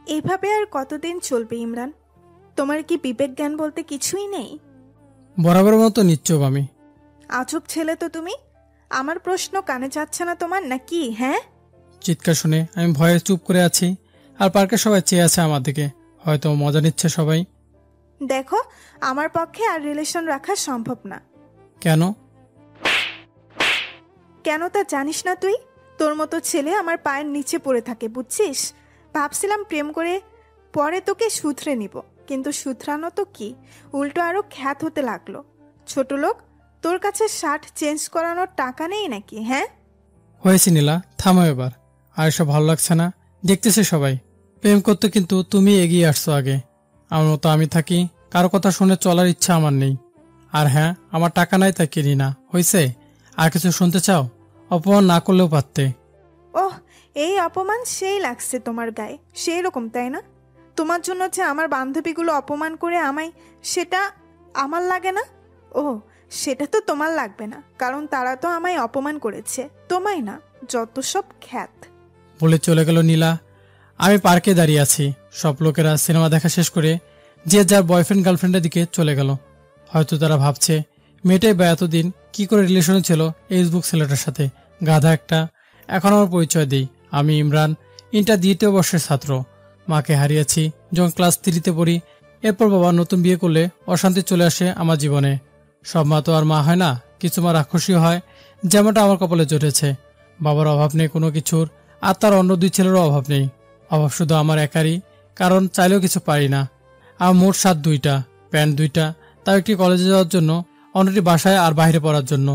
এভাবে আর কতদিন চলবে ইমরান? তোমার কি বিবেক জ্ঞান বলতে কিছুই নেই? বরাবর মতো নিশ্চুপ আমি। আজব ছেলে তো তুমি। আমার প্রশ্ন কানে যাচ্ছে না তোমার নাকি? হ্যাঁ, চিৎকার শুনে আমি ভয়ে চুপ করে আছি, আর পার্কে সবাই চেয়ে আছে আমার দিকে, হয়তো মজা নিচ্ছে সবাই। দেখো, আমার পক্ষে আর রিলেশন রাখা সম্ভব না। কেন? কেন তা জানিস না তুই? তোর মতো ছেলে আমার পায়ের নিচে পড়ে থাকে, বুঝছিস? ভাবছিলাম প্রেম করে পরে তোকে শুধরে নিব, কিন্তু শুধরানো তো কি, উল্টো আরো খ্যাত হতে লাগলো। ছোট লোক, তোর কাছে শার্ট চেঞ্জ করানোর টাকা নেই নাকি? হ্যাঁ, হয়েছে নীলা, থামো এবার। আর এসব ভালো লাগছে না। দেখতেছে সবাই প্রেম করতে, কিন্তু তুমি এগিয়ে আসছো আগে। আমার মতো আমি থাকি, কারো কথা শুনে চলার ইচ্ছা আমার নেই। আর হ্যাঁ, আমার টাকা নাই তাই কিনি না, হয়েছে? আর কিছু শুনতে চাও? অপমান না করলেও পারতে। ওহ, এই অপমান সেই লাগছে তোমার গায়ে, সেই রকম তাই না? তোমার জন্য যে আমার বান্ধবীগুলো অপমান করে আমায়, সেটা আমার লাগে না? ও, সেটা তো তোমার লাগবে না, কারণ তারা তো আমায় অপমান করেছে, তোমায় না। যত সব খ্যাত। বলে চলে গেল নীলা। আমি পার্কে দাঁড়িয়ে আছি। সব লোকেরা সিনেমা দেখা শেষ করে যে যার বয়ফ্রেন্ড গার্লফ্রেন্ডের দিকে চলে গেল। হয়তো তারা ভাবছে মেয়েটাই বা এতদিন কি করে রিলেশনে ছিল ফেসবুক ছেলেটার সাথে, গাধা একটা। এখন আমার পরিচয় দিই, আমি ইমরান, ইন্টার দ্বিতীয় বর্ষের ছাত্র। মাকে হারিয়েছি যখন ক্লাস 3-তে পড়ি। এরপর বাবা নতুন বিয়ে করলে অশান্তি চলে আসে আমার জীবনে। সব মা তো আর মা হয় না, কিছু মা রাক্ষসী হয়, যেমনটা আমার কপালে জুটেছে। বাবার অভাব নেই কোনো কিছুর, আর তার অন্য 2 ছেলেরও অভাব নেই। অভাব শুধু আমার একারই, কারণ চাইলেও কিছু পারি না। আমার মোট শার্ট 2টা, প্যান্ট 2টা, তাও একটি কলেজে যাওয়ার জন্য, অন্যটি বাসায় আর বাইরে পড়ার জন্য।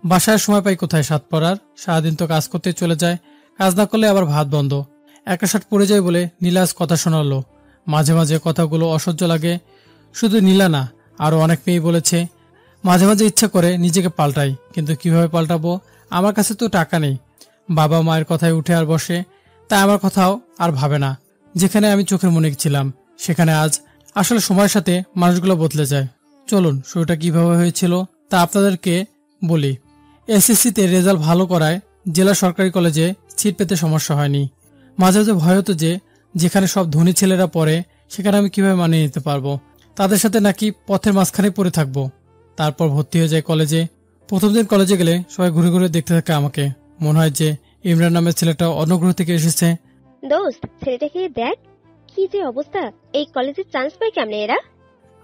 বাসায় সময় পাই কোথায় শার্ট পরার? সারাদিন তো কাজ করতে চলে যায়, কাজ না করলে আবার ভাত বন্ধ। একটা শার্ট পরে যায় বলে নীলাজ কথা শোনালো। মাঝে মাঝে কথাগুলো অসহ্য লাগে। শুধু নীলা না, আরও অনেক মেয়েই বলেছে। মাঝে মাঝে ইচ্ছা করে নিজেকে পাল্টাই, কিন্তু কিভাবে পাল্টাবো? আমার কাছে তো টাকা নেই। বাবা মায়ের কথায় উঠে আর বসে, তাই আমার কথাও আর ভাবে না। যেখানে আমি চোখের মনে ছিলাম, সেখানে আজ। আসলে সময়ের সাথে মানুষগুলো বদলে যায়। চলুন শুরুটা কিভাবে হয়েছিল তা আপনাদেরকে বলি। এসএসসিতে রেজাল্ট ভালো করায় জেলা সরকারি কলেজে সিট পেতে সমস্যা হয়নি। মাঝে মাঝে ভয় হতো যে যেখানে সব ধনী ছেলেরা পড়ে, সেখানে আমি কিভাবে মানিয়ে নিতে পারবো। তাদের সাথে নাকি পথের মাঝখানে পড়ে থাকবো। তারপর ভর্তি হয়ে যায় কলেজে। প্রথম দিন কলেজে গেলে সবাই ঘুরে ঘুরে দেখতে থাকে আমাকে। মনে হয় যে ইমরান নামের ছেলেটা অন্য গ্রহ থেকে এসেছে। দোস্ত, ছেলেটাকে দেখ, কি যে অবস্থা! এই কলেজে চান্স পায় কেমনে এরা?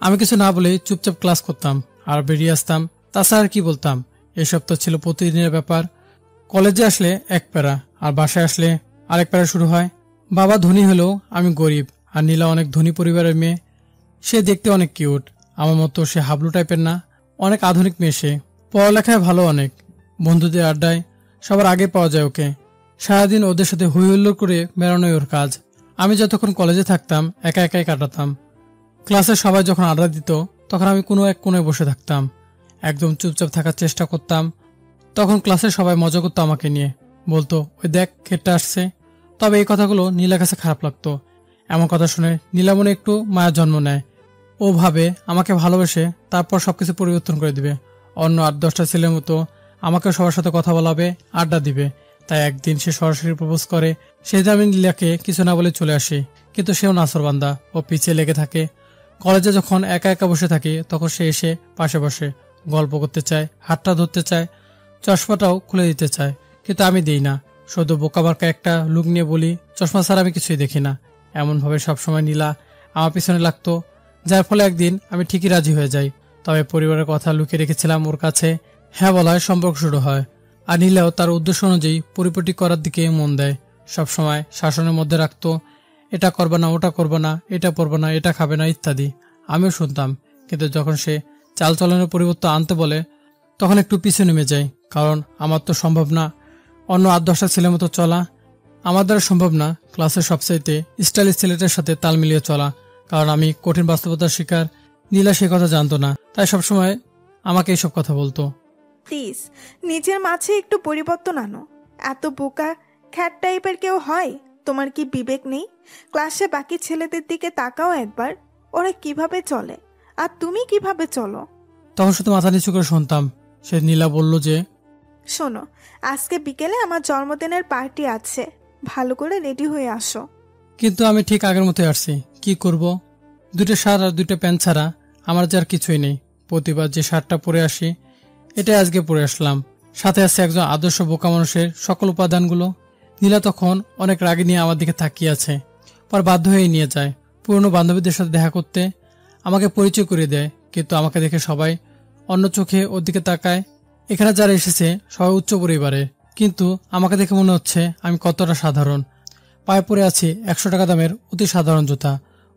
আমি কিছু না বলে চুপচাপ ক্লাস করতাম আর বেরিয়ে আসতাম। তাছাড়া আর কি বলতাম? এসব তো ছিল প্রতিদিনের ব্যাপার। কলেজে আসলে এক প্যারা, আর বাসায় আসলে আরেক প্যারা শুরু হয়। বাবা ধনী হলেও আমি গরিব, আর নীলা অনেক ধনী পরিবারের মেয়ে। সে দেখতে অনেক কিউট, আমার মতো সে হাবলু টাইপের না, অনেক আধুনিক মেয়ে সে। পড়ালেখায় ভালো অনেক, বন্ধুদের আড্ডায় সবার আগে পাওয়া যায় ওকে। সারাদিন ওদের সাথে হই হুল্লোড় করে বেড়ানোই ওর কাজ। আমি যতক্ষণ কলেজে থাকতাম একা একাই কাটাতাম। ক্লাসে সবাই যখন আড্ডা দিত, তখন আমি কোনো এক কোণে বসে থাকতাম, একদম চুপচাপ থাকার চেষ্টা করতাম। তখন ক্লাসে সবাই মজা করতো আমাকে নিয়ে, বলতো ওই দেখ খেটটা আসছে। তবে এই কথাগুলো নীলার কাছে খারাপ লাগতো। এমন কথা শুনে নীলা মনে একটু মায়ার জন্ম নেয়। ও ভাবে আমাকে ভালোবেসে তারপর সবকিছু পরিবর্তন করে দিবে। অন্য 8-10টা ছেলের মতো আমাকে সবার সাথে কথা বলাবে, আড্ডা দিবে। তাই একদিন সে সরাসরি প্রপোজ করে। সেদিন আমি নীলাকে কিছু না বলে চলে আসি, কিন্তু সেও নাসরবান্দা, ও পিছিয়ে লেগে থাকে। কলেজে যখন একা একা বসে থাকি, তখন সে এসে পাশে বসে গল্প করতে চায়, হাতটা ধরতে চায়, চশমাটাও খুলে দিতে চায়, কিন্তু আমি দিই না। শুধু বোকাবারকা একটা লুক নিয়ে বলি, চশমা ছাড়া আমি কিছুই দেখি না। এমনভাবে সবসময় নীলা আমার পিছনে লাগতো, যার ফলে একদিন আমি ঠিকই রাজি হয়ে যাই। তবে পরিবারের কথা লুকিয়ে রেখেছিলাম ওর কাছে। হ্যাঁ বলায় সম্পর্ক শুরু হয়, আর নীলাও তার উদ্দেশ্য অনুযায়ী পরিপটি করার দিকে মন দেয়। সবসময় শাসনের মধ্যে রাখতো, এটা করবে না, ওটা করবে না, এটা পরবে না, এটা খাবে না ইত্যাদি। আমিও শুনতাম, কিন্তু যখন সে চালচলনের পরিবর্তন আনতে বলে, তখন একটু পিছু নেমে যাই। কারণ আমার তো সম্ভব না অন্য 8-10টা ছেলের মতো চলা। আমার দ্বারা সম্ভব না ক্লাসের সবচাইতে স্টাইলিশ ছেলেটার সাথে তাল মিলিয়ে চলা, কারণ আমি কঠিন বাস্তবতার শিকার। নীলা সে কথা জানতো না, তাই সবসময় আমাকে এইসব কথা বলতো। প্লিজ, নিজের মাঝে একটু পরিবর্তন আনো। এত বোকা খ্যাট টাইপের কেউ হয়? তোমার কি বিবেক নেই? ক্লাসে বাকি ছেলেদের দিকে তাকাও একবার, ওরা কিভাবে চলে আর তুমি কিভাবে চলো। তখন শুধু মাথা নিচু করে শুনতাম। সে নীলা বলল যে, শোনো, আজকে বিকেলে আমার জন্মদিনের পার্টি আছে, ভালো করে রেডি হয়ে আসো। কিন্তু আমি ঠিক আগের মতোই আসছি। কি করব? 2টা শার্ট আর 2টা প্যান্ট ছাড়া আমার যে আর কিছুই নেই। প্রতিবার যে শার্টটা পরে আসি এটাই আজকে পরে আসলাম। সাথে আছে একজন আদর্শ বোকা মানুষের সকল উপাদানগুলো। নীলা তখন অনেক রাগে নিয়ে আমার দিকে তাকিয়ে আছে। পর বাধ্য হয়ে নিয়ে যায় পুরনো বান্ধবীদের সাথে দেখা করতে। আমাকে পরিচয় করে দেয়, কিন্তু আমাকে দেখে সবাই অন্য চোখে ওর দিকে তাকায়। এখানে যারা এসেছে সবাই উচ্চ পরিবারের, কিন্তু আমাকে দেখে মনে হচ্ছে আমি কতটা সাধারণ। পায়ে পরে আছি 100 টাকা দামের অতি সাধারণ জুতা।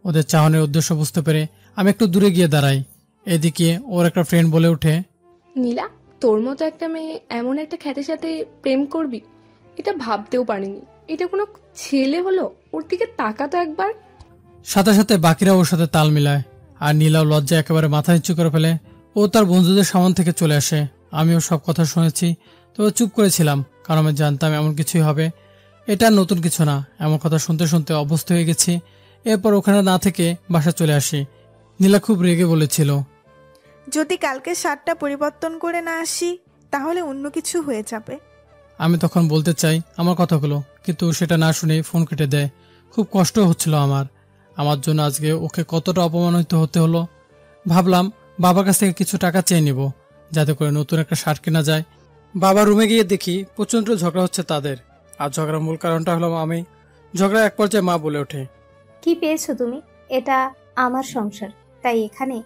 ওদের চাহনের উদ্দেশ্য বুঝতে পেরে আমি একটু দূরে গিয়ে দাঁড়াই। এদিকে ওর একটা ফ্রেন্ড বলে ওঠে, নীলা, তোর মতো একটা মেয়ে এমন একটা খ্যাতের সাথে প্রেম করবি, এটা ভাবতেও পারিনি। এটা কোনো ছেলে হলো? ওর দিকে তাকা তো একবার। সাথে সাথে বাকিরা ওর সাথে তাল মিলায়। আর নীলাও লজ্জা একেবারে মাথা নিচু করে ফেলে। ও তার বন্ধুদের সামন থেকে চলে আসে। আমিও সব কথা শুনেছি, তবে চুপ করেছিলাম, কারণ আমি জানতাম এমন কিছুই হবে। এটা নতুন কিছু না। এমন কথা শুনতে শুনতে অভ্যস্ত হয়ে গেছি। এরপর ওখানে না থেকে বাসা চলে আসি। নীলা খুব রেগে বলেছিল, যদি কালকে শার্টটা পরিবর্তন করে না আসি তাহলে অন্য কিছু হয়ে যাবে। আমি তখন বলতে চাই আমার কথাগুলো, কিন্তু সেটা না শুনে ফোন কেটে দেয়। খুব কষ্ট হচ্ছিল আমার জন্য আজকে ওকে কতটা অপমানিত হতে হলো। ভাবলাম বাবার কাছ থেকে কিছু টাকা চেয়ে নিব, যাতে করে নতুন একটা শার্ট কেনা যায়। বাবার রুমে গিয়ে দেখি প্রচন্ড ঝগড়া হচ্ছে তাদের। আর ঝগড়ার মূল কারণটা হলাম আমি। ঝগড়া এক পর্যায়ে মা বলে ওঠে, কি পেয়েছো তুমি? এটা আমার সংসার, তাই এখানে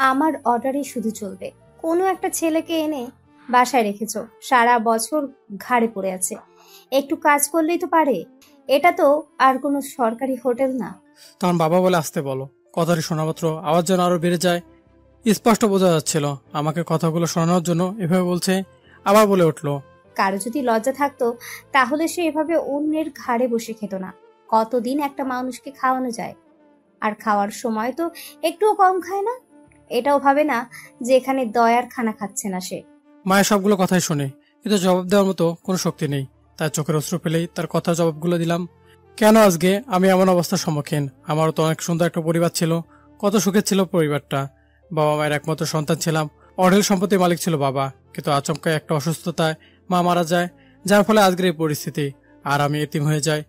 আমার অর্ডারই শুধু চলবে। কোনো একটা ছেলেকে এনে বাসায় রেখেছো, সারা বছর ঘাড়ে পড়ে আছে, একটু কাজ করলেই তো পারে। এটা তো আর কোনো সরকারি হোটেল না। তখন বাবা বলে আসতে বলো। কথাটি শোনা মাত্র আওয়াজ যেন আরো বেড়ে যায়। স্পষ্ট বোঝা যাচ্ছিল আমাকে কথাগুলো শোনানোর জন্য এভাবে বলছে। আবার বলে উঠলো, কারো যদি লজ্জা থাকতো তাহলে সে এভাবে অন্যের ঘাড়ে বসে খেত না। কতদিন একটা মানুষকে খাওয়ানো যায়, আর খাওয়ার সময় তো একটুও কম খায় না। এটাও ভাবে না যে এখানে দয়ার খানা খাচ্ছে না সে। মায়ের সবগুলো কথাই শুনে, কিন্তু জবাব দেওয়ার মতো কোনো শক্তি নেই। তার চোখের অশ্রু পেলেই তার কথা জবাবগুলো দিলাম। কেন আজকে আমি এমন অবস্থার সম্মুখীন? আমারও তো অনেক সুন্দর একটা পরিবার ছিল, কত সুখের ছিল পরিবারটা। বাবা মায়ের একমাত্র সন্তান ছিলাম, অঢেল সম্পত্তির মালিক ছিল বাবা, কিন্তু আচমকা একটা অসুস্থতায় মা মারা যায়, যার ফলে আজকের এই পরিস্থিতি। আর আমি এতিম হয়ে যাই।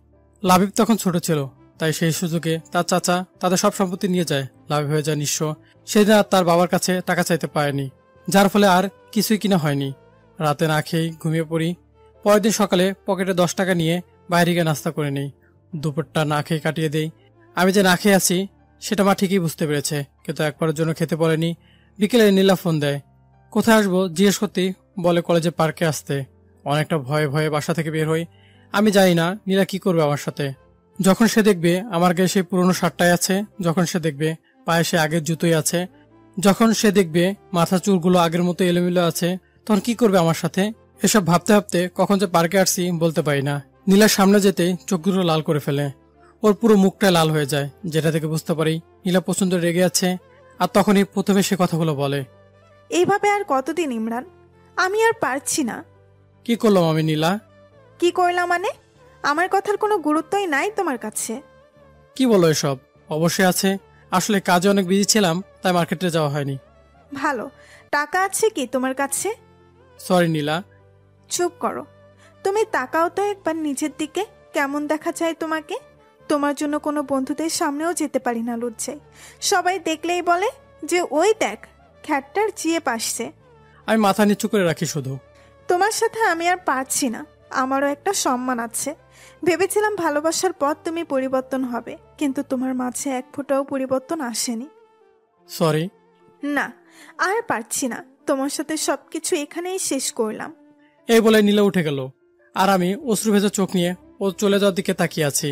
লাবিব তখন ছোট ছিল, তাই সেই সুযোগে তার চাচা তাদের সব সম্পত্তি নিয়ে যায়। লাবিব হয়ে যায় নিঃস্ব। সেদিন আর তার বাবার কাছে টাকা চাইতে পারেনি, যার ফলে আর কিছুই কিনা হয়নি। রাতে না খেয়েই ঘুমিয়ে পড়ি। পরের দিন সকালে পকেটে 10 টাকা নিয়ে বাইরে গিয়ে নাস্তা করে নেই। দুপুরটা না খেয়ে কাটিয়ে দেই। আমি যে না খেয়ে আছি সেটা মা ঠিকই বুঝতে পেরেছে, কিন্তু একবারের জন্য খেতে বলেনি। বিকেলে নীলা ফোন দেয়। কোথায় আসবো জিজ্ঞেস করতেই বলে কলেজে পার্কে আসতে। অনেকটা ভয়ে ভয়ে বাসা থেকে বের হই। আমি জানি না নীলা কি করবে আমার সাথে। যখন সে দেখবে আমার গায়ে সেই পুরনো শার্টটাই আছে, যখন সে দেখবে পায়ে সে আগের জুতোই আছে, যখন সে দেখবে মাথা চুলগুলো আগের মতো এলোমেলো আছে, তখন কি করবে আমার সাথে? এসব ভাবতে ভাবতে কখন যে পার্কে আসছি বলতে পারি না। নীলার সামনে যেতেই চোখগুলো লাল করে ফেলে। ওর পুরো মুখটাই লাল হয়ে যায়, যেটা থেকে বুঝতে পারি নীলা প্রচন্ড রেগে আছে। আর তখনই প্রথমে সে কথাগুলো বলে, এইভাবে আর কতদিন ইমরান? আমি আর পারছি না। কি করলাম আমি নীলা? কি করলাম মানে? আমার কথার কোনো গুরুত্বই নাই তোমার কাছে? কি বলো এসব? অবশ্যই আছে। আসলে কাজে অনেক বিজি ছিলাম, তাই মার্কেটে যাওয়া হয়নি। ভালো। টাকা আছে কি তোমার কাছে? সরি নীলা। চুপ করো। তুমি তাকাও তো একবার নিজের দিকে, কেমন দেখা যায় তোমাকে। তোমার জন্য কোনো বন্ধুদের সামনেও যেতে পারি না লজ্জায়। সবাই দেখলেই বলে যে ওই দেখ খ্যাটটার জিয়ে পাসছে। আমি মাথা নিচু করে রাখি শুধু। তোমার সাথে আমি আর পারছি না। আমারও একটা সম্মান আছে। ভেবেছিলাম ভালোবাসার পর তুমি পরিবর্তন হবে, কিন্তু তোমার মাঝে এক ফোঁটাও পরিবর্তন আসেনি। সরি। না, আর পারছি না। তোমার সাথে সবকিছু এখানেই শেষ করলাম। এই বলে নীলা উঠে গেল। আর আমি অশ্রু ভেজা চোখ নিয়ে ও চলে যাওয়ার দিকে তাকিয়ে আছি।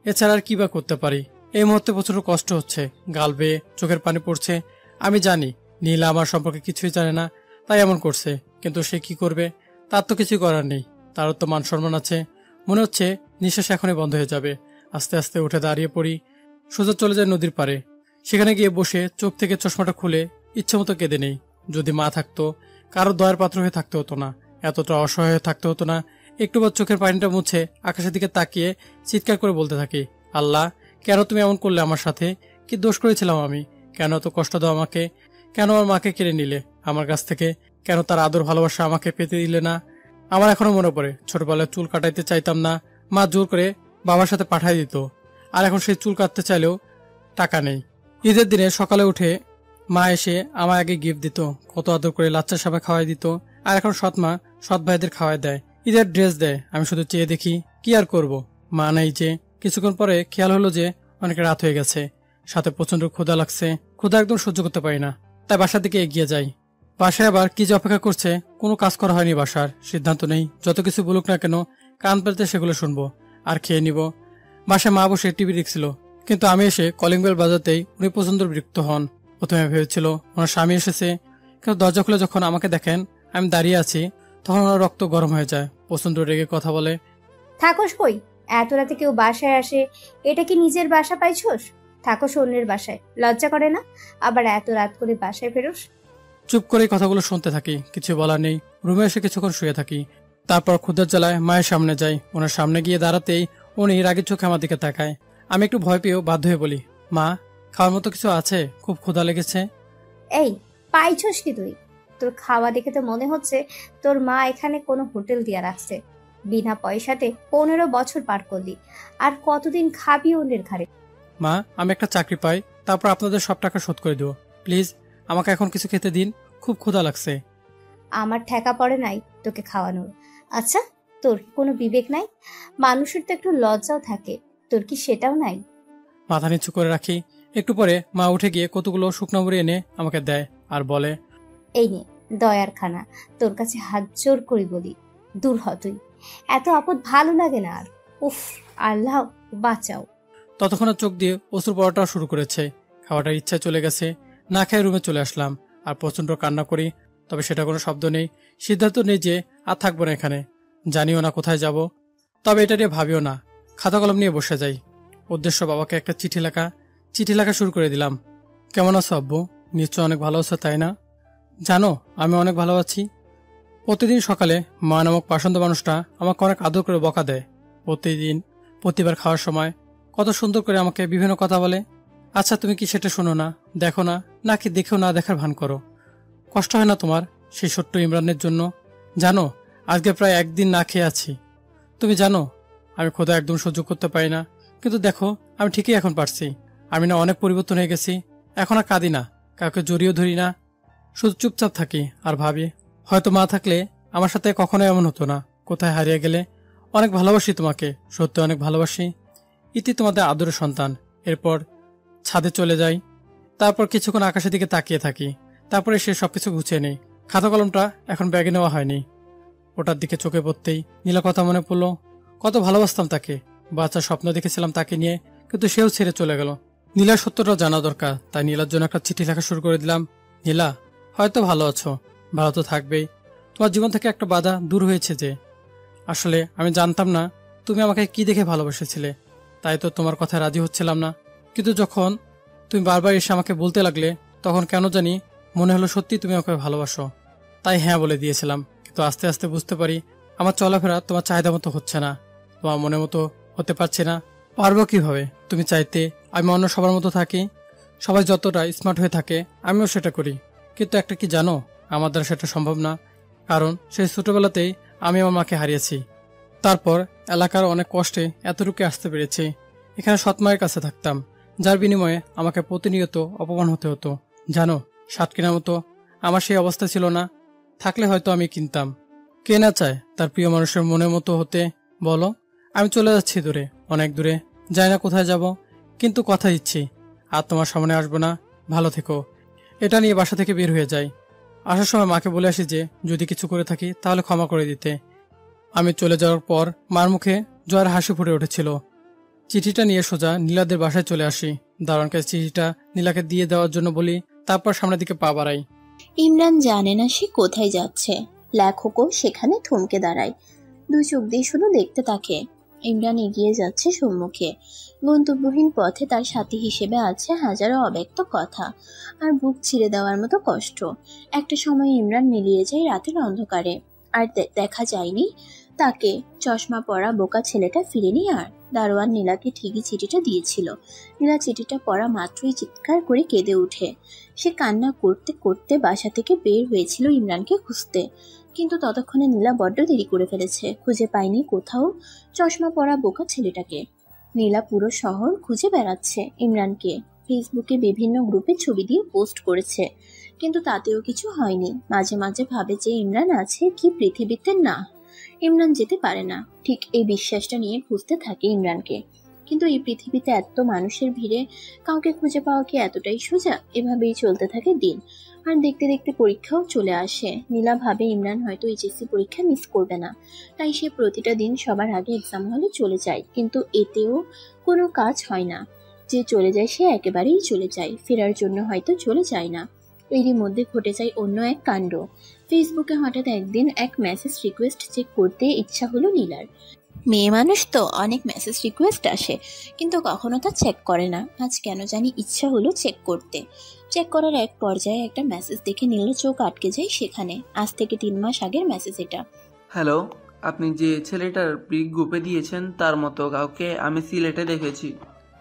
এছাড়া আর কি বা করতে পারি? এই মুহূর্তে প্রচুর কষ্ট হচ্ছে, গাল বেয়ে চোখের পানি পড়ছে। আমি জানি নীলা আমার সম্পর্কে কিছুই জানে না, তাই এমন করছে। কিন্তু সে কি করবে? তার তো কিছু করার নেই। তারও তো মান সম্মান আছে। মনে হচ্ছে নিঃশ্বাস এখনই বন্ধ হয়ে যাবে। আস্তে আস্তে উঠে দাঁড়িয়ে পড়ি। সোজা চলে যায় নদীর পাড়ে। সেখানে গিয়ে বসে চোখ থেকে চশমাটা খুলে ইচ্ছে মতো কেঁদে নেই। যদি মা থাকতো, কারো দয়ার পাত্র হয়ে থাকতে হতো না, এতটা অসহায় হয়ে থাকতে হতো না। একটুবার চোখের পানিটা মুছে আকাশের দিকে তাকিয়ে চিৎকার করে বলতে থাকি, আল্লাহ, কেন তুমি এমন করলে আমার সাথে? কি দোষ করেছিলাম আমি? কেন এত কষ্ট দাও আমাকে? কেন আমার মাকে কেড়ে নিলে আমার কাছ থেকে? কেন তার আদর ভালোবাসা আমাকে পেতে দিলে না? আমার এখনো মনে পড়ে ছোটবেলায় চুল কাটাইতে চাইতাম না, মা জোর করে বাবার সাথে পাঠাই দিত। আর এখন সেই চুল কাটতে চাইলেও টাকা নেই। ঈদের দিনে সকালে উঠে মা এসে আমার আগে গিফট দিত, কত আদর করে লাচ্চা সাবা খাওয়াই দিত। আর এখন সৎ মা সৎ ভাইদের খাওয়াই দেয়, ঈদের ড্রেস দেয়। আমি শুধু চেয়ে দেখি, কি আর করব, মা নাই যে। কিছুক্ষণ পরে খেয়াল হলো যে অনেক রাত হয়ে গেছে, সাথে প্রচন্ড ক্ষুধা লাগছে। ক্ষুধা একদম সহ্য করতে পারি না, তাই বাসার দিকে এগিয়ে যাই। বাসায় আবার কি যে অপেক্ষা করছে, কোনো কাজ করা হয়নি বাসার। সিদ্ধান্ত নেই, যত কিছু বলুক না কেন কান পেতে সেগুলো শুনবো আর খেয়ে নিব। বাসায় মা বসে টিভি দেখছিল, কিন্তু আমি এসে কলিং বেল বাজাতেই উনি প্রচন্ড বিরক্ত হন। প্রথমে ভেবেছিল ওনার স্বামী এসেছে, কিন্তু দরজা খুলে যখন আমাকে দেখেন আমি দাঁড়িয়ে আছি, তখন ওনার রক্ত গরম হয়ে যায়। প্রচন্ড রেগে কথা বলে, থাকোস কই? এত রাতে কেউ বাসায় আসে, এটা কি নিজের বাসা পাইছোস? থাকোস অন্যের বাসায়, লজ্জা করে না? আবার এত রাত করে বাসায় ফেরোস? চুপ করে কথাগুলো শুনতে থাকি, কিছু বলার নেই। রুমে এসে কিছুক্ষণ শুয়ে থাকি, তারপর ক্ষুধার জ্বালায় মায়ের সামনে যাই। ওনার সামনে গিয়ে দাঁড়াতেই উনি রাগের চোখে আমার দিকে তাকায়। আমি একটু ভয় পেয়েও বাধ্য হয়ে বলি, মা খাওয়ার মতো কিছু আছে, খুব ক্ষুধা লেগেছে। এই, পাইছোস কি তুই? তোর খাওয়া দেখে তো মনে হচ্ছে তোর মা এখানে কোনো হোটেল দিয়া রাখছে। বিনা পয়সাতে 15 বছর পার করলি, আর কতদিন খাবি অন্যের ঘাড়ে? মা আমি একটা চাকরি পাই, তারপর আপনাদের সব টাকা শোধ করে দেবো। প্লিজ আমাকে এখন কিছু খেতে দিন, খুব ক্ষুধা লাগছে। আমার ঠেকা পড়ে নাই তোকে খাওয়ানোর। আচ্ছা, তোর কি কোনো বিবেক নাই? মানুষের তো একটু লজ্জাও থাকে, তোর কি সেটাও নাই? মাথা নিচু করে রাখি। একটু পরে মা উঠে গিয়ে কতগুলো শুকনো মুড়ি এনে আমাকে দেয় আর বলে, এই নে দয়ার খানা, তোর কাছে হাত জোর করি বলি, দূর হ তুই। এত আপদ ভালো লাগে না আর। উফ, আল্লাহ বাঁচাও। ততক্ষণে চোখ দিয়ে অশ্রু পড়াটা শুরু করেছে। খাওয়াটার ইচ্ছা চলে গেছে, না খেয়ে রুমে চলে আসলাম আর প্রচন্ড কান্না করি। তবে সেটা কোনো শব্দ নেই, সিদ্ধান্ত নেই যে আর থাকবো না এখানে। জানিও না কোথায় যাব, তবে এটা নিয়ে ভাবিও না। খাতা কলম নিয়ে বসে যাই, উদ্দেশ্য বাবাকে একটা চিঠি লেখা শুরু করে দিলাম। কেমন আছো আব্বু? নিশ্চয় অনেক ভালো আছো, তাই না? জানো আমি অনেক ভালো আছি। প্রতিদিন সকালে মা নামক পাষণ্ড মানুষটা আমাকে অনেক আদর করে বকা দেয়। প্রতিবার খাওয়ার সময় কত সুন্দর করে আমাকে বিভিন্ন কথা বলে। আচ্ছা তুমি কি সেটা শোনো না, দেখো না, নাকি দেখেও না দেখার ভান করো? কষ্ট হয় না তোমার সেই ছোট্ট ইমরানের জন্য? জানো আজকে প্রায় একদিন না খেয়ে আছি। তুমি জানো আমি ক্ষুধা একদম সহ্য করতে পারি না, কিন্তু দেখো আমি ঠিকই এখন পারছি। আমি না অনেক পরিবর্তন হয়ে গেছি, এখন আর কাঁদি না, কাউকে জড়িয়েও ধরি না, শুধু চুপচাপ থাকি আর ভাবি হয়তো মা থাকলে আমার সাথে কখনো এমন হতো না। কোথায় হারিয়ে গেলে? অনেক ভালোবাসি তোমাকে, সত্যি অনেক ভালোবাসি। ইতি তোমাদের আদরের সন্তান। এরপর ছাদে চলে যাই, তারপর কিছুক্ষণ আকাশের দিকে তাকিয়ে থাকি, তারপরে সে সবকিছু গুছিয়ে নেই। খাতা কলমটা এখন ব্যাগে নেওয়া হয়নি। ওটার দিকে চোখে পড়তেই নীলা কথা মনে পড়লো। কত ভালোবাসতাম তাকে, বাচ্চার স্বপ্ন দেখেছিলাম তাকে নিয়ে, কিন্তু সেও ছেড়ে চলে গেল। নীলার সত্যটা জানা দরকার, তাই নীলার জন্য একটা চিঠি লেখা শুরু করে দিলাম। নীলা, হয়তো ভালো আছো, ভালো তো থাকবেই। তোমার জীবন থেকে একটা বাধা দূর হয়েছে যে। আসলে আমি জানতাম না তুমি আমাকে কি দেখে ভালোবেসেছিলে, তাই তো তোমার কথা রাজি হচ্ছিলাম না। কিন্তু যখন তুমি বারবার এসে আমাকে বলতে লাগলে, তখন কেন জানি মনে হলো সত্যি তুমি আমাকে ভালোবাসো। তাই হ্যাঁ বলে দিয়েছিলাম। কিন্তু আস্তে আস্তে বুঝতে পারি আমার চলাফেরা তোমার চাহিদা মতো হচ্ছে না, তোমার মনের মতো হতে পারছে না। পারবো কিভাবে তুমি চাইতে আমি অন্য সবার মতো থাকি? সবাই যতটা স্মার্ট হয়ে থাকে আমিও সেটা করি, কিন্তু একটা কি জানো, আমার দ্বারা সেটা সম্ভব না। কারণ সেই ছোটবেলাতেই আমি আমার মাকে হারিয়েছি। তারপর এলাকার অনেক কষ্টে এতটুকু আসতে পেরেছি। এখানে সৎমায়ের কাছে থাকতাম, যার বিনিময়ে আমাকে প্রতিনিয়ত অপমান হতে হতো। জানো, সাত কেনার মতো আমার সেই অবস্থা ছিল না। থাকলে হয়তো আমি কিনতাম। কে না চায় তার প্রিয় মানুষের মনের মতো হতে, বলো? আমি চলে যাচ্ছি দূরে, অনেক দূরে, যাই না কোথায় যাব, কিন্তু কথা দিচ্ছি আর তোমার সামনে আসবো না। ভালো থেকো। এটা নিয়ে বাসা থেকে বের হয়ে যাই। আসার সময় মাকে বলে আসি যে যদি কিছু করে থাকি তাহলে ক্ষমা করে দিতে। আমি চলে যাওয়ার পর মার মুখে জয়ের হাসি ফুটে উঠেছিল। চিঠিটা নিয়ে সোজা নীলাদের বাসায় চলে আসি। দারোয়ানকে চিঠিটা নীলাকে দিয়ে দেওয়ার জন্য বলি, তারপর সামনের দিকে পা বাড়াই। ইমরান জানে না সে কোথায় যাচ্ছে। লেখকও সেখানে থমকে দাঁড়ায়, দুই চোখ দিয়ে শুধু দেখতে থাকে। ইমরান এগিয়ে যাচ্ছে সম্মুখে। গন্তব্যহীন পথে তার সাথী হিসেবে আছে হাজারো অব্যক্ত কথা আর বুক ছিঁড়ে দেওয়ার মতো কষ্ট। একটা সময় ইমরান মিলিয়ে যায় রাতের অন্ধকারে, আর দেখা যায়নি তাকে। চশমা পরা বোকা ছেলেটা ফিরেনি আর। দারোয়ান নীলাকে ঠিকই চিঠিটা দিয়েছিল। নীলা চিঠিটা পড়া মাত্রই চিৎকার করে কেঁদে ওঠে। সে কান্না করতে করতে বাসা থেকে বের হয়েছিল ইমরানকে খুঁজতে, কিন্তু ততক্ষণে নীলা বড্ড দেরি করে ফেলেছে। খুঁজে পায়নি কোথাও চশমা পরা বোকা ছেলেটাকে। নীলা পুরো শহর খুঁজে বেড়াচ্ছে ইমরানকে। ফেসবুকে বিভিন্ন গ্রুপে ছবি দিয়ে পোস্ট করেছে, কিন্তু তাতেও কিছু হয়নি। মাঝে মাঝে ভাবে যে ইমরান আছে কি পৃথিবীতে, না ইমরান যেতে পারে না। ঠিক এই বিশ্বাসটা নিয়ে খুঁজতে থাকে ইমরানকে। কিন্তু এই পৃথিবীতে এত মানুষের ভিড়ে কাউকে খুঁজে পাওয়া কি এতটাই সোজা? এভাবেই চলতে থাকে দিন। আর দেখতে দেখতে পরীক্ষাও চলে আসে। নীলা ভাবে ইমরান হয়তো এইচএসসি পরীক্ষা মিস করবে না, তাই সে প্রতিটা দিন সবার আগে এক্সাম হলে চলে যায়। কিন্তু এতেও কোনো কাজ হয় না। যে চলে যায় সে একেবারেই চলে যায়, ফেরার জন্য হয়তো চলে যায় না। এরই মধ্যে ঘটে যায় অন্য এক কাণ্ড। ফেসবুকে হঠাৎ একদিন এক মেসেজ রিকোয়েস্ট চেক করতে ইচ্ছা হলো নীলার। মেয়ে মানুষ তো অনেক মেসেজ রিকোয়েস্ট আসে, কিন্তু কখনো তা চেক করে না। আজ কেন জানি ইচ্ছা হলো চেক করতে। চেক করার এক পর্যায়ে একটা মেসেজ দেখে নীলার চোখ আটকে যায় সেখানে। আজ থেকে 3 মাস আগের মেসেজ এটা। হ্যালো, আপনি যে ছেলেটার পিক গ্রুপে দিয়েছেন তার মতো কাউকে আমি সিলেটে দেখেছি।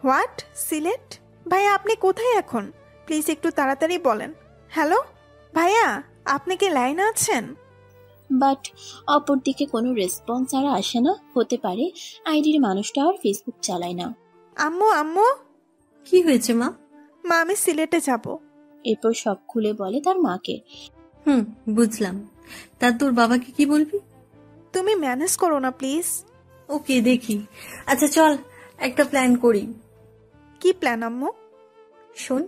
হোয়াট? সিলেট? ভাইয়া আপনি কোথায় এখন? প্লিজ একটু তাড়াতাড়ি বলেন। হ্যালো ভাইয়া, আপনি কি লাইনে আছেন? বাট অপরদিকে কোনো রেসপন্স আর আসে না। হতে পারে আইডির মানুষটা আর ফেসবুক চালায় না। আম্মু আম্মু। কি হয়েছে মা? মা আমি সিলেটে যাব। এরপর সব খুলে বলে তার মাকে। বুঝলাম। তা তোর বাবাকে কি বলবি? তুমি ম্যানেজ করো না প্লিজ। ওকে দেখি। আচ্ছা চল একটা প্ল্যান করি। কি প্ল্যান আম্মু? শোন,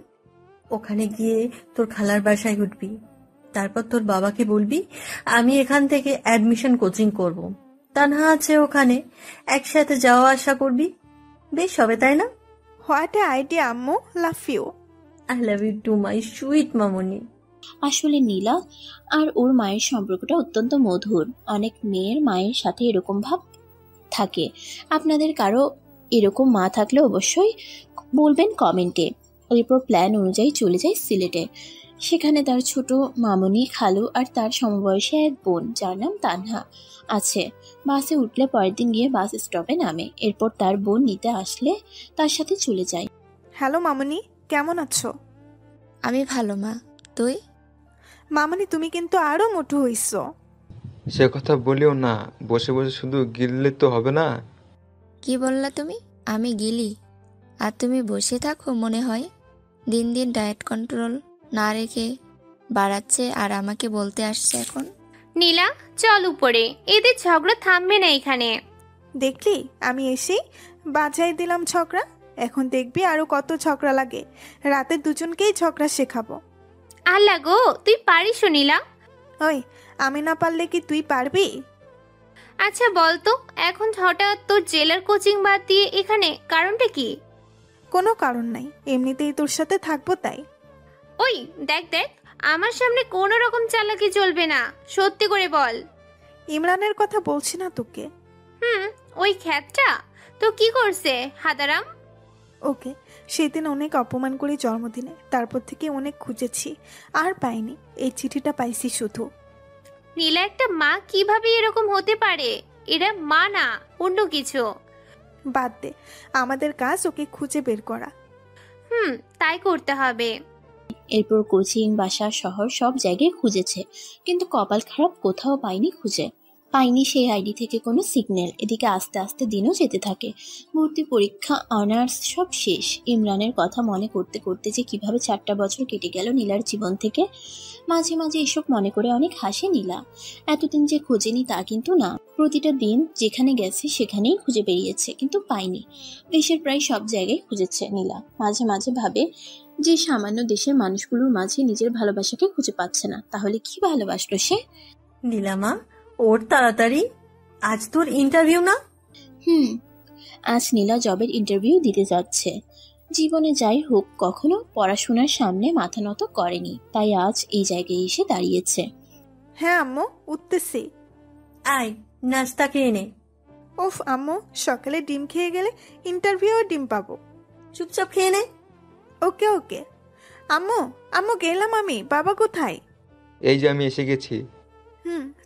ওখানে গিয়ে তোর খালার বাসায় উঠবি। তারপর তোর বাবাকে বলবি আমি এখান থেকে অ্যাডমিশন কোচিং করব। তানহা আছে ওখানে, একসাথে যাওয়া আসা করবি। বেশ হবে, তাই না? হোয়াট এ আইডিয়া আম্মু, love you. I love you too my sweet মামনি। আসলে নীলা আর ওর মায়ের সম্পর্কটা অত্যন্ত মধুর। অনেক মেয়ের মায়ের সাথে এরকম ভাব থাকে। আপনাদের কারো এরকম মা থাকলে অবশ্যই বলবেন কমেন্টে। এরপর প্ল্যান অনুযায়ী চলে যায় সিলেটে। সেখানে তার ছোট মামনি, খালু আর তার সমবয়সী এক বোন যার নাম তানহা আছে। বাসে উঠলে পরের দিন গিয়ে বাস স্টপে নামে। এরপর তার বোন নিতে আসলে তার সাথে চলে যায়। হ্যালো মামনি, কেমন আছো? আমি ভালো মা, তুই? মামনি তুমি কিন্তু আরো মোটু হইছো। সে কথা বলিও না, বসে বসে শুধু গিললে তো হবে না। কি বললা তুমি? আমি গিলি আর তুমি বসে থাকো মনে হয়? দিন দিন ডায়েট কন্ট্রোল না রেখে বাড়াচ্ছে আর আমাকে বলতে আসছে এখন। নীলা চল উপরে, এদের ঝগড়া থামবে না এখানে। দেখলি আমি এসেই বাজাই দিলাম ঝগড়া। এখন দেখবি আরো কত ঝগড়া লাগে। রাতে দুজনকেই ঝগড়া শেখাবো। আল্লাহ গো, তুই পারিস নীলা? ওই আমি না পারলে কি তুই পারবি? আচ্ছা বল তো, এখন হঠাৎ তোর জেলার কোচিং বাদ দিয়ে এখানে কারণটা কি? কোনো কারণ নাই, এমনিতেই তোর সাথে থাকবো তাই। ওই দেখ দেখ, আমার সামনে কোনো রকম চালাকি চলবে না, সত্যি করে বল। ইমরানের কথা বলছি না তোকে। ওই খ্যাতটা তো কি করছে হাদারাম? ওকে সেদিন অনেক অপমান করি জন্মদিনে, তারপর থেকে অনেক খুঁজেছি আর পাইনি। এই চিঠিটা পাইছি শুধু। নীলা একটা মা কিভাবে এরকম হতে পারে? এরা মা না, অন্য কিছু। বাদ দে, আমাদের কাজ ওকে খুঁজে বের করা। তাই করতে হবে। এরপর কোচিং, বাসা, শহর সব জায়গায় খুঁজেছে, কিন্তু কপাল খারাপ, কোথাও পাইনি সেই আইডি থেকে কোনো সিগন্যাল। এদিকে আস্তে আস্তে দিনও যেতে থাকে। ভর্তি পরীক্ষা, অনার্স সব শেষ। ইমরানের কথা মনে করতে করতে যে কিভাবে 4টা বছর কেটে গেল নীলার জীবন থেকে। মাঝে মাঝে এসব মনে করে অনেক হাসে নীলা। এতদিন যে খোঁজেনি তা কিন্তু না, প্রতিটা দিন যেখানে গেছে সেখানেই খুঁজে বেরিয়েছে, কিন্তু পায়নি। দেশের প্রায় সব জায়গায় খুঁজেছে নীলা। মাঝে মাঝে ভাবে যে সামান্য দেশের মানুষগুলোর মাঝে নিজের ভালোবাসাকে খুঁজে পাচ্ছে না, তাহলে কি ভালোবাসলো সে? নীলামা, ওর তাড়াতাড়ি, আজ তোর ইন্টারভিউ না? আজ নীলা জবের ইন্টারভিউ দিতে যাচ্ছে। জীবনে যাই হোক কখনো পড়াশোনার সামনে মাথা নত করেনি, তাই আজ এই জায়গায় এসে দাঁড়িয়েছে। হ্যাঁ আম্মু, উঠতেছি। আয় নাস্তা খেয়ে নে। উফ আম্মু, সকালে ডিম খেয়ে গেলে ইন্টারভিউ ডিম পাবো। চুপচাপ খেয়ে নে। ওকে ওকে। আম্মু আম্মু গেলাম আমি। বাবা কোথায়? এই যে আমি এসে গেছি।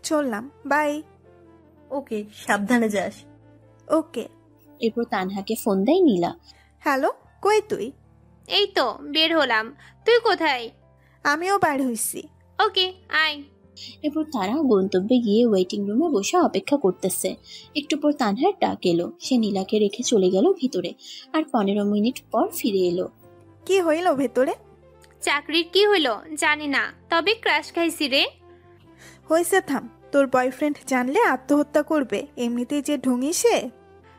চললাম, বাই। ওকে, সাবধানে যাস। ওকে। এরপর তানহাকে ফোন দেয় নীলা। হ্যালো, কই তুই? এই তো বের হলাম, তুই কোথায়? আমিও বাইর হইছি। ওকে আয়। এরপর তারা গন্তব্যে গিয়ে ওয়েটিং রুমে বসে অপেক্ষা করতেছে। একটু পর তানহার ডাক এলো। সে নীলাকে রেখে চলে গেল ভিতরে, আর 15 মিনিট পর ফিরে এলো। কি হইল ভেতরে? চাকরির কি হইলো জানি না, তবে ক্রাশ খাইছি রে। হয়েছে থাম, তোর বয়ফ্রেন্ড জানলে আত্মহত্যা করবে, এমনিতেই যে ঢুঙি সে।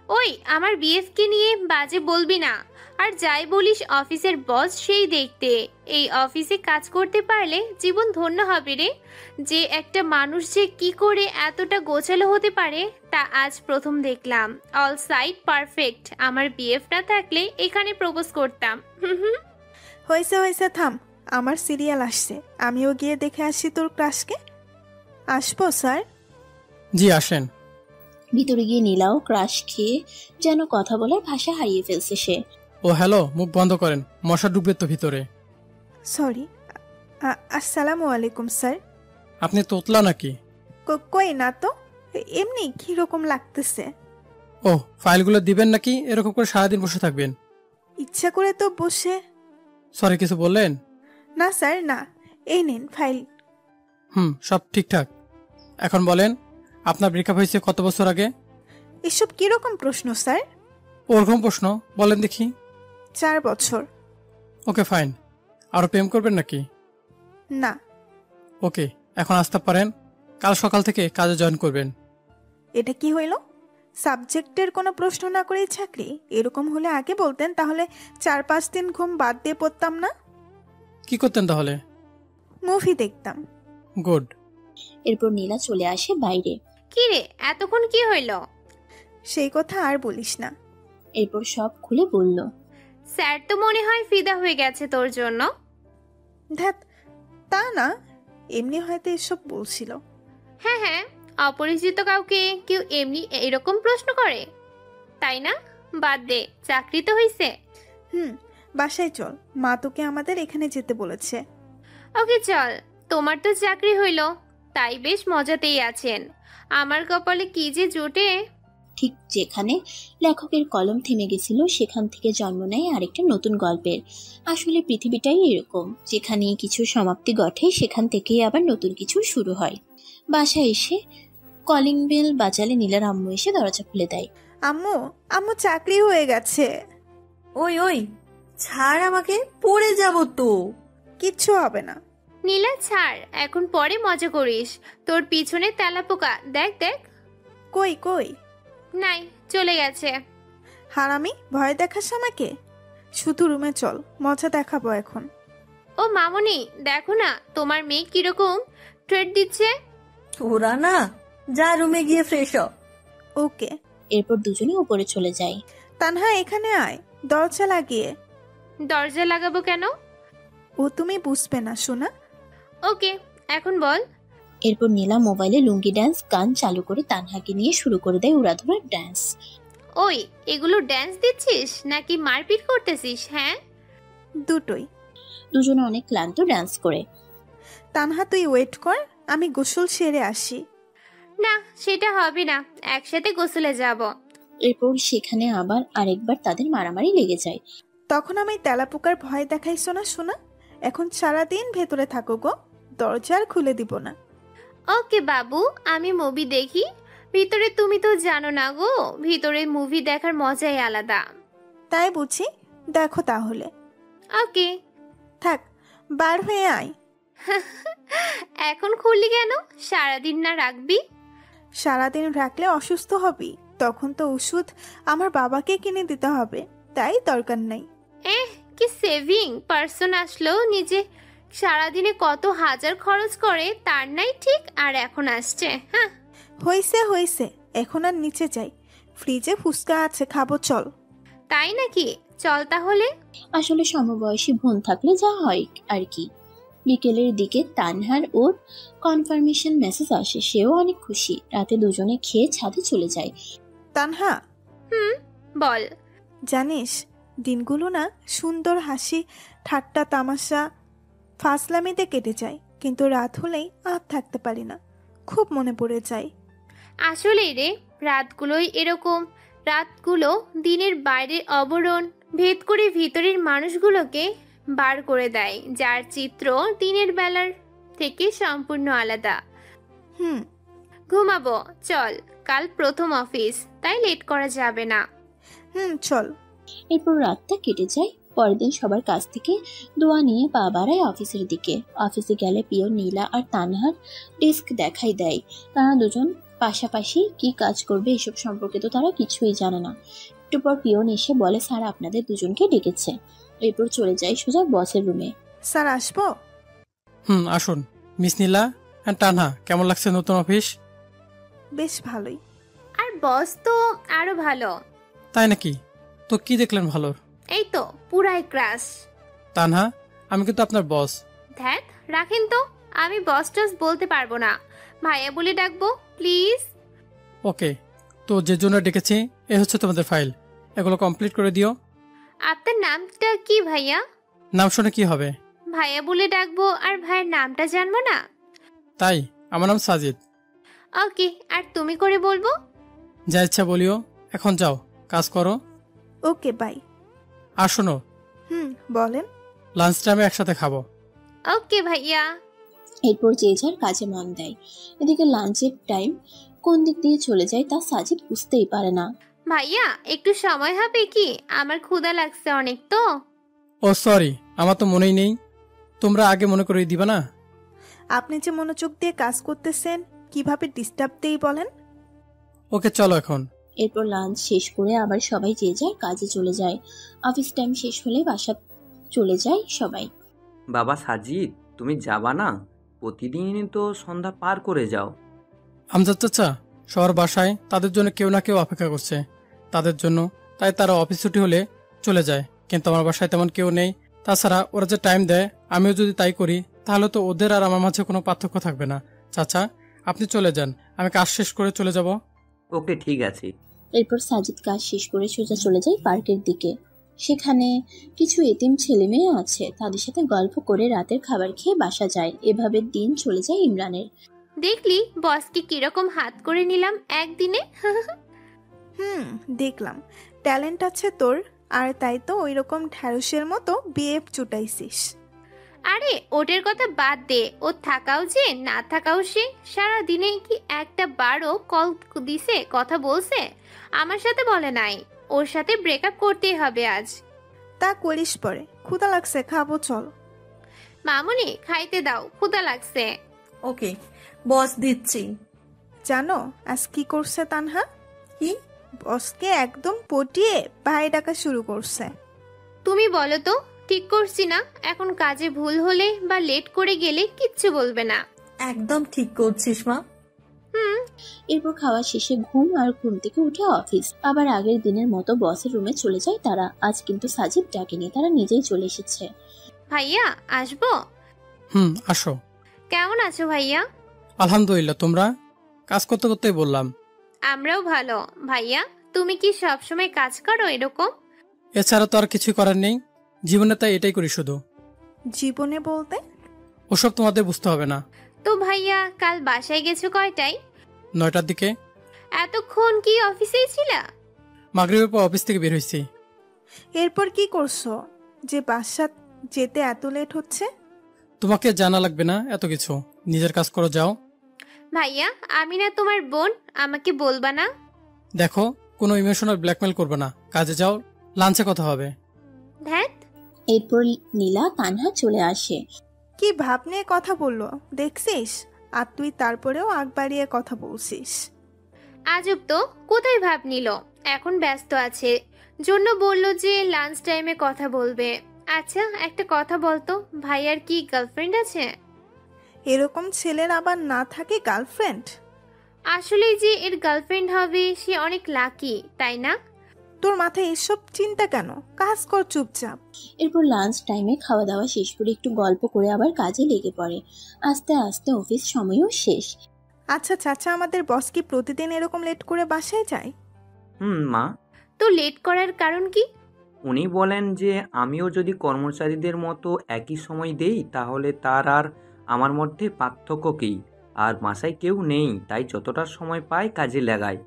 ওই আমার বিএফকে নিয়ে বাজে বলবি না। আর যাই বলিস অফিসের বস সেই দেখতে। এই অফিসে কাজ করতে পারলে জীবন ধন্য হবে রে। যে একটা মানুষ যে কি করে এতটা গোছালো হতে পারে তা আজ প্রথম দেখলাম। All side perfect. আমার বিএফ না থাকলে এখানে প্রপোজ করতাম। হয়েছে হয়েছে থাম, আমার সিরিয়াল আসছে, আমিও গিয়ে দেখে আসি তোর ক্রাশকে। আসবো স্যার? জি আসেন। ভিতরে গিয়ে নীলাও ক্রাশ খেয়ে যেন কথা বলার ভাষা হারিয়ে ফেলছে সে। ও হ্যালো, মুখ বন্ধ করেন, মশা ডুববে তো ভিতরে। সরি। আসসালামু আলাইকুম স্যার। আপনি তোতলা নাকি? কই না তো, এমনি কিরকম লাগতেছে। ও ফাইলগুলো দিবেন নাকি এরকম করে সারাদিন বসে থাকবেন? ইচ্ছা করে তো বসে। সরি, কিছু বললেন? না স্যার না, এই নিন ফাইল। সব ঠিকঠাক। এখন বলেন, আপনার ব্রেকআপ হয়েছে কত বছর আগে? এসব কিরকম প্রশ্ন স্যার? ওরকম প্রশ্ন বলেন দেখি। 4 বছর। Okay fine. আরো প্রেম করবেন নাকি? না। ওকে, এখন আসতে পারেন। কাল সকাল থেকে কাজে জয়েন করবেন। এটা কি হইল? সাবজেক্টের কোনো প্রশ্ন না করেই চাকরি? এরকম হলে আগে বলতেন, তাহলে 4-5 দিন ঘুম বাদ দিয়ে পড়তাম না। কি করতেন তাহলে? মুভি দেখতাম। গুড। এরপর নীলা চলে আসে বাইরে। কি রে, এতক্ষণ কি হইল? সেই কথা আর বলিস না। এরপর সব খুলে বলল। স্যার তো মনে হয় ফিদা হয়ে গেছে তোর জন্য। ধ্যাত, তা না, এমনি হয়তো এসব বলছিল। হ্যাঁ হ্যাঁ, অপরিচিত কাউকে কেউ এমনি এরকম প্রশ্ন করে, তাই না? বাদ দে, চাকরি তো হইছে। বাসায় চল, মা তোকে আমাদের এখানে যেতে বলেছে। ওকে চল, তোমার তো চাকরি হইল, তাই বেশ মজাতেই আছেন। আমার কপালে কি যে জোটে। ঠিক যেখানে লেখকের কলম থেমে গেছিল সেখান থেকে জন্ম নেয় আরেকটা নতুন গল্পের। আসলে পৃথিবীটাই এরকম, যেখানে কিছু সমাপ্তি ঘটে সেখান থেকেই আবার নতুন কিছু শুরু হয়। বাসায় এসে কলিং বেল বাজালে নীলার আম্মু এসে দরজা খুলে দেয়। আম্মু, আম্মু চাকরি হয়ে গেছে। ওই ওই ছাড় আমাকে, পড়ে যাব তো। কিচ্ছু হবে না। নীলা ছাড়, এখন পরে মজা করিস। তোর পিছনে তেলাপোকা, দেখ দেখ। কই কই? নাই, চলে গেছে। হারামি, ভয় দেখাস আমাকে? শুধু রুমে চল, মজা দেখাবো এখন। ও মামনি, দেখো না তোমার মেয়ে কিরকম ট্রেড দিচ্ছে। ওরা না, যা রুমে গিয়ে ফ্রেশ হ। ওকে। এরপর দুজনে উপরে চলে যায়। তানহা এখানে আয়, দরজা লাগিয়ে। দরজা লাগাবো কেন? ও তুমি বুঝবে না শোনা। ওকে, এখন বল। এরপর নীলা মোবাইলে লুঙ্গি ড্যান্স গান চালু করে তানহাকে নিয়ে শুরু করে দেয় উড়াধুরার ড্যান্স। ওই, এগুলো ড্যান্স দিচ্ছিস নাকি মারপিট করতেছিস? হ্যাঁ, দুটোই। দুজনে অনেক ক্লান্ত ড্যান্স করে। তানহা তুই ওয়েট কর, আমি গোসল সেরে আসি। না, সেটা হবে না, একসাথে গোসলে যাব। এরপর সেখানে আবার আরেকবার তাদের মারামারি লেগে যায়। তখন আমি তেলাপোকার ভয় দেখাইছো না শোনা। এখন সারাদিন ভেতরে থাকো গো, দরজা আর খুলে দিব না। ওকে বাবু, আমি মুভি দেখি ভিতরে। তুমি তো জানো না গো, ভিতরে মুভি দেখার মজাই আলাদা। তাই বুঝি, দেখো তাহলে। ওকে। থাক, বার হয়ে আয়। এখন খুললি কেন? সারাদিন না রাখবি? সারাদিন রাখলে অসুস্থ হবি, তখন তো ওষুধ আমার বাবাকে কিনে দিতে হবে, তাই দরকার নাই। কি সেভিং পার্সন আসলো, নিজে সারাদিনে কত হাজার খরচ করে তার নাই ঠিক, আর এখন আসছে। হ্যাঁ হইছে হইছে, এখন আর নিচে যাই, ফ্রিজে ফুচকা আছে, খাবো চল। তাই নাকি? চল তাহলে। আসলে সমবয়সী বোন থাকলে যা হয় আর কি। বিকেলের দিকে তানহার ওর কনফার্মেশন মেসেজ আসে, সেও অনেক খুশি। রাতে দুজনে খেয়ে ছাদে চলে যায়। তানহা, বল। জানিস, দিনগুলো না সুন্দর হাসি ঠাট্টা তামাশা ফাসলামিতে কেটে যায়, কিন্তু রাত হলেই আর থাকতে পারি না, খুব মনে পড়ে যায়। আসলেই রে, রাতগুলোই এরকম। রাতগুলো দিনের বাইরের আবরণ ভেদ করে ভিতরের মানুষগুলোকে বার করে দেয়, যার চিত্র দিনের বেলার থেকে সম্পূর্ণ আলাদা। হুম। ঘুমাবো, চল, কাল প্রথম অফিস, তাই লেট করা যাবে না। চল। এরপর রাতটা কেটে যায়। পরের দিন সবার কাছ থেকে দোয়া নিয়ে পা বাড়ায় অফিসের দিকে। অফিসে গেলে পিয়ন নীলা আর তানহার ডেস্ক দেখাই দেয়। তারা দুজন পাশাপাশি কি কাজ করবে এসব সম্পর্কে তো তারা কিছুই জানে না। একটু পর পিয়ন এসে বলে, স্যার আপনাদের দুজনকে ডেকেছে। এরপর চলে যায় সোজা বসের রুমে। স্যার আসবো? আসুন। মিস নীলা অ্যান্ড তানহা, কেমন লাগছে নতুন অফিস? বেশ ভালোই। আর বস তো আরো ভালো। তাই নাকি? তো কি দেখলেন ভালো? এই তো পুরাই ক্রাশ। তানহা, আমি কিন্তু আপনার বস। ধ্যাত, রাখেন তো, আমি বস টস বলতে পারবো না, ভাইয়া বলে ডাকবো প্লিজ। ওকে, তো যে জন্য ডেকেছি এ হচ্ছে তোমাদের ফাইল, এগুলো কমপ্লিট করে দিও। আপনার নামটা কি ভাইয়া? নাম শুনে কি হবে? ভাইয়া বলে ডাকবো আর ভাইয়ের নামটা জানবো না? তাই, আমার নাম সাজিদ। ওকে, আর তুমি করে বলবো? যা ইচ্ছা বলিও। এখন যাও, কাজ করো। ওকে, বাই। আর শোনো, বলেন। লাঞ্চ টাইমে একসাথে খাবো। ওকে ভাইয়া। এরপর যে যার কাজে মন দেয়। এদিকে লাঞ্চের টাইম কোন দিক দিয়ে চলে যায় তা সাজিদ বুঝতেই পারে না। ভাইয়া একটু সময় হবে কি? আমার ক্ষুধা লাগছে অনেক তো। ও সরি, আমার তো মনেই নেই। তোমরা আগে মনে করে দিবা না? আপনি যে মনোযোগ দিয়ে কাজ করতেছেন, কিভাবে ডিস্টার্ব দেই বলেন? ওকে, চলো এখন। এরপর লাঞ্চ শেষ করে আবার সবাই যে যার কাজে চলে যায়। অফিস টাইম শেষ হলে বাসা চলে যায় সবাই। বাবা সাজিদ, তুমি যাবা না? প্রতিদিনই তো সন্ধ্যা পার করে যাও। আমজাদ চাচা, সবার বাসায় তাদের জন্য কেউ না কেউ অপেক্ষা করছে তাদের জন্য, তাই তারা অফিস ছুটি হলে চলে যায়। কিন্তু আমার বাসায় তেমন কেউ নেই। তাছাড়া ওরা যে টাইম দেয়, আমিও যদি তাই করি তাহলে তো ওদের আর আমার মাঝে কোনো পার্থক্য থাকবে না। চাচা, আপনি চলে যান, আমি কাজ শেষ করে চলে যাব। ওকে, ঠিক আছে। এরপর সাজিদ কাজ শেষ করে সোজা চলে যায় পার্কের দিকে। সেখানে কিছু এতিম ছেলে মেয়ে আছে, তাদের সাথে গল্প করে রাতের খাবার খেয়ে বাসা যায়। এভাবে দিন চলে যায় ইমরানের। দেখলি বসকে কিরকম হাত করে নিলাম একদিনে। দেখলাম, ট্যালেন্ট আছে তোর, আর তাই তো ওইরকম ঢ্যাঁড়সের মতো বিএফ চুটাইছিস। আরে ওটার কথা বাদ দে, ও থাকাও যে না থাকাও সে। সারা দিনে কি একটা বারও কল দিছে, কথা বলছে? আমার সাথে বলে নাই। ওর সাথে ব্রেকআপ করতেই হবে আজ। তা করিস পরে, ক্ষুধা লাগছে, খাবো চল। মামুনি খাইতে দাও, ক্ষুধা লাগছে। ওকে বস, দিচ্ছি। জানো আজ কি করছে তানহা? কি? বসকে একদম পটিয়ে ভাই ডাকা শুরু করছে। তুমি বলো তো, ঠিক করছি না? এখন কাজে ভুল হলে বা লেট করে গেলে কিচ্ছু বলবে না। একদম ঠিক করছিস মা। এরপর খাওয়া শেষে ঘুম, আর ঘুম থেকে উঠে অফিস। আবার আগের দিনের মতো বসের রুমে চলে যায় তারা। আজ কিন্তু সাজিদ ডাকেনি, তারা নিজেই চলে এসেছে। ভাইয়া আসবো? আসো। কেমন আছো ভাইয়া? আলহামদুলিল্লাহ। তোমরা? কাজ করতে করতেই বললাম। আমরাও ভালো। ভাইয়া তুমি কি সবসময় কাজ করো এরকম? এছাড়া তো আর কিছু করার নেই জীবনে, তাই এটাই করি শুধু। জীবনে বলতে? ওসব তোমাদের বুঝতে হবে না। তো ভাইয়া কাল বাসায় গেছো কয়টায়? 9টার দিকে। এতক্ষণ কি অফিসেই ছিলা? মাগরিবের পর অফিস থেকে বের হয়েছি। এরপর কি করছো যে বাসা যেতে এত লেট হচ্ছে? তোমাকে জানা লাগবে না এত কিছু, নিজের কাজ করো, যাও। ভাইয়া আমি না তোমার বোন, আমাকে বলবা না? দেখো, কোনো ইমোশনাল ব্ল্যাকমেল করবে না, কাজে যাও, লাঞ্চে কথা হবে। ধ্যাত। এরপর নীলা তানহা চলে আসে। কি ভাব নিয়ে কথা বললো দেখছিস? আর তুই তারপরেও আগ বাড়িয়ে কথা বলছিস। আজব তো, কোথায় ভাব নিল? এখন ব্যস্ত আছে জন্য বলল যে লাঞ্চ টাইমে কথা বলবে। আচ্ছা একটা কথা বলতো, ভাইয়ার কি গার্লফ্রেন্ড আছে? এরকম ছেলের আবার না থাকে গার্লফ্রেন্ড? আসলে যে এর গার্লফ্রেন্ড হবে সে অনেক লাকি, তাই না? তোর মাথায় এসব চিন্তা কেন? কাজ কর চুপচাপ। এরপর লাঞ্চ টাইমে খাওয়া দাওয়া শেষ করে একটু গল্প করে আবার কাজে লেগে পড়ে। আস্তে আস্তে অফিস সময়ও শেষ। আচ্ছা চাচা, আমাদের বস কি প্রতিদিন এরকম লেট করে বাসায় যায়? মা। তো লেট করার কারণ কি? উনি বলেন যে আমিও যদি কর্মচারীদের মতো একই সময় দেই তাহলে তার আর আমার মধ্যে পার্থক্য কী? আর বাসায় কেউ নেই, তাই যতটা সময় পায় কাজে লাগায়।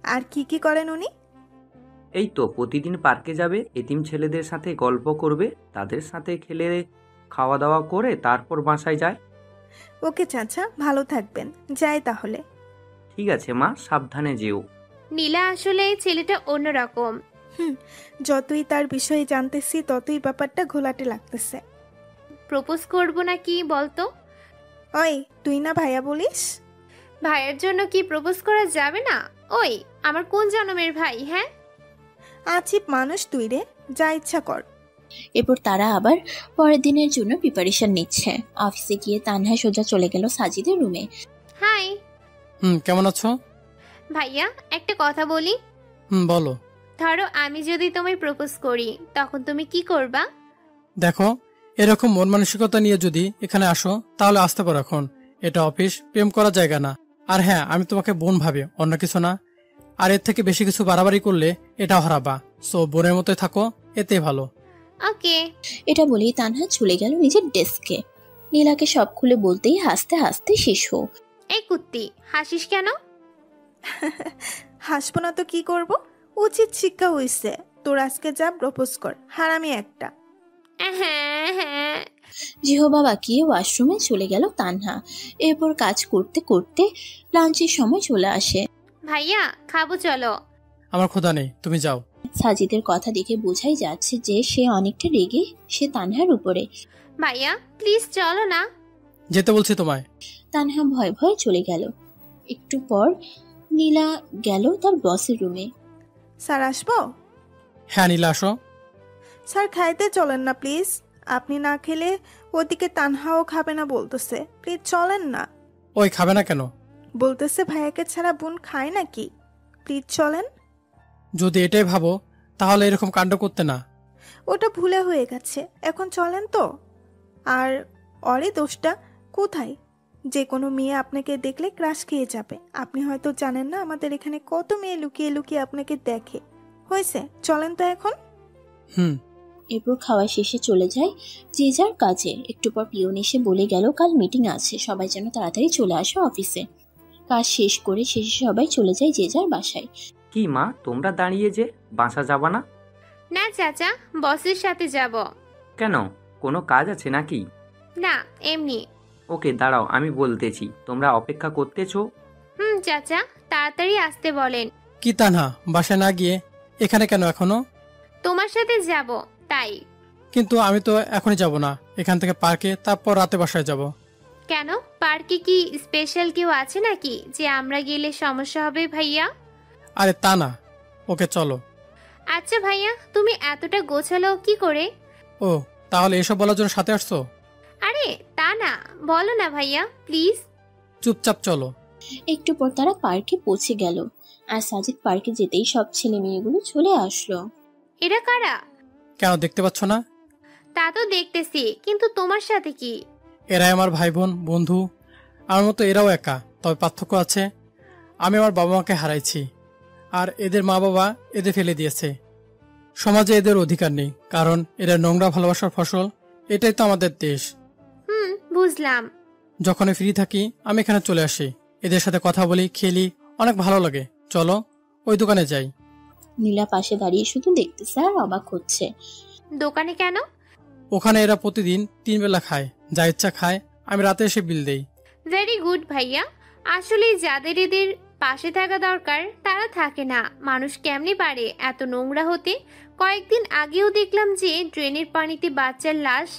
আর কি কি করেন উনি? এই তো প্রতিদিন পার্কে যাবে, এতিম ছেলেদের সাথে গল্প করবে, তাদের সাথে খেলে খাওয়া দাওয়া করে তারপর বাসায় যায়। ওকে চাচা, ভালো থাকবেন, যাই তাহলে। ঠিক আছে মা, সাবধানে যেও। নীলা আসলে ছেলেটা অন্যরকম। যতই তার বিষয়ে জানতেছি ততই ব্যাপারটা ঘোলাটে লাগতেছে। প্রপোজ করব না কি বলতো? ওই তুই না ভাইয়া বলিস? ভাইয়ের জন্য কি প্রপোজ করা যাবে না? ওই আমার কোন জন্মের ভাই? হ্যাঁ, আচিপ মানুষ তুই রে, যা ইচ্ছা কর। এরপর তারা আবার পরের দিনের জন্য প্রিপারেশন নিচ্ছে। অফিসে গিয়ে তানহা সোজা চলে গেল সাজিদের রুমে। হাই কেমন আছো? ভাইয়া, একটা কথা বলি। বলো। ধরো আমি যদি তোমায় প্রপোজ করি, তখন তুমি কি করবা? দেখো, এরকম মন মানসিকতা নিয়ে যদি এখানে আসো তাহলে আসতে পারো। এখন এটা অফিস, প্রেম করার জায়গা না। আর হ্যাঁ, আমি তোমাকে বোন ভাবি, অন্য কিছু না। আর এর থেকে বেশি কিছু বাড়াবাড়ি করলে এটা হারাবা। সো বোনের মতোই থাকো, এতে ভালো। ওকে। এটা বলেই তানহা চলে গেল নিজের ডেস্কে। নীলাকে সব খুলে বলতেই হাসতে হাসতে শেষ হো। এই কুত্তি, হাসিস কেন? হাসবো না তো কি করব? উচিত শিক্ষা হইছে তোর। আজকে যা প্রপোজ কর, হারামি একটা। হ্যাঁ। জিহো বাবা গিয়ে ওয়াশরুমে চলে গেল তানহা। এরপর কাজ করতে করতে লাঞ্চের সময় চলে আসে। ভাইয়া, খাবো চলো। আমার ক্ষুধা নেই, তুমি যাও। সাজিদের কথা দেখে বোঝাই যাচ্ছে যে সে অনেকটা রেগে সে তানহার উপরে। ভাইয়া প্লিজ চলো না। যেতে বলছি তোমায়। তানহা ভয় ভয় চলে গেল। একটু পর নীলা গেল তার বসের রুমে। স্যার আসবো? হ্যাঁ নীলা, আসো। স্যার খাইতে চলেন না প্লিজ। আপনি না খেলে ওদিকে তানহাও খাবে না বলতেছে। প্লিজ চলেন না। ওই খাবে না কেন? বলতেছে ভাইয়াকে ছাড়া বোন খায় নাকি। প্লিজ চলেন। যদি এটাই ভাবো তাহলে এরকম কাণ্ড করতে না। ওটা ভুলে হয়ে গেছে, এখন চলেন তো। আর অরে দোষটা কোথায়? যে কোনো মেয়ে আপনাকে দেখলে ক্রাশ খেয়ে যাবে। আপনি হয়তো জানেন না আমাদের এখানে কত মেয়ে লুকিয়ে লুকিয়ে আপনাকে দেখে। হয়েছে, চলেন তো এখন। এরপর খাওয়া শেষে চলে যায় যে যার কাজে। একটু পর পিয়ন এসে বলে গেল কাল মিটিং আছে, সবাই যেন তাড়াতাড়ি চলে আসে অফিসে। কাজ শেষ করে শেষে সবাই চলে যায় যে যার বাসায়। কি মা, তোমরা দাঁড়িয়ে যে, বাসা যাবা না? না চাচা, বসের সাথে যাব। কেন, কোনো কাজ আছে নাকি? না, এমনি। ওকে দাঁড়াও, আমি বলতেছি। তোমরা অপেক্ষা করতেছো? চাচা তাড়াতাড়ি আসতে বলেন। কি তানহা, বাসায় না গিয়ে এখানে কেন এখনো? তোমার সাথে যাব তাই। কিন্তু আমি তো এখনই যাব না, এখান থেকে পার্কে, তারপর রাতে বাসায় যাব। কেন, পার্কে কি স্পেশাল কেউ আছে নাকি যে আমরা গেলে সমস্যা হবে ভাইয়া? আরে তা না, ওকে চলো। আচ্ছা ভাইয়া, তুমি এতটা গোছালো কি করে? ও তাহলে এসব বলার জন্য সাথে আসছো? আরে তা না, বলো না ভাইয়া প্লিজ। চুপচাপ চলো। একটু পর তারা পার্কে পৌঁছে গেল। আর সাজিদ পার্কে যেতেই সব ছেলে মেয়েগুলো চলে আসলো। এরা কারা? কেন দেখতে পাচ্ছ না? তা তো দেখতেছি, কিন্তু তোমার সাথে কি? এরাই আমার ভাই বোন, বন্ধু। আমার মতো এরাও একা, তবে পার্থক্য আছে। আমি আমার বাবা মাকে হারাইছি, আর এদের মা বাবা এদের ফেলে দিয়েছে। সমাজে এদের অধিকার নেই, কারণ এরা নোংরা ভালোবাসার ফসল। এটাই তো আমাদের দেশ। বুঝলাম। যখনই ফ্রি থাকি আমি এখানে চলে আসি, এদের সাথে কথা বলি, খেলি, অনেক ভালো লাগে। চলো ওই দোকানে যাই। নীলা পাশে দাঁড়িয়ে শুধু দেখতেছে আর অবাক হচ্ছে। দোকানে কেন? ওখানে এরা প্রতিদিন 3 বেলা খায়, যা ইচ্ছা খায়। আমি রাতে এসে বিল দেই। ভেরি গুড ভাইয়া। আসলে যাদের এদের পাশে থাকা দরকার তারা থাকে না। মানুষ কেমনে পারে এত নোংরা হতে? কয়েকদিন আগেও দেখলাম যে ড্রেনের পানিতে বাচ্চার লাশ।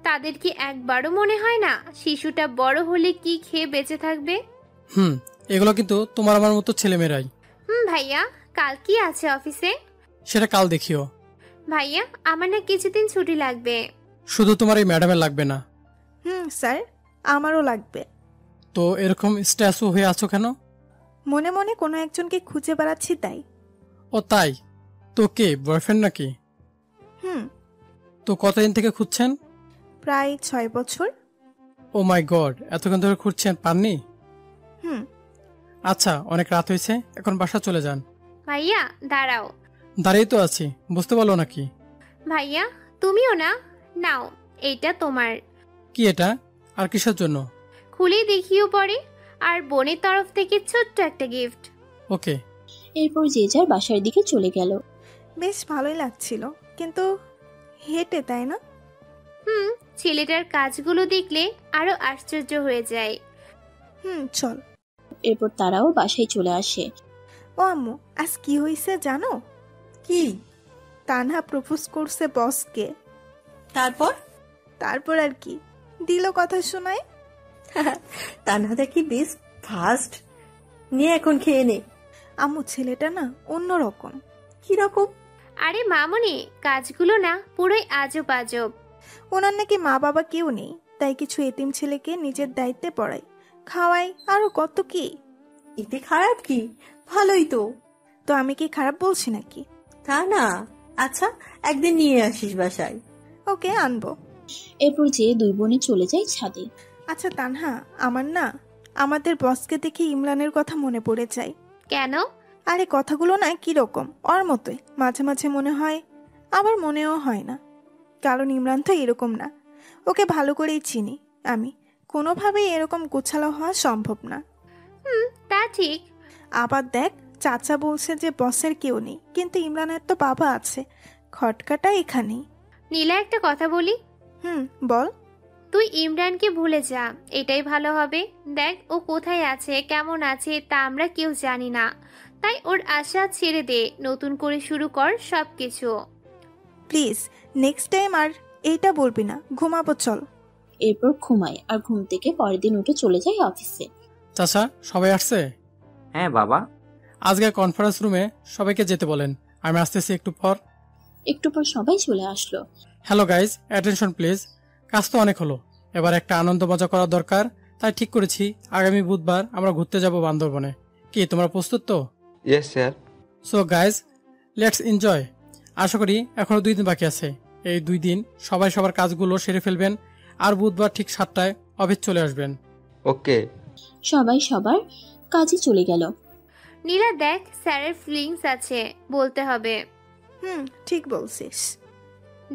তাদের কি একবারও মনে হয় না শিশুটা বড় হলে কি খেয়ে বেঁচে থাকবে? এগুলো কিন্তু তোমার আমার মতো ছেলেমেয়েরাই। ভাইয়া, কাল কি আছে অফিসে? সেটা কাল দেখিও। ভাইয়া, আমার না কিছুদিন ছুটি লাগবে। শুধু তোমার এই ম্যাডামের লাগবে না। স্যার, আমারও লাগবে। তো এরকম স্ট্যাচু হয়ে আছো কেন? মনে মনে কোনো একজনকে খুঁজে বেড়াচ্ছি তাই। ও তাই? তো কে, বয়ফ্রেন্ড নাকি? তো কতদিন থেকে খুঁজছেন? প্রায় 6 বছর। ও মাই গড, এতক্ষণ ধরে খুঁজছেন, পাননি? আচ্ছা, অনেক রাত হয়েছে, এখন বাসা চলে যান। ভাইয়া দাঁড়াও। দাঁড়িয়ে তো আছি, বুঝতে পারলো নাকি? ভাইয়া তুমিও না, নাও এইটা তোমার। কি এটা? আর কিসের জন্য? খুলে দেখিও পরে। আর বোনের তরফ থেকে ছোট্ট একটা গিফট। ওকে। এরপর যে যার বাসার দিকে চলে গেল। বেশ ভালোই লাগছিল, কিন্তু হেঁটে, তাই না? ছেলেটার কাজগুলো দেখলে আরো আশ্চর্য হয়ে যায়। চল। এরপর তারাও বাসায় চলে আসে। ও আম্মু, আজ কি হয়েছে জানো? কি? তানহা প্রপোজ করছে বসকে। তারপর আর কি, দিল কথা শোনায়। তানহা দেখি বেশ ফাস্ট। নিয়ে এখন খেয়ে নে। আম্মু, ছেলেটা না অন্যরকম। কিরকম? আরে মামুনি, কাজগুলো না পুরোই আজব আজব। ওনার নাকি মা বাবা কেউ নেই, তাই কিছু এতিম ছেলেকে নিজের দায়িত্বে পড়ায়, খাওয়াই, আরো কত কি। এতে খারাপ কি? ভালোই তো। তো আমি কি খারাপ বলছি নাকি? তা না। আচ্ছা, একদিন নিয়ে আসিস বাসায়। ওকে, আনবো। এরপর যে দুই বোনে চলে যায় ছাদে। আচ্ছা তানহা, আমার না আমাদের বসকে দেখে ইমরানের কথা মনে পড়ে যায়। কেন? আরে কথাগুলো না কিরকম ওর মতোই, মাঝে মাঝে মনে হয়, আবার মনেও হয় না। কারণ ইমরান তো এরকম না, ওকে ভালো করেই চিনি আমি। কোনোভাবেই এরকম গোছালো হওয়া সম্ভব না। তা ঠিক। আবার দেখ, চাচা বলছে যে বসের কেউ নেই, কিন্তু ইমরানের তো বাবা আছে। খটকাটা এখানেই। নীলা, একটা কথা বলি। বল। তুই ইমরানকে ভুলে যা, এটাই ভালো হবে। দেখ, ও কোথায় আছে, কেমন আছে তা আমরা কেউ জানি না। তাই ওর আশা ছেড়ে দে, নতুন করে শুরু কর সবকিছু। প্লিজ নেক্সট টাইম আর এইটা বলবি না। ঘুমাবো, চল। এরপর ঘুমায় আর ঘুম থেকে পরের দিন উঠে চলে যায় অফিসে। চাচা, সবাই আসছে? হ্যাঁ বাবা। আজকে কনফারেন্স রুমে সবাইকে যেতে বলেন, আমি আসতেছি একটু পর। একটু পর সবাই চলে আসলো। Hello guys, attention please. কাজ তো অনেক হলো, এবার একটা আনন্দ মজা করা দরকার। তাই ঠিক করেছি আগামী বুধবার আমরা ঘুরতে যাব বান্দরবনে। কি তোমরা প্রস্তুত তো? Yes sir. So guys, let's enjoy. আশা করি এখনো 2 দিন বাকি আছে। এই 2 দিন সবাই সবার কাজগুলো সেরে ফেলবেন, আর বুধবার ঠিক 7টায় অফিস চলে আসবেন। ওকে। সবাই সবার কাজে চলে গেল। নীলা দেখ, স্যারের ফিলিংস আছে, বলতে হবে। ঠিক বলছিস।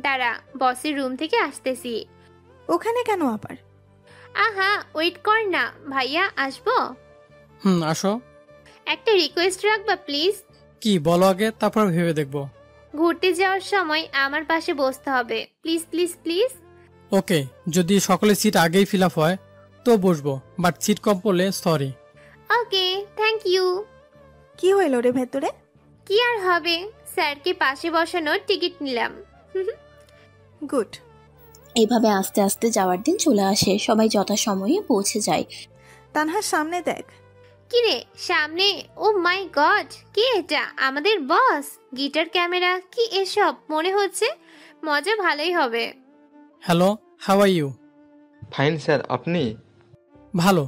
দাঁড়া, বসের রুম থেকে আসতেছি। ওখানে কেন আবার? আহা, ওয়েট কর না ভাইয়া, আসবো। আসো। একটা রিকোয়েস্ট রাখবা প্লিজ? কি বলো আগে, তারপর ভেবে দেখবো। ঘুরতে যাওয়ার সময় আমার পাশে বসতে হবে, প্লিজ প্লিজ প্লিজ। ওকে, যদি সকলের সিট আগেই ফিল আপ হয় তো বসবো, বাট সিট কম পড়লে সরি। Okay, thank you. কি হইল রে ভেতরে? কি আর হবে, স্যারকে পাশে বসানোর টিকিট নিলাম। গুড। এইভাবে আস্তে আস্তে যাওয়ার দিন চলে আসে, সবাই যথাসময়ে পৌঁছে যায়। তানহার সামনে দেখ। কি রে সামনে? ও মাই গড, কে এটা? আমাদের বস। গিটার, ক্যামেরা, কি এসব? মনে হচ্ছে মজা ভালোই হবে। Hello, how are you? Fine sir, আপনি? ভালো।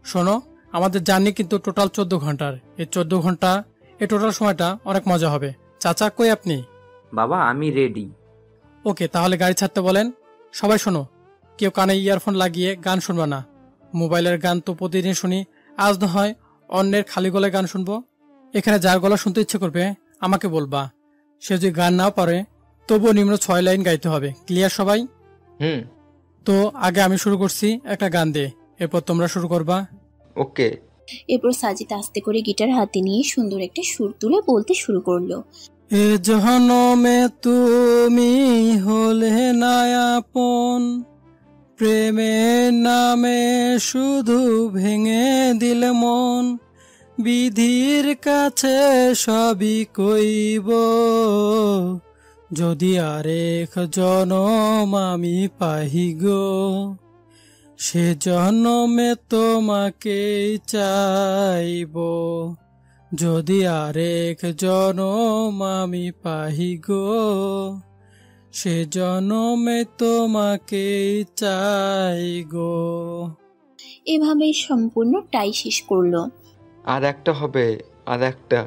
শোনো, আমাদের জার্নি কিন্তু টোটাল 14 ঘন্টার। এই 14 ঘন্টা, এই টোটাল সময়টা অনেক মজা হবে। চাচা কই আপনি? বাবা, আমি রেডি। ওকে, তাহলে গাড়ি ছাড়তে বলেন। সবাই শোনো, কেউ কানে ইয়ারফোন লাগিয়ে গান শুনবা না। মোবাইলের গান তো প্রতিদিন শুনি, আজ না হয় অন্যের খালি গলায় গান শুনবো। এখানে যার গলা শুনতে ইচ্ছে করবে আমাকে বলবা। সে যদি গান নাও পারে তবুও নিম্ন 6 লাইন গাইতে হবে। ক্লিয়ার সবাই? তো আগে আমি শুরু করছি একটা গান দিয়ে, এরপর তোমরা শুরু করবা। ওকে। এরপর সাজিদ আস্তে করে গিটার হাতে নিয়ে সুন্দর একটা সুর তুলে বলতে শুরু করলো। এ জনমে তুমি হলে না আপন, প্রেমের নামে শুধু ভেঙে দিলে মন, বিধির কাছে সবই কইব, যদি আরেক জনম আমি পাহি গো, সে জনমে তোমাকেই চাইব, যদি আরেক জনম আমি পাহি গো, সে জনমে তোমাকেই চাই গো। এভাবেই সম্পূর্ণ টাই শেষ করলো। আর একটা হবে, আর একটা।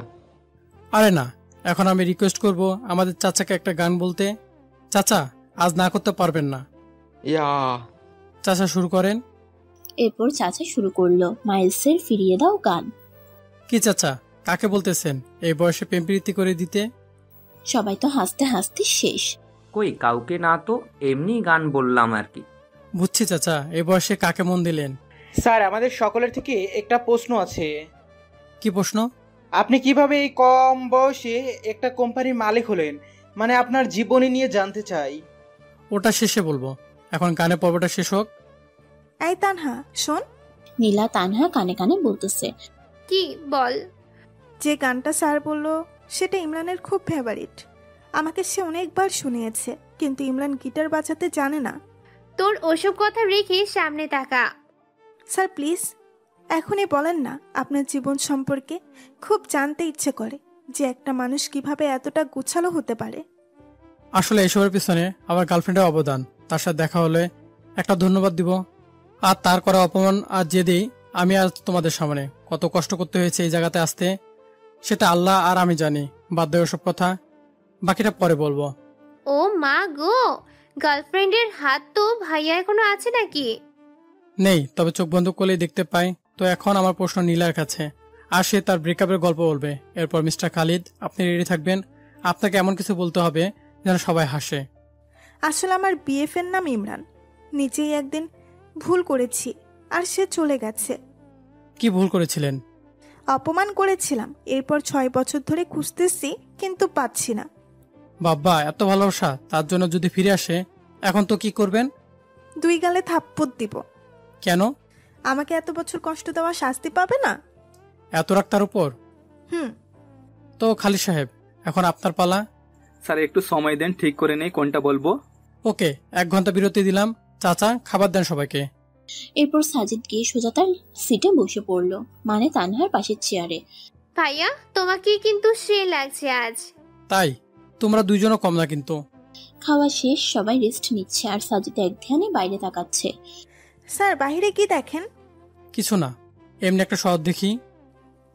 আরে না, এখন আমি রিকোয়েস্ট করব আমাদের চাচাকে একটা গান বলতে। চাচা, আজ না করতে পারবেন না। ইয়া। চাচা শুরু করেন। এরপর চাচা শুরু করলো মাইলসের ফিরিয়ে দাও গান। কি চাচা, কাকে বলতেছেন এই বয়সে প্রেম প্রীতি করে দিতে? সবাই তো হাসতে হাসতে শেষ। কই কাউকে না তো, এমনি গান বললাম আর কি। বুঝছি চাচা, এই বয়সে কাকে মন দিলেন? স্যার, আমাদের সকলের থেকে একটা প্রশ্ন আছে। কি প্রশ্ন? আপনি কিভাবে এই কম বয়সে একটা কোম্পানির মালিক হলেন? মানে আপনার জীবনী নিয়ে জানতে চাই। ওটা শেষে বলবো, এখন গানের পর্বটা শেষ হোক। এই তানহা শোন। নীলা তানহা কানে কানে বলতেছে। কি বল? যে গানটা স্যার বলল সেটা ইমরানের খুব ফেভারিট। আমাকে সে অনেকবার শুনিয়েছে, কিন্তু ইমরান গিটার বাজাতে জানে না। তোর ওসব কথা রেখে সামনে তাকা। স্যার প্লিজ এখনই বলেন না আপনার জীবন সম্পর্কে। খুব জানতে ইচ্ছে করে যে একটা মানুষ কিভাবে এতটা গুছালো হতে পারে। আসলে এসবের পিছনে আমার গার্লফ্রেন্ডের অবদান। তার সাথে দেখা হলে একটা ধন্যবাদ দিব। আর তার করা অপমান আর যেদিন আমি আজ তোমাদের সামনে কত কষ্ট করতে হয়েছে এই জায়গাতে আসতে, সেটা আল্লাহ আর আমি জানি। বাদ দেয় ওসব কথা, বাকিটা পরে বলবো। ও মা গো, গার্লফ্রেন্ডের হাত তো ভাইয়া এখনো আছে নাকি? নেই, তবে চোখ বন্ধ করলেই দেখতে পাই। তো এখন আমার প্রশ্ন নীলার কাছে, আর সে তার ব্রেকআপের গল্প বলবে। এরপর মিস্টার খালিদ আপনি রেডি থাকবেন। আপনাকে এমন কিছু বলতে হবে যেন সবাই হাসে। আসলে আমার বিএফের নাম ইমরান। নিজেই একদিন ভুল করেছি আর সে চলে গেছে। কি ভুল করেছিলেন? অপমান করেছিলাম। এরপর 6 বছর ধরে খুঁজতেছি কিন্তু পাচ্ছি না। বাবা, এত ভালোবাসা, তার জন্য যদি ফিরে আসে এখন তো কি করবেন? 2 গালে থাপ্পড় দিব। কেন? আমাকে এত বছর কষ্ট দেওয়া শাস্তি পাবে না? এত রাগ তার উপর? তো খালিদ সাহেব এখন আপনার পালা। স্যার একটু সময় দেন, ঠিক করে নেই কোনটা বলবো। ওকে, 1 ঘন্টা বিরতি দিলাম। চাচা খাবার দেন সবাইকে। এরপর সাজিদ গিয়ে সোজা তার সিটে বসে পড়লো, মানে তানহার পাশের চেয়ারে। ভাইয়া তোমাকে কিন্তু সে লাগছে আজ। তাই? তোমরা দুইজনও কম না কিন্তু। খাওয়া শেষ, সবাই রেস্ট নিচ্ছে আর সাজিদ এক ধ্যানে বাইরে তাকাচ্ছে। স্যার বাইরে কি দেখেন? কিছু না, এমনি একটা শহর দেখি।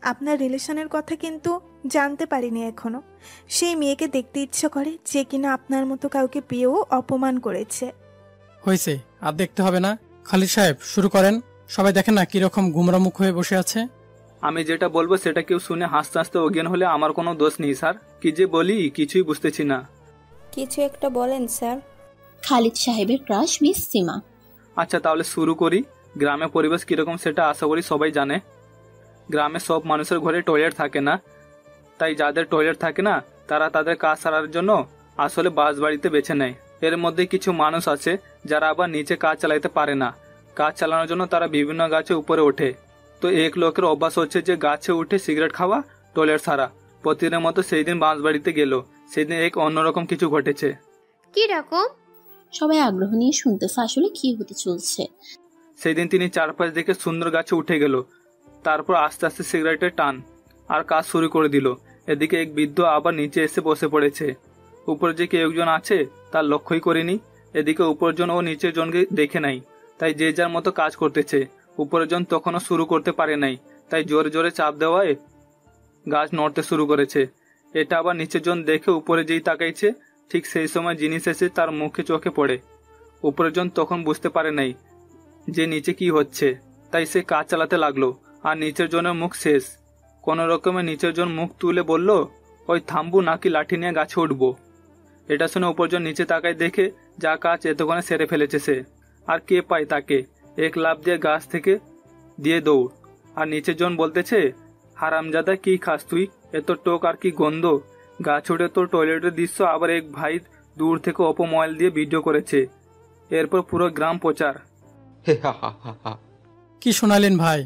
আপনার রিলেশনের কথা কিন্তু জানতে পারিনি এখনো। সেই মেয়েকে দেখতে ইচ্ছে করে যে কিনা আপনার মতো কাউকে পেয়েও অপমান করেছে। হয়েছে, আর দেখতে হবে না। খালিদ সাহেব শুরু করেন। সবাই দেখেন না কিরকম গুমরা মুখ হয়ে বসে আছে। আমি যেটা বলবো সেটা কেউ শুনে হাসতে হাসতে অজ্ঞান হলে আমার কোনো দোষ নেই স্যার। কি যে বলি কিছুই বুঝতেছি না। কিছু একটা বলেন স্যার। খালিদ সাহেবের ক্রাশ মিস সীমা। আচ্ছা তাহলে শুরু করি। গ্রামে পরিবেশ কিরকম সেটা আশা করি সবাই জানে। গ্রামে সব মানুষের ঘরে টয়লেট থাকে না, তাই যাদের টয়লেট থাকে না তারা তাদের কাজ সারার জন্য আসলে বাসবাড়িতে বেছে নেয়। এর মধ্যে কিছু মানুষ আছে যারা আবার নিচে কাজ চালাইতে পারে না। কাজ চালানোর জন্য তারা বিভিন্ন গাছে উপরে ওঠে। তো এক লোকের অভ্যাস হচ্ছে যে গাছে উঠে সিগারেট খাওয়া, টয়লেট সারা। প্রতিদিনের মতো সেই দিন বাঁশবাড়িতে গেল। সেদিন এক অন্যরকম কিছু ঘটেছে। কি রকম? সবাই আগ্রহ নিয়ে শুনতেছে আসলে কি হতে চলছে। সেই দিন তিনি চারপাশ দেখে সুন্দর গাছে উঠে গেল। তারপর আস্তে আস্তে সিগারেটের টান আর কাজ শুরু করে দিল। এদিকে এক বৃদ্ধ আবার নিচে এসে বসে পড়েছে। উপরে যে কেউ একজন আছে তার লক্ষ্যই করেনি। এদিকে উপরের জন ও নিচের জনকে দেখে নাই, তাই যে যার মতো কাজ করতেছে। উপরের জন তখনও শুরু করতে পারে নাই, তাই জোরে জোরে চাপ দেওয়ায় গাছ নড়তে শুরু করেছে। এটা আবার নিচের জন দেখে উপরে যেই তাকাইছে, ঠিক সেই সময় জিনিস এসে তার মুখে চোখে পড়ে। উপরের জন তখন বুঝতে পারে নাই যে নিচে কি হচ্ছে, তাই সে কাজ চালাতে লাগলো। আর নিচের জনের মুখ শেষ। কোনো রকমে নিচের জন মুখ তুলে বলল, ওই থামবো নাকি লাঠি নিয়ে গাছে উঠবো। এটা শুনে উপরজন নিচে তাকায় দেখে যা কাজ এতক্ষণে সেরে ফেলেছে সে। আর কে পায় তাকে। এক লাফ দিয়ে গাছ থেকে দিয়ে দৌড়। আর নিচের জন বলতেছে, হারামজাদা কি খাস তুই, এত টোক আর কি গন্ধ। গাছ উঠে তোর টয়লেটের দৃশ্য আবার এক ভাই দূর থেকে অপমোবাইল দিয়ে ভিডিও করেছে। এরপর পুরো গ্রাম প্রচার। কি শোনালেন ভাই?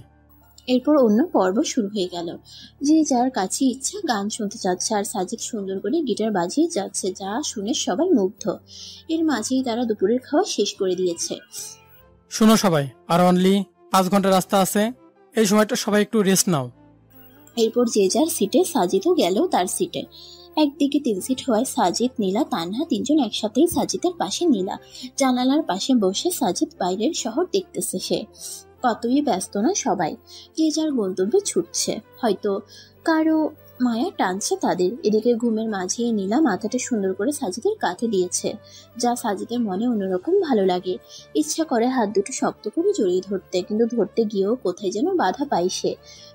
এরপর অন্য পর্ব শুরু হয়ে গেল। যে যার কাছে ইচ্ছা গান শুনতে যাচ্ছে আর সাজিদ সুন্দর করে গিটার বাজিয়ে যাচ্ছে, যা শুনে সবাই মুগ্ধ। এর মাঝেই তারা দুপুরের খাওয়া শেষ করে দিয়েছে। শোনো সবাই, আর অনলি 5 ঘন্টা রাস্তা আছে। এই সময়টা সবাই একটু রেস্ট নাও। এরপর যে যার সিটে, সাজিদও গেল তার সিটে। একদিকে 3 সিট হওয়ায় সাজিদ, নীলা, তানহা তিনজন একসাথেই সাজিদের পাশে। নীলা জানালার পাশে বসে সাজিদ বাইরের শহর দেখতেছে। সে কতই ব্যস্ত না সবাই, যে যার গন্তব্যে ছুটছে। হয়তো কারো মায়া টানছে তাদের। এদিকে ঘুমের মাঝে নীলা মাথাটা সুন্দর করে সাজিদের কাঁধে দিয়েছে, যা সাজিদের মনে অন্যরকম ভালো লাগে। ইচ্ছা করে হাত দুটো শক্ত করে জড়িয়ে ধরতে, কিন্তু ধরতে গিয়েও কোথায় যেন বাধা পাই সে,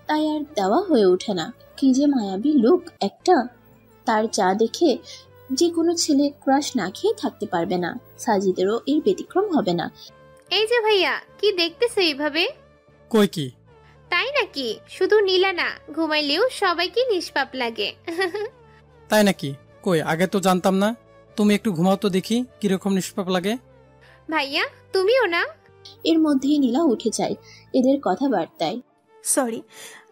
তাই আর দেওয়া হয়ে ওঠে না। কি যে মায়াবী লুক একটা তার, যা দেখে যে কোনো ছেলে ক্রাশ না খেয়ে থাকতে পারবে না। সাজিদেরও এর ব্যতিক্রম হবে না। এই যে ভাইয়া, কি দেখতেছো এইভাবে? কই কি? তাই নাকি? শুধু নীলা না, ঘুমাইলেও সবাইকে নিষ্পাপ লাগে। তাই নাকি? কই, আগে তো জানতাম না। তুমি একটু ঘুমাও তো দেখি কিরকম নিষ্পাপ লাগে। ভাইয়া তুমিও না? এর মধ্যেই নীলা উঠে যায় এদের কথাবার্তায়। সরি,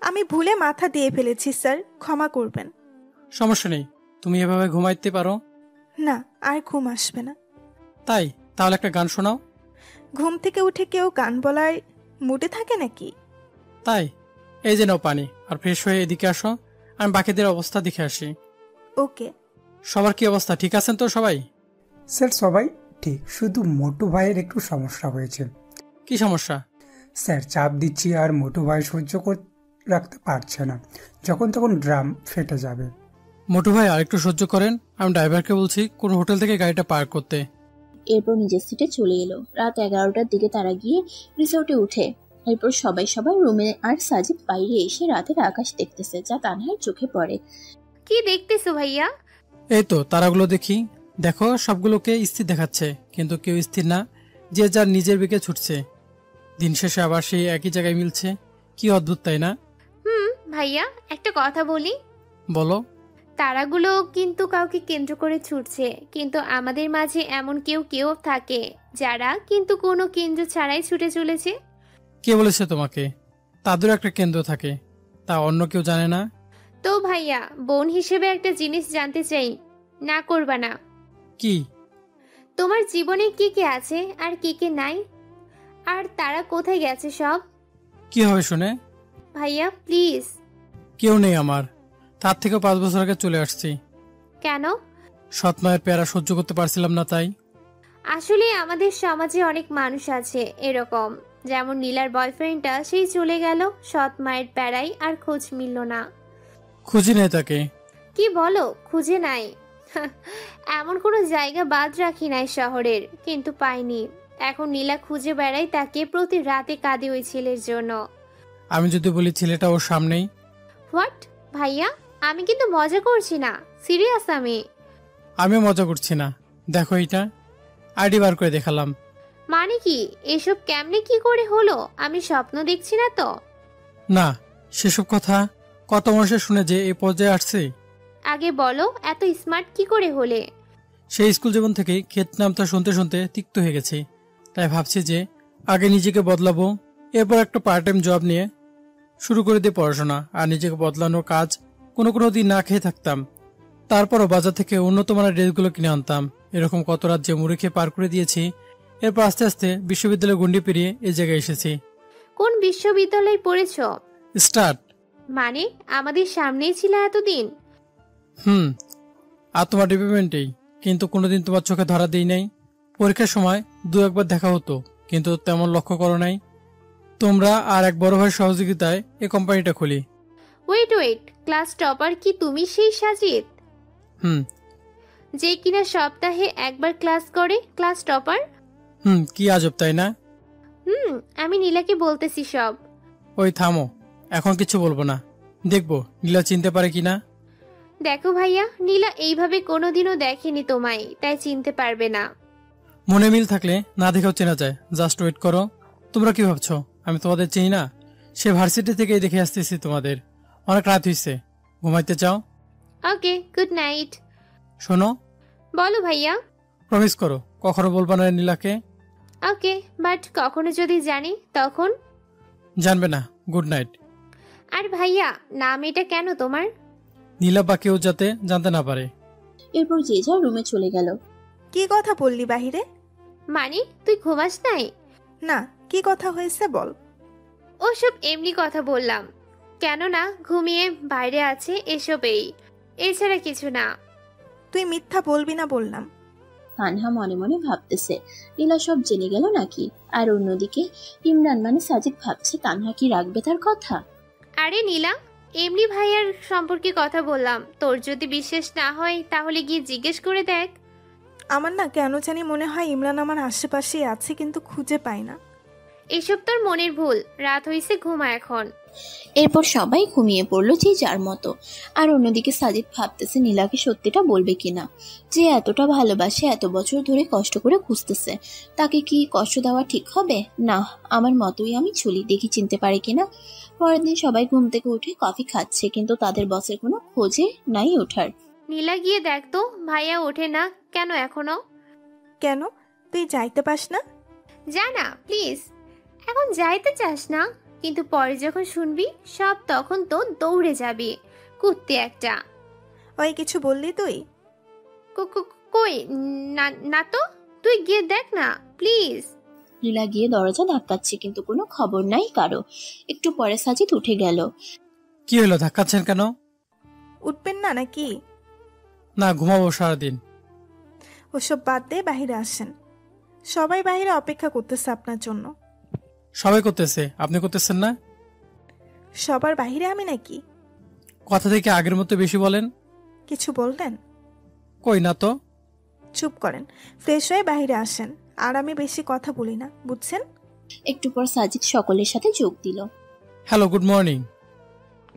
আমি ভুলে মাথা দিয়ে ফেলেছি স্যার, ক্ষমা করবেন। সমস্যা নেই, তুমি এভাবে ঘুমাইতে পারো। না, আর ঘুম আসবে না। তাই তাহলে একটা গান শোনাও। ঘুম থেকে উঠে কেউ গান বলার মুডে থাকে নাকি? তাই এই যে নাও পানি, আর ফ্রেশ হয়ে এদিকে আসো, আমি বাকিদের অবস্থা দেখে আসি। ওকে। সবার কি অবস্থা, ঠিক আছেন তো সবাই? স্যার সবাই ঠিক, শুধু মোটু ভাইয়ের একটু সমস্যা হয়েছে। কি সমস্যা? স্যার চাপ দিচ্ছি আর মোটু ভাই সহ্য রাখতে পারছে না, যখন তখন ড্রাম ফেটে যাবে। মোটু ভাই আর একটু সহ্য করেন, আমি ড্রাইভারকে বলছি কোন হোটেল থেকে গাড়িটা পার্ক করতে। এরপর নিজের সিটে চলে এলো। রাত 11টার দিকে তারা গিয়ে রিসোর্টে উঠে। এরপর সবাই রুমে, আর সাজিদ বাইরে এসে রাতের আকাশ দেখতেছে, যা তানহার চোখে পড়ে। কি দেখতেছো ভাইয়া? এই তো তারাগুলো দেখি। দেখো সবগুলোকে স্থির দেখাচ্ছে, কিন্তু কেউ স্থির না, যে যার নিজের দিকে ছুটছে। দিন শেষে আবার সেই একই জায়গায় মিলছে। কি অদ্ভুত, তাই না? ভাইয়া একটা কথা বলি। বলো। তারাগুলো কিন্তু কাউকে কেন্দ্র করে ছুটছে, কিন্তু আমাদের মাঝে এমন কেউ থাকে যারা কিন্তু কোনো কেন্দ্র ছাড়াই ছুটে চলেছে। কে বলেছে তোমাকে? তাদের একটা কেন্দ্র থাকে, তা অন্য কেউ জানে না। তো ভাইয়া, বোন হিসেবে একটা জিনিস জানতে চাই, না করবা না? কি? তোমার জীবনে কি কি আছে আর কি কি নাই, আর তারা কোথায় গেছে সব? কি হবে শুনে? ভাইয়া প্লিজ। কেউ নেই আমার, তার থেকে 5 বছর আগে চলে আসছি। কেন? সৎ মায়ের প্যারা সহ্য করতে পারছিলাম না, তাই। আসলে আমাদের সমাজে অনেক মানুষ আছে এরকম, যেমন নীলার বয়ফ্রেন্ডটা, সেই চলে গেল সৎ মায়ের প্যারাই, আর খোঁজ মিলল না। খুঁজি নেই তাকে। কি বলো, খুঁজে নাই? এমন কোনো জায়গা বাদ রাখি নাই শহরের, কিন্তু পাইনি। এখন নীলা খুঁজে বেড়াই তাকে, প্রতি রাতে কাঁদে ওই ছেলের জন্য। আমি যদি বলি ছেলেটা ওর সামনেই। হোয়াট ভাইয়া, আমি কিন্তু মজা করছি না, সিরিয়াস। আমিও মজা করছি না। দেখো এটা, আইডি বার করে দেখালাম। মানে কি এসব, কেমনে কি করে হলো? আমি স্বপ্ন দেখছি না তো? না, সেসব কথা কত মানুষের শুনে যে এই পর্যায়ে আসছে। আগে বলো, এত স্মার্ট কি করে হলে? সেই স্কুল জীবন থেকেই ক্ষেত নামটা শুনতে শুনতে তিক্ত হয়ে গেছি, তাই ভাবছি যে আগে নিজেকে বদলাবো, এরপর একটা পার্ট টাইম জব নিয়ে শুরু করে দিয়ে পড়াশোনা। আর নিজেকে বদলানোর কাজ কোনো দিন না খেয়ে থাকতাম, তারপরও বাজার থেকে উন্নত মানের ড্রেসগুলো কিনে আনতাম। এরকম কত রাত যে মুড়ি খেয়ে পার করে দিয়েছি। এরপর আস্তে আস্তে বিশ্ববিদ্যালয় গণ্ডি পেরিয়ে এই জায়গায় এসেছি। কোন বিশ্ববিদ্যালয়ে পড়েছ? স্টার্ট। মানে আমাদের সামনেই ছিল এতদিন? আর তোমার ডিপার্টমেন্টেই, কিন্তু কোনোদিন তোমার চোখে ধরা দেই নাই। পরীক্ষার সময় 2-1বার দেখা হতো, কিন্তু তেমন লক্ষ্য করো নাই। তোমরা আর এক বড় ভাইয়ের সহযোগিতায় এই কোম্পানিটা খুলি। ওয়েট, ক্লাস টপার কি তুমি সেই সাজিদ? যে কিনা সপ্তাহে একবার ক্লাস করে, ক্লাস টপার? কি আজব, তাই না? আমি নীলাকে বলতেছি সব। ওই থামো, এখন কিছু বলবো না, দেখবো নীলা চিনতে পারে কিনা। দেখো ভাইয়া, নীলা এইভাবে কোনোদিনও দেখেনি তোমায়, তাই চিনতে পারবে না। মনে মিল থাকলে না দেখেও চেনা যায়। জাস্ট ওয়েট করো। তোমরা কি ভাবছো আমি তোমাদের চিনি না? সে ভার্সিটি থেকেই দেখে আসতেছি তোমাদের। অনেক রাত হয়েছে, ঘুমাইতে চাও? ওকে, গুড নাইট। শোনো। বলো ভাইয়া। প্রমিস করো কখনো বলবা না নীলাকে? ওকে, বাট কখনো যদি জানি তখন? জানবে না। Good night. আর ভাইয়া, নাম এটা কেন তোমার? নীলা বা কেউ যাতে জানতে না পারে। এরপর যে যা রুমে চলে গেল। কি কথা বললি বাহিরে? মানে তুই ঘুমাস নাই? না, কি কথা হয়েছে বল। ওসব এমনি কথা বললাম, কেননা ঘুমিয়ে বাইরে আছে এসবেই, এছাড়া কিছু না। তুই মিথ্যা বলবি না বললাম। তানহা মনে মনে ভাবতেছে নীলা সব জেনে গেল নাকি। আর অন্যদিকে ইমরান মানে সাজিদ ভাবছে তানহা কি রাখবে তার কথা। আরে নীলা, এমনি ভাইয়ার সম্পর্কে কথা বললাম, তোর যদি বিশ্বাস না হয় তাহলে গিয়ে জিজ্ঞেস করে দেখ। আমার না কেন জানি মনে হয় ইমরান আমার আশেপাশেই আছে, কিন্তু খুঁজে পাই না। এসব তোর মনের ভুল, রাত হইছে, ঘুমা এখন। এরপর সবাই ঘুমিয়ে পড়লো যে যার মতো। আর অন্যদিকে সাজিদ ভাবতেছে নীলাকে সত্যিটা বলবে কিনা। যে এতটা ভালোবাসে, এত বছর ধরে কষ্ট করে খুঁজতেছে, তাকে কি কষ্ট দেওয়া ঠিক হবে? না, আমার মতোই আমি চলি, দেখি চিনতে পারে কিনা। পরের দিন সবাই ঘুম থেকে উঠে কফি খাচ্ছে, কিন্তু তাদের বসের কোনো খোঁজে নাই ওঠার। নীলা গিয়ে দেখতো ভাইয়া ওঠে না কেন এখনো। কেন, তুই যাইতে পাস না? যা না প্লিজ, এখন যাইতে চাস না, কিন্তু পরে যখন শুনবি সব তখন তো দৌড়ে যাবি, কুত্তে একটা। ওই কিছু বললি তুই? কই না, না তো, তুই গিয়ে দেখ না প্লিজ। নীলা গিয়ে দরজা ধাক্কাচ্ছে, কিন্তু কোনো খবর নাই কারো। একটু পরে সাজিদ উঠে গেল। কি হলো, ধাক্কাচ্ছেন কেন? উঠবেন না নাকি? না, ঘুমাবো সারাদিন। ওসব বাদ দিয়ে বাহিরে আসেন, সবাই বাহিরে অপেক্ষা করতেছে আপনার জন্য। সবাই করতেছে, আপনি করতেছেন না? সবার বাহিরে আমি নাকি? কথা থেকে আগের মতো বেশি বলেন। কিছু বললেন? কই না তো। চুপ করেন, ফ্রেশ হয়ে বাহিরে আসেন, আর আমি বেশি কথা বলি না, বুঝছেন? একটু পর সাজিদ সকলের সাথে যোগ দিল। Hello, good morning.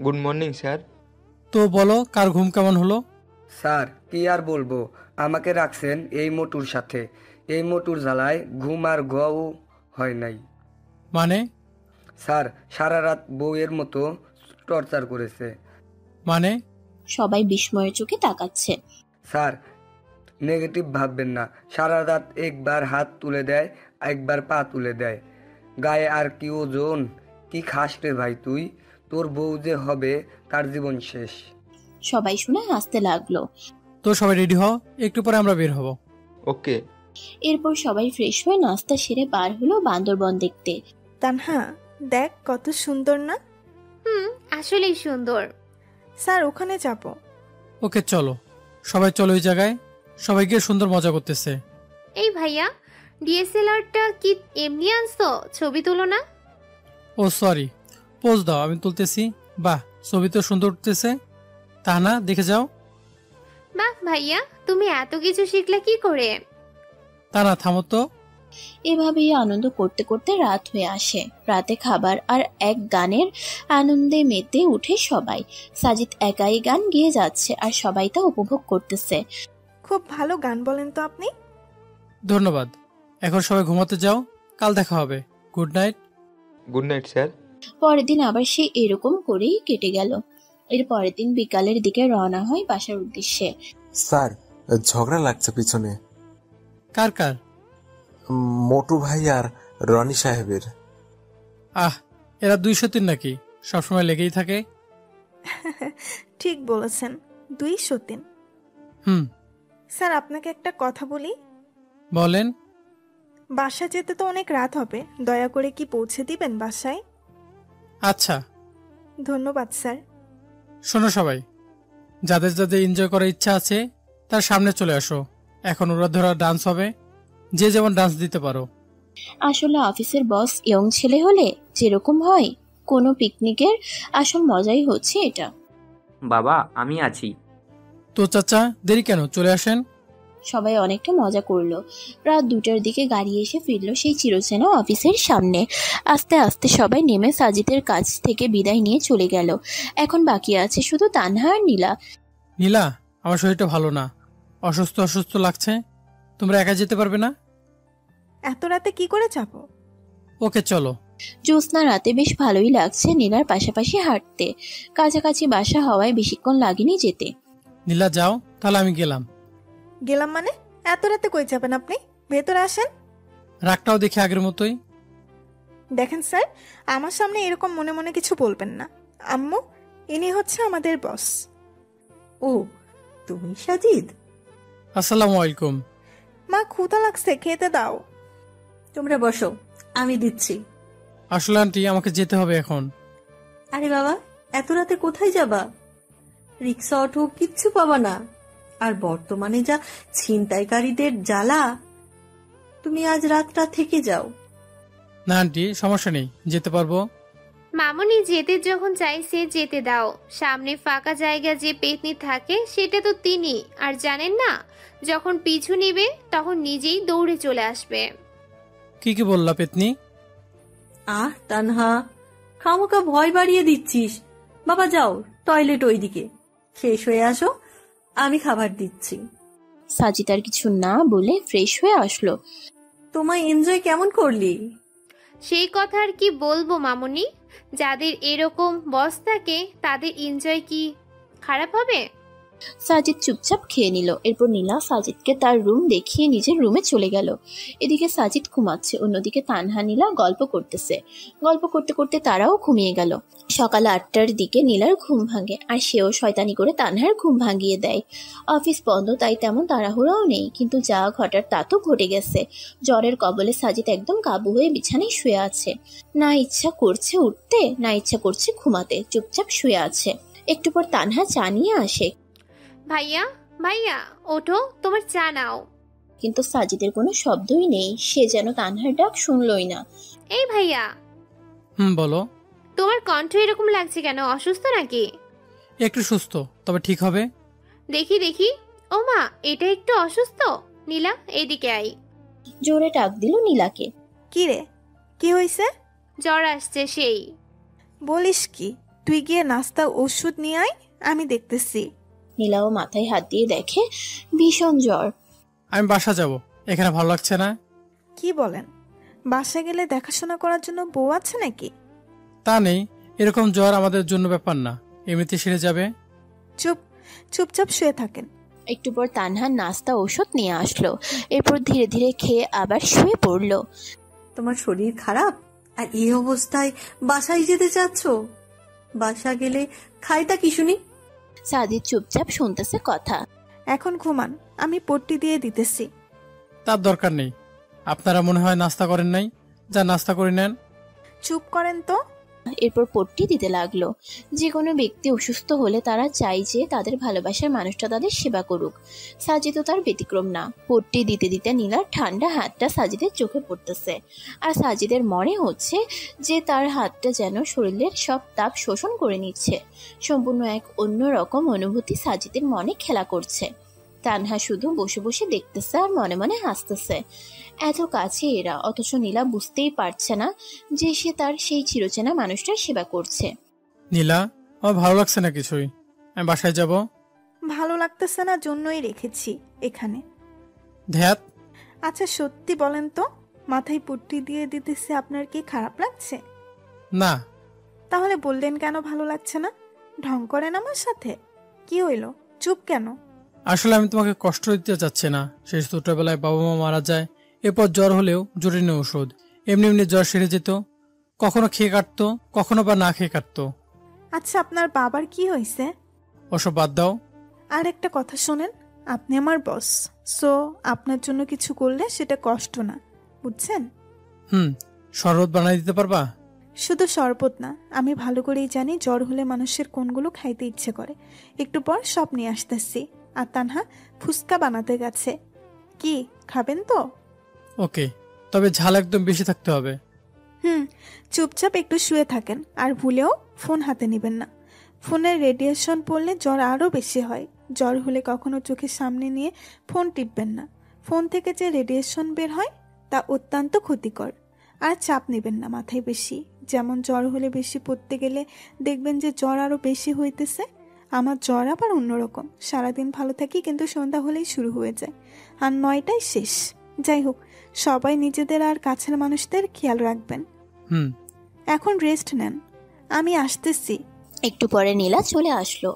Good morning sir. তো বলো, কার ঘুম কেমন হলো? স্যার কি আর বলবো, আমাকে রাখছেন এই মোটুর সাথে। এই মোটুর জ্বালায় ঘুম আর ঘুমাও হয় নাই। মানে? স্যার সারা রাত বউয়ের মতো টর্চার করেছে। মানে? সবাই বিস্ময়ের চোখে তাকাচ্ছে। স্যার নেগেটিভ ভাববেন না, সারা রাত একবার হাত তুলে দেয়, একবার পা তুলে দেয়। গায়ে আর কি ওজন, কি খাস রে ভাই তুই, তোর বউ যে হবে তার জীবন শেষ। সবাই শুনে হাসতে লাগলো। তো সবাই রেডি হও, একটু পরে আমরা বের হব। ওকে। এরপর সবাই ফ্রেশ হয়ে নাস্তা সেরে বার হলো বান্দরবন দেখতে। তানহা দেখ কত সুন্দর না? আসলেই সুন্দর। স্যার ওখানে যাব। ওকে চলো, সবাই চলো ওই জায়গায়। সবাই গিয়ে সুন্দর মজা করতেছে। এই ভাইয়া, ডিএসএলআরটা কি এমনি আনছো, ছবি তুলো না? ও সরি, পোজ দাও, আমি তুলতেছি। বাহ, ছবি তো সুন্দর উঠতেছে। তা না, দেখে যাও। বাহ ভাইয়া, তুমি এত কিছু শিখলে কি করে? তা না, থামো তো। এভাবেই আনন্দ করতে করতে রাত হয়ে আসে। রাতে খাবার আর এক গানের আনন্দে মেতে উঠে সবাই। সাজিদ একাই গান গেয়ে যাচ্ছে আর সবাই তা উপভোগ করতেছে। খুব ভালো গান বলেন তো আপনি। ধন্যবাদ। এখন সবাই ঘুমাতে যাও, কাল দেখা হবে। Good night. Good night sir. পরের দিন আবার সে এরকম করেই কেটে গেল। এর পরের দিন বিকালের দিকে রওনা হয় বাসার উদ্দেশ্যে। স্যার ঝগড়া লাগছে পিছনে। কার কার? মোটু ভাই আর রনি সাহেবের। এরা 203 নাকি? সবসময় লেগেই থাকে। ঠিক বলেছেন, 203। স্যার আপনাকে একটা কথা বলি। বলেন। বাসা যেতে তো অনেক রাত হবে, দয়া করে কি পৌঁছে দিবেন বাসায়? আচ্ছা। ধন্যবাদ স্যার। শোনো সবাই, যাদের যাদের এনজয় করার ইচ্ছা আছে তার সামনে চলে আসো। এখন ওরা ধরা ডান্স হবে, যে যেমন ডান্স দিতে পারো। আসলে অফিসের বস ইয়ং ছেলে হলে যেরকম হয়, কোনো পিকনিকের আসল মজাই হচ্ছে এটা। বাবা আমি আছি। তো চাচা দেরি কেন, চলে আসেন। সবাই অনেকটা মজা করলো। রাত 2টার দিকে গাড়ি এসে ফিরল সেই চিরচেনা অফিসের সামনে। আস্তে আস্তে সবাই নেমে সাজিদের কাছ থেকে বিদায় নিয়ে চলে গেল। এখন বাকি আছে শুধু তানহা আর নীলা। নীলা, আমার শরীরটা ভালো না, অসুস্থ অসুস্থ লাগছে। তোমরা একা যেতে পারবে না? এত রাতে কি করে যাব? ওকে চলো। জ্যোৎস্না রাতে বেশ ভালোই লাগছে নীলার পাশাপাশি হাঁটতে। কাছাকাছি বাসা হওয়ায় বেশিক্ষণ লাগেনি যেতে। নীলা যাও, তাহলে আমি গেলাম। গেলাম মানে? এত রাতে কই যাবেন আপনি? ভেতরে আসেন। রাগটাও দেখে আগের মতোই। দেখেন স্যার, আমার সামনে এরকম মনে মনে কিছু বলবেন না। আম্মু, ইনি হচ্ছে আমাদের বস। ও তুমি সাজিদ? আসসালামু আলাইকুম। মা ক্ষুধা লাগছে, খেতে দাও। তোমরা বসো, আমি দিচ্ছি। আসলে আন্টি, আমাকে যেতে হবে এখন। আরে বাবা, এত রাতে কোথায় যাবা? রিক্সা অটো কিচ্ছু পাবা না। আর বর্তমানে যা ছিনতাইকারীদের জ্বালা, তুমি আজ রাতটা থেকে যাও। না আন্টি, সমস্যা নেই, যেতে পারবো। মামুনি যেতে যখন চাইছে যেতে দাও। সামনে ফাঁকা জায়গা যে পেতনি থাকে সেটা তো তিনি আর জানেন না। যখন পিছু নিবে তখন নিজেই দৌড়ে চলে আসবে। কি বললা পেতনি? তানহা, খামোকা ভয় বাড়িয়ে দিচ্ছিস। বাবা যাও, টয়লেট ওইদিকে, শেষ হয়ে আসো, আমি খাবার দিচ্ছি। সাজিদ আর কিছু না বলে ফ্রেশ হয়ে আসলো। তোমায় এনজয় কেমন করলি? সেই কথা আর কি বলবো মামুনি, যাদের এরকম বস থাকে তাদের এনজয় কি খারাপ হবে? সাজিদ চুপচাপ খেয়ে নিল। এরপর নীলা সাজিদকে তার রুম দেখিয়ে নিজের রুমে চলে গেল। এদিকে সাজিদ ঘুমাচ্ছে, অন্যদিকে তানহা নীলা গল্প করতেছে। গল্প করতে করতে তারাও ঘুমিয়ে গেল। সকাল 8টার দিকে নীলার ঘুম ভাঙে, আর সেও শয়তানি করে তানহার ঘুম ভাঙিয়ে দেয়। অফিস বন্ধ, তাই তেমন তাড়াহুড়াও নেই, কিন্তু যা ঘটার তা তো ঘটে গেছে। জ্বরের কবলে সাজিদ একদম কাবু হয়ে বিছানায় শুয়ে আছে। না ইচ্ছা করছে উঠতে, না ইচ্ছা করছে ঘুমাতে, চুপচাপ শুয়ে আছে। একটু পর তানহা চা নিয়ে আসে। ভাইয়া ভাইয়া ওঠো, তোমার চা নাও। কিন্তু সাজিদের কোনো শব্দই নেই, সে যেন তানহার ডাক শুনলই না। এই ভাইয়া। বলো। তোমার কণ্ঠ এরকম লাগছে কেন? অসুস্থ নাকি? একটু সুস্থ, তবে ঠিক হবে। দেখি দেখি। ও মা, এটা একটু অসুস্থ। নীলা, এদিকে আই। জোরে ডাক দিল নীলাকে। কি রে, কি হয়েছে? জ্বর আসছে সেই। বলিস কি? তুই গিয়ে নাস্তা ওষুধ নিয়ে আয়, আমি দেখতেছি। নীলাও মাথায় হাত দিয়ে দেখে ভীষণ জ্বর। আমি বাসা যাব, এখানে ভালো লাগছে না। কি বলেন? বাসা গেলে দেখাশোনা করার জন্য বউ আছে নাকি? তা নেই, এরকম জ্বর আমাদের জন্য ব্যাপার না, এমনিতে সেরে যাবে। চুপচাপ শুয়ে থাকেন। একটু পর তানহা নাস্তা ওষুধ নিয়ে আসলো। এরপর ধীরে ধীরে খেয়ে আবার শুয়ে পড়লো। তোমার শরীর খারাপ আর এই অবস্থায় বাসায় যেতে চাচ্ছ? বাসা গেলে খাইতা কি শুনি? সাজিদ চুপচাপ শুনতেছে কথা। এখন ঘুমান, আমি পট্টি দিয়ে দিতেছি। তার দরকার নেই, আপনারা মনে হয় নাস্তা করেন নাই, যা নাস্তা করে নেন। চুপ করেন তো। এরপর পট্টি দিতে লাগলো। যে কোনো ব্যক্তি অসুস্থ হলে তারা চায় যে তাদের ভালোবাসার মানুষটা তাদের সেবা করুক। সাজিদও তার ব্যতিক্রম না। পট্টি দিতে দিতে নীলার ঠান্ডা হাতটা সাজিদের চোখে পড়তেছে, আর সাজিদের মনে হচ্ছে যে তার হাতটা যেন শরীরের সব তাপ শোষণ করে নিচ্ছে। সম্পূর্ণ এক অন্য রকম অনুভূতি সাজিদের মনে খেলা করছে। তানহা শুধু বসে বসে দেখতেছে আর মনে মনে হাসতেছে। এত কাছে এরা, অথচ নীলা বুঝতেই পারছে না যে সে তার সেই চিরচেনা মানুষটার সেবা করছে। নীলা, আমার ভালো লাগছে না কিছুই, আমি বাসায় যাব। ভালো লাগতেছে না জন্যই রেখেছি এখানে। ধ্যাত। আচ্ছা সত্যি বলেন তো, মাথায় পট্টি দিয়ে দিতেছে, আপনার কি খারাপ লাগছে? না। তাহলে বললেন কেন ভালো লাগছে না? ঢং করেন আমার সাথে? কি হইল, চুপ কেন? আসলে আমি তোমাকে কষ্ট দিতে চাচ্ছি না। শেষ ছোটবেলায় বাবা মা মারা যায়, এরপর জ্বর হলেও জরুরি ওষুধ, এমনি এমনি জ্বর সেরে যেত। কখনো খেয়ে কাটতো, কখনো বা না খেয়ে কাটতো। আচ্ছা আপনার বাবার কি হয়েছে? ওসব বাদ দাও। আর একটা কথা শোনেন, আপনি আমার বস, সো আপনার জন্য কিছু করলে সেটা কষ্ট না, বুঝছেন? শরবত বানাই দিতে পারবা? শুধু শরবত না, আমি ভালো করেই জানি জ্বর হলে মানুষের কোনগুলো খাইতে ইচ্ছে করে। একটু পর সব নিয়ে আসতেছি। আর তানহা ফুচকা বানাতে গেছে, কি খাবেন তো? ওকে, তবে ঝাল একদম বেশি থাকতে হবে। চুপচাপ একটু শুয়ে থাকেন, আর ভুলেও ফোন হাতে নেবেন না। ফোনের রেডিয়েশন পড়লে জ্বর আরও বেশি হয়। জ্বর হলে কখনো চোখের সামনে নিয়ে ফোন টিপবেন না। ফোন থেকে যে রেডিয়েশন বের হয় তা অত্যন্ত ক্ষতিকর। আর চাপ নেবেন না মাথায় বেশি, যেমন জ্বর হলে বেশি পড়তে গেলে দেখবেন যে জ্বর আরও বেশি হইতেছে। আমার জ্বর আবার অন্যরকম, সারাদিন ভালো থাকি কিন্তু সন্ধ্যা হলেই শুরু হয়ে যায়, আর 9টায় শেষ। যাই হোক, সবাই নিজেদের আর কাছের মানুষদের খেয়াল রাখবেন। এখন রেস্ট নেন, আমি আসতেছি। একটু পরে নীলা চলে আসলো।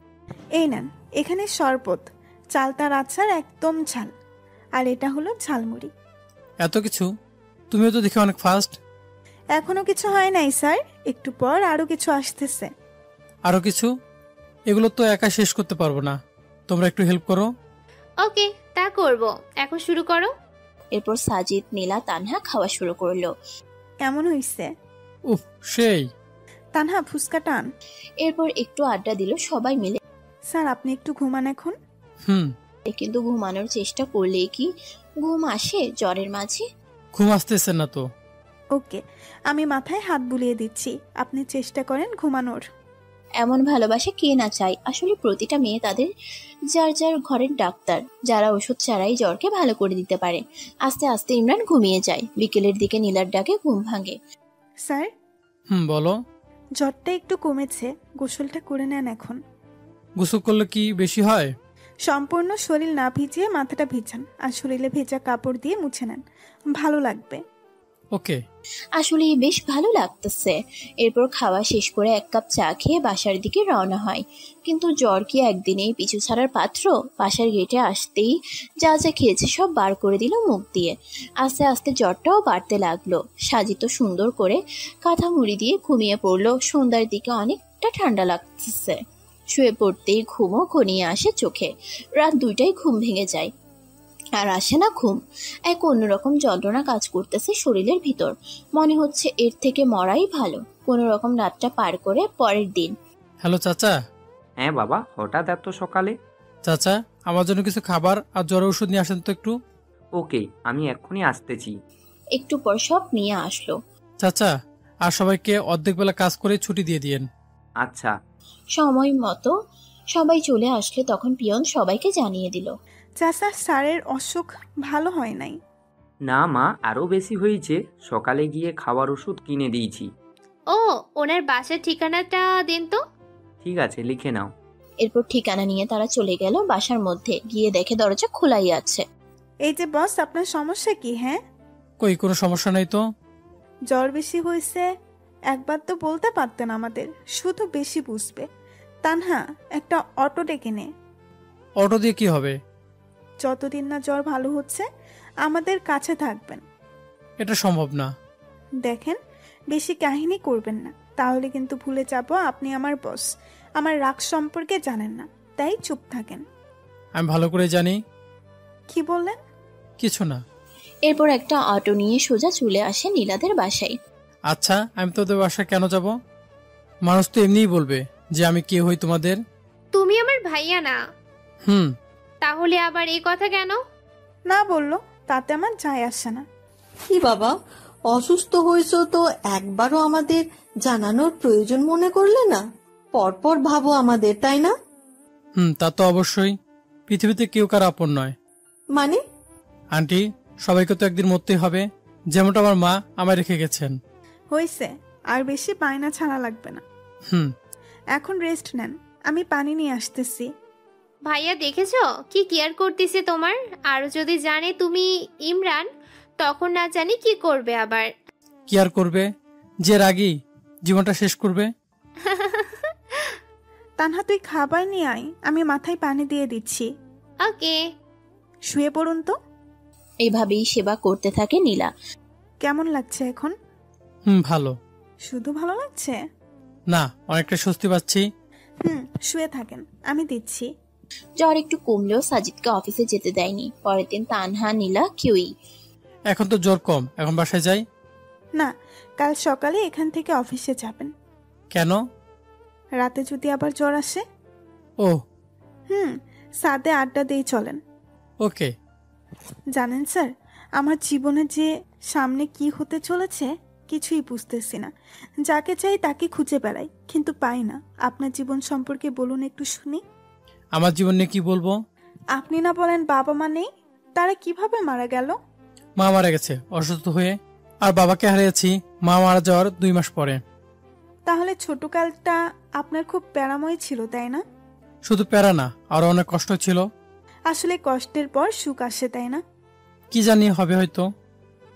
এই নেন, এখানে শরবত, চালতার আচার একদম ঝাল, আর এটা হলো ঝালমুড়ি। এত কিছু? তুমিও তো দেখে অনেক ফাস্ট। এখনো কিছু হয় নাই স্যার, একটু পর আরো কিছু আসতেছে। আরো কিছু? এগুলো তো একা শেষ করতে পারবো না, তোমরা একটু হেল্প করো। ওকে, তা করব। এখন শুরু করো। এরপর সাজিদ, নীলা, তানহা খাওয়া শুরু করলো। কেমন হইছে? উফ, সেই। তানহা ফুচকা টান। এরপর একটু আড্ডা দিল সবাই মিলে। স্যার আপনি একটু ঘুমান এখন। কিন্তু ঘুমানোর চেষ্টা করলেই কি ঘুম আসে জ্বরের মাঝে? ঘুম আসতেছে না তো। ওকে, আমি মাথায় হাত বুলিয়ে দিচ্ছি, আপনি চেষ্টা করেন ঘুমানোর। এমন ভালোবাসা কে না চায়? আসলে প্রতিটা মেয়ে তাদের যার যার ঘরের ডাক্তার, যারা ওষুধ ছাড়াই জ্বরকে ভালো করে দিতে পারে। আস্তে আস্তে ইমরান ঘুমিয়ে যায়। বিকেলের দিকে নীলার ডাকে ঘুম ভাঙে। স্যার। বলো। জ্বরটা একটু কমেছে, গোসলটা করে নেন এখন। গোসল করলে কি বেশি হয়? সম্পূর্ণ শরীর না ভিজিয়ে মাথাটা ভিজান, আর শরীরে ভেজা কাপড় দিয়ে মুছে নেন, ভালো লাগবে। ওকে। আসলে বেশ ভালো লাগতেছে। এরপর খাওয়া শেষ করে 1 কাপ চা খেয়ে বাসার দিকে রওনা হয়। কিন্তু জ্বর কি একদিনেই পিছু ছাড়ার পাত্র? বাসার গেটে আসতেই যা যা খেয়েছে সব বার করে দিল মুখ দিয়ে। আস্তে আস্তে জ্বরটাও বাড়তে লাগলো। সাজিত সুন্দর করে কাঁথা মুড়ি দিয়ে ঘুমিয়ে পড়লো। সন্ধ্যার দিকে অনেকটা ঠান্ডা লাগতেছে। শুয়ে পড়তেই ঘুমও ঘনিয়ে আসে চোখে। রাত 2টায় ঘুম ভেঙে যায়। আর আসে না ঘুম। এক অন্যরকম যন্ত্রণা কাজ করতেছে শরীরের ভিতর। মনে হচ্ছে এর থেকে মরাই ভালো। কোনো রকম রাতটা পার করে পরের দিন। হ্যালো চাচা। হ্যাঁ বাবা, হঠাৎ এত সকালে? চাচা, আমার জন্য কিছু খাবার আর জ্বরের ওষুধ নিয়ে আসেন তো একটু। ওকে, আমি এক্ষুনি আসতেছি। একটু পর সব নিয়ে আসলো। চাচা, আর সবাইকে অর্ধেক বেলা কাজ করে ছুটি দিয়ে দিয়েন। আচ্ছা। সময় মতো সবাই চলে আসলে তখন পিয়ন সবাইকে জানিয়ে দিল, চাচা, স্যারের অসুখ ভালো হয় নাই। না মা, আরো বেশি হয়েছে। সকালে গিয়ে খাবার ওষুধ কিনে দিয়েছি। ও, ওনার বাসার ঠিকানাটা দেন তো। ঠিক আছে, লিখে নাও। এরপর ঠিকানা নিয়ে তারা চলে গেল বাসার মধ্যে। গিয়ে দেখে দরজা খোলাই আছে। এই যে বস, আপনার সমস্যা কি? হ্যাঁ, কই কোনো সমস্যা নাই তো। জ্বর বেশি হয়েছে, একবার তো বলতে পারতেন আমাদের, শুধু বেশি বুঝবে। তানহা, একটা অটো ডেকে নে। অটো দিয়ে কি হবে? যতদিন না জ্বর ভালো হচ্ছে আমাদের কাছে থাকবেন। এটা সম্ভব না। দেখেন, বেশি কাহিনী করবেন না, তাহলে কিন্তু ভুলে যাব আপনি আমার বস। আমার রাগ সম্পর্কে জানেন না, তাই চুপ থাকেন। আমি ভালো করে জানি। কি বললেন? কিছু না। এরপর একটা অটো নিয়ে সোজা চলে আসে নীলাদের বাসায়। আচ্ছা, আমি তোদের বাসায় কেন যাব? মানুষ তো এমনিই বলবে যে আমি কে হই তোমাদের। তুমি আমার ভাইয়া না। হুম। তাহলে আবার এই কথা কেন? না বললো তাতে আমার যায় আসে না। কি বাবা, অসুস্থ হয়েছ তো একবারও আমাদের জানানোর প্রয়োজন মনে করলে না? পরপর ভাবো আমাদের, তাই না? তা তো অবশ্যই। পৃথিবীতে কেউ কার আপন নয়। মানে? আন্টি, সবাইকে তো একদিন মরতেই হবে, যেমনটা আমার মা আমায় রেখে গেছেন। হয়েছে, আর বেশি বায়না ছাড়া লাগবে না। এখন রেস্ট নেন, আমি পানি নিয়ে আসতেছি। ভাইয়া দেখেছো কি কেয়ার করতেছে তোমার? আর যদি জানে তুমি ইমরান, তখন না জানি কি করবে আবার। কি আর করবে? যে রাগী জীবনটা শেষ করবে। তানহা, তুই খাবার নিয়ে আয়, আমি মাথায় পানি দিয়ে দিচ্ছি। ওকে। শুয়ে পড়ুন তো। এইভাবেই সেবা করতে থাকে নীলা। কেমন লাগছে এখন? ভালো। শুধু ভালো লাগছে না, অনেকটা স্বস্তি পাচ্ছি। শুয়ে থাকেন, আমি দিচ্ছি। জ্বর একটু কমলেও সাজিদকে অফিসে যেতে দেয়নি। পরের দিন তানহা, নীলা কেউই। এখন তো জ্বর কম, এখন বাসায় যাই। না, কাল সকালে এখান থেকে অফিসে যাবেন। কেন? রাতে যদি আবার জ্বর আসে। ও। সাদে আড্ডা দিয়ে চলেন। ওকে। জানেন স্যার, আমার জীবনে যে সামনে কি হতে চলেছে কিছুই বুঝতেছি না। যাকে চাই তাকে খুঁজে বেড়াই, কিন্তু পাই না। আপনার জীবন সম্পর্কে বলুন একটু শুনি। আমার জীবন নিয়ে কি বলবো? আপনি না বলেন বাবা মা নেই, তারা কিভাবে মারা গেল? মা মারা গেছে অসুস্থ হয়ে, আর বাবাকে হারিয়েছি মা মারা যাওয়ার 2 মাস পরে। তাহলে ছোটকালটা আপনার খুব প্যারাময় ছিল, তাই না? শুধু প্যারা না, আরো অনেক কষ্ট ছিল। আসলে কষ্টের পর সুখ আসে, তাই না? কি জানি হবে হয়তো।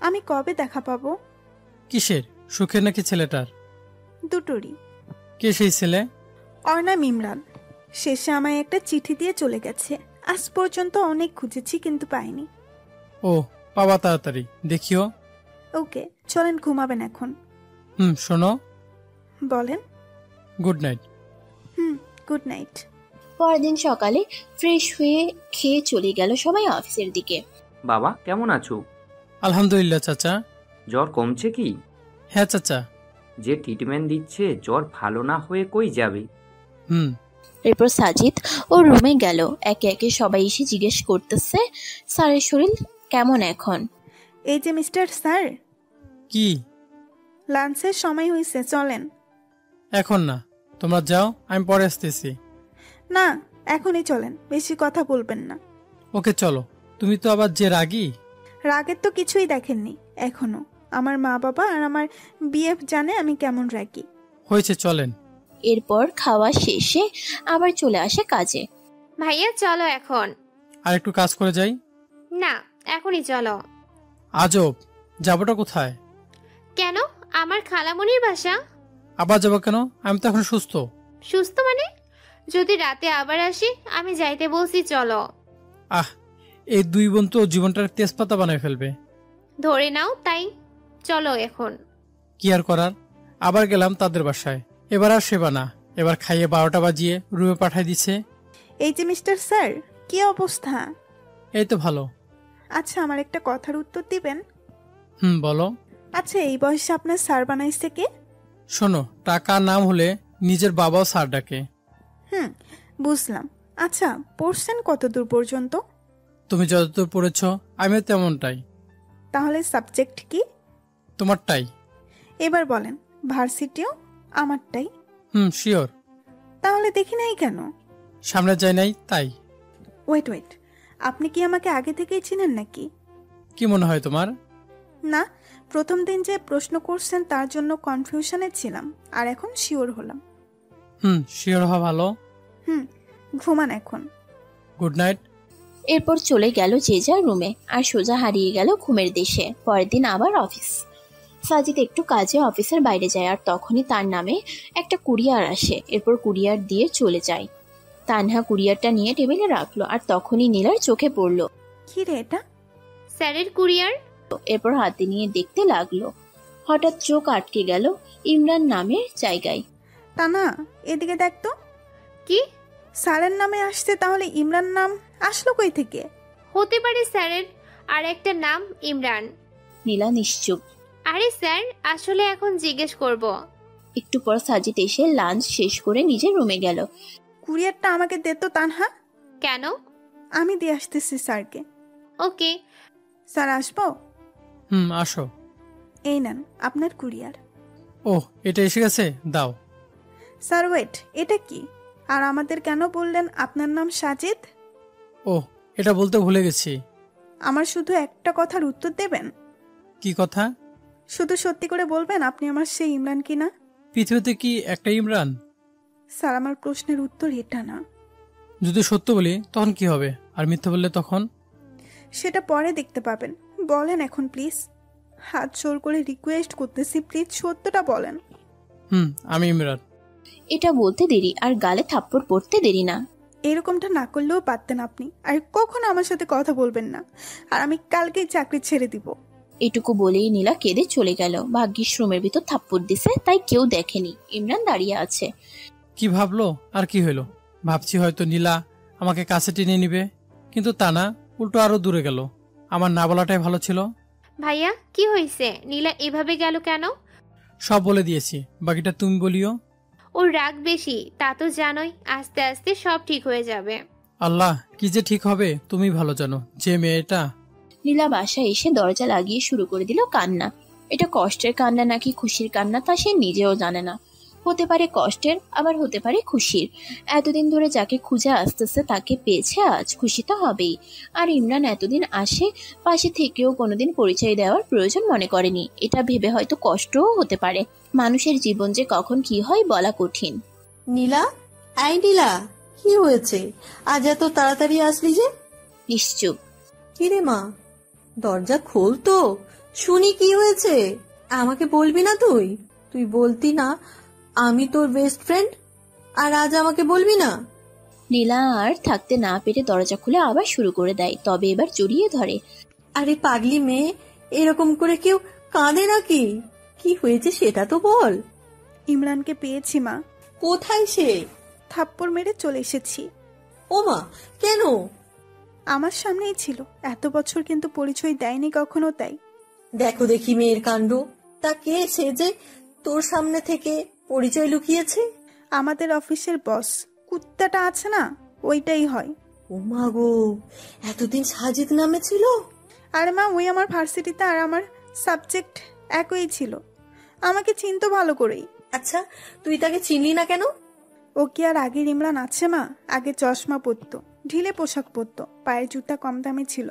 আমি কবে দেখা পাবো? কিসের, সুখের নাকি ছেলেটার? দুটোরই। কে সেই ছেলে? ওর নাম ইমরান। শেষে আমায় একটা চিঠি দিয়ে চলে গেছে। আজ পর্যন্ত অনেক খুঁজেছি কিন্তু পাইনি। ও, পাবা তাড়াতাড়ি, দেখিও। ওকে, চলেন ঘুমাবেন এখন। শোনো। বলেন। Good night. Good night. পরের দিন সকালে ফ্রেশ হয়ে খেয়ে চলে গেল সবাই অফিসের দিকে। বাবা, কেমন আছো? আলহামদুলিল্লাহ চাচা। জ্বর কমছে কি? হ্যাঁ চাচা। যে ট্রিটমেন্ট দিচ্ছে জ্বর ভালো না হয়ে কই যাবে। এরপর সাজিদ ও রুমে গেল। একে একে সবাই এসে জিজ্ঞেস করতেছে স্যারের শরীর কেমন এখন। এই যে মিস্টার স্যার। কি? লাঞ্চের সময় হয়েছে, চলেন। এখন না, তোমরা যাও, আমি পরে আসতেছি। না, এখনই চলেন, বেশি কথা বলবেন না। ওকে চলো। তুমি তো আবার যে রাগী। রাগের তো কিছুই দেখেননি এখনো। আমার মা বাবা আর আমার বিএফ জানে আমি কেমন রাগী। হয়েছে, চলেন। এরপর খাওয়া শেষে আবার চলে আসে কাজে। ভাইয়া চলো এখন। আর একটু কাজ করে যাই। না, এখনই চলো। আজব, যাবোটা কোথায়? আমার খালামণির বাসা? আবার যাবো কেন? আমি তো এখন সুস্থ। সুস্থ মানে? যদি রাতে আবার আসি আমি যাইতে বলছি চলো। আহ, এই দুই বোন তো জীবনটার তেজপাতা বানায় ফেলবে। ধরে নাও তাই, চলো এখন। কি আর করার, আবার গেলাম তাদের বাসায়। এবার আর সেবা না, এবার খাইয়ে 12টা বাজিয়ে রুমে পাঠাই দিছে। এই যে মিস্টার স্যার, কি অবস্থা? এই তো ভালো। আচ্ছা, আমার একটা কথার উত্তর দিবেন? বলো। আচ্ছা, এই বয়সে আপনার স্যার বানাইছে কে? শোনো, টাকা নাম হলে নিজের বাবাও স্যার ডাকে। বুঝলাম। আচ্ছা, পড়ছেন কত দূর পর্যন্ত? তুমি যতদূর পড়েছ আমিও তেমনটাই। তাহলে সাবজেক্ট কি? তোমারটাই। এবার বলেন, ভার্সিটিও আমারটাই? শিওর। তাহলে দেখি নাই কেন? সামনে যায় নাই তাই। ওয়েট, আপনি কি আমাকে আগে থেকেই চিনেন নাকি? কি মনে হয় তোমার? না, প্রথম দিন যে প্রশ্ন করছেন তার জন্য কনফিউশনে ছিলাম, আর এখন শিওর হলাম। শিওর হওয়া ভালো। ঘুমান এখন। Good night. এরপর চলে গেল যে যার রুমে, আর সোজা হারিয়ে গেল ঘুমের দেশে। পরের দিন আবার অফিস। সাজিদ একটু কাজে অফিসের বাইরে যায়, আর তখনই তার নামে একটা কুরিয়ার আসে। এরপর কুরিয়ার দিয়ে চলে যায়। তানহা কুরিয়ারটা নিয়ে টেবিলে রাখলো, আর তখনই নীলার চোখে পড়লো। কি রে এটা? স্যারের কুরিয়ার। এরপর হাতে নিয়ে দেখতে লাগলো। হঠাৎ চোখ আটকে গেল ইমরান নামের জায়গায়। তা না, এদিকে দেখ তো। কি? স্যারের নামে আসছে, তাহলে ইমরান নাম আসলো কই থেকে? হতে পারে স্যারের আর একটা নাম ইমরান। নীলা নিশ্চুপ। আরে স্যার, আসলে এখন জিজ্ঞেস করব। একটু পর সাজিদ এসে লাঞ্চ শেষ করে নিজের রুমে গেল। কুরিয়ারটা আমাকে দে তো তানহা। কেন? আমি দিয়ে আসতেছি স্যারকে। ওকে। স্যার আসবো? আসো। এই নেন আপনার কুরিয়ার। ওহ, এটা এসে গেছে, দাও। স্যার ওয়েট, এটা কি? আর আমাদের কেন বললেন আপনার নাম সাজিদ? ওহ, এটা বলতে ভুলে গেছি। আমার শুধু একটা কথার উত্তর দেবেন। কি কথা? শুধু সত্যি করে বলবেন আপনি আমার সেই ইমরান কিনা। পৃথিবীতে কি একটা ইমরান? স্যার, আমার প্রশ্নের উত্তর এটা না। যদি সত্য বলি তখন কি হবে, আর মিথ্যা বললে তখন? সেটা পরে দেখতে পাবেন। বলেন এখন প্লিজ, হাত জোর করে রিকোয়েস্ট করতেছি, প্লিজ সত্যটা বলেন। আমি ইমরান। এটা বলতে দেরি আর গালে থাপ্পড় পড়তে দেরি না। এরকমটা না করলেও পারতেন আপনি, আর কখনো আমার সাথে কথা বলবেন না, আর আমি কালকেই চাকরি ছেড়ে দিব। এটুকু বলেই নীলা কেঁদে চলে গেল। ভাগ্যিস রুমের ভিতর থাপ্পড় দিছে, তাই কেউ দেখেনি। ইমরান দাঁড়িয়ে আছে। কি ভাবলো আর কি হইলো? ভাবছি হয়তো নীলা আমাকে কাছে টেনে নিবে, কিন্তু তা না, উল্টো আরো দূরে গেল। আমার না বলাটাই ভালো ছিল। ভাইয়া, কি হয়েছে? নীলা এভাবে গেল কেন? সব বলে দিয়েছি, বাকিটা তুমি বলিও। ওর রাগ বেশি, তা তো জানোই। আস্তে আস্তে সব ঠিক হয়ে যাবে। আল্লাহ, কি যে ঠিক হবে তুমি ভালো জানো। যে মেয়েটা। নীলা বাসায় এসে দরজা লাগিয়ে শুরু করে দিল কান্না। এটা কষ্টের কান্না নাকি খুশির কান্না তা সে নিজেও জানে না। হতে পারে কষ্টের, আবার হতে পারে খুশির। এতদিন ধরে যাকে খুঁজে আসতেছে তাকে পেয়েছে, আজ খুশি তো হবেই। আর ইমরান এতদিন আসে পাশে থেকেও কোনোদিন পরিচয় দেওয়ার প্রয়োজন মনে করেনি। এটা ভেবে হয়তো কষ্টও হতে পারে। মানুষের জীবন যে কখন কি হয় বলা কঠিন। নীলা, আই নীলা, কি হয়েছে? আজ এত তাড়াতাড়ি আসলি যে? নিশ্চুপ। কিরে মা, দরজা খোল তো, শুনি কি হয়েছে। আমাকে বলবি না? তুই বলতি না আমি তোর বেস্ট ফ্রেন্ড, আর আজ আমাকে বলবি না? নীলা আর থাকতে না পেরে দরজা খুলে আবার শুরু করে দেয়, তবে এবার জড়িয়ে ধরে। আরে পাগলি মেয়ে, এরকম করে কেউ কাঁদে নাকি? কি হয়েছে সেটা তো বল। ইমরানকে পেয়েছি মা। কোথায় সে? থাপ্পড় মেরে চলে এসেছি। ও মা, কেন? আমার সামনেই ছিল এত বছর, কিন্তু পরিচয় দেয়নি কখনো, তাই। দেখো দেখি মেয়ের কাণ্ড। তা কে সে যে তোর সামনে থেকে পরিচয় লুকিয়েছে? আমাদের অফিসের বস কুত্তাটা আছে না, ওইটাই হয়। ও মা গো, এতদিন সাজিদ নামে ছিল? আরে মা, ওই আমার ভার্সিটিতে আর আমার সাবজেক্ট একই ছিল, আমাকে চিনতো ভালো করেই। আচ্ছা, তুই তাকে চিনলি না কেন? ও কি আর আগের ইমরান আছে মা? আগে চশমা পরতো, ঢিলে পোশাক পরতো, পায়ের জুতা কম দামি ছিল,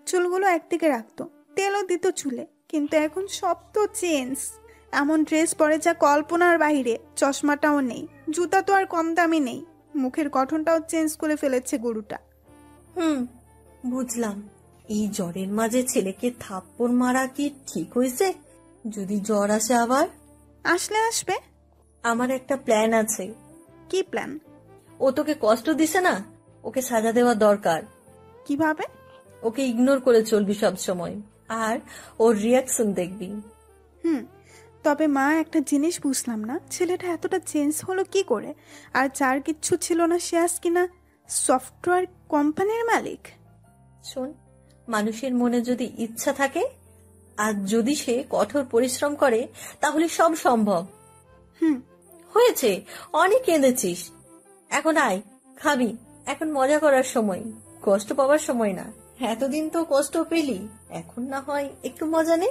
চুলগুলো একদিকে রাখতো, তেলও দিত চুলে। কিন্তু এখন সব তো চেঞ্জ। এমন ড্রেস পরে যা কল্পনার বাইরে। চশমাটাও নেই, জুতা তো আর কম দামি নেই, মুখের গঠনটাও চেঞ্জ করে ফেলেছে গরুটা। বুঝলাম। এই জ্বরের মাঝে ছেলেকে থাপ্পড় মারা কি ঠিক হয়েছে? যদি জ্বর আসে আবার? আসলে আসবে। আমার একটা প্ল্যান আছে। কি প্ল্যান? ও তোকে কষ্ট দিছে না, ওকে সাজা দেওয়া দরকার। কিভাবে? ওকে ইগনোর করে চলবি সব সময়, আর ওর রিয়াকশন দেখবি। তবে মা, একটা জিনিস বুঝলাম না, ছেলেটা এতটা চেঞ্জ হলো কি করে? আর যার কিচ্ছু ছিল না সে আজ কিনা সফটওয়্যার কোম্পানির মালিক। শোন, মানুষের মনে যদি ইচ্ছা থাকে আর যদি সে কঠোর পরিশ্রম করে তাহলে সব সম্ভব। হয়েছে, অনেক কেঁদেছিস, এখন আয়, খাবি। এখন মজা করার সময়, কষ্ট পাওয়ার সময় না। এতদিন তো কষ্ট পেলি, এখন না হয় একটু মজা নে।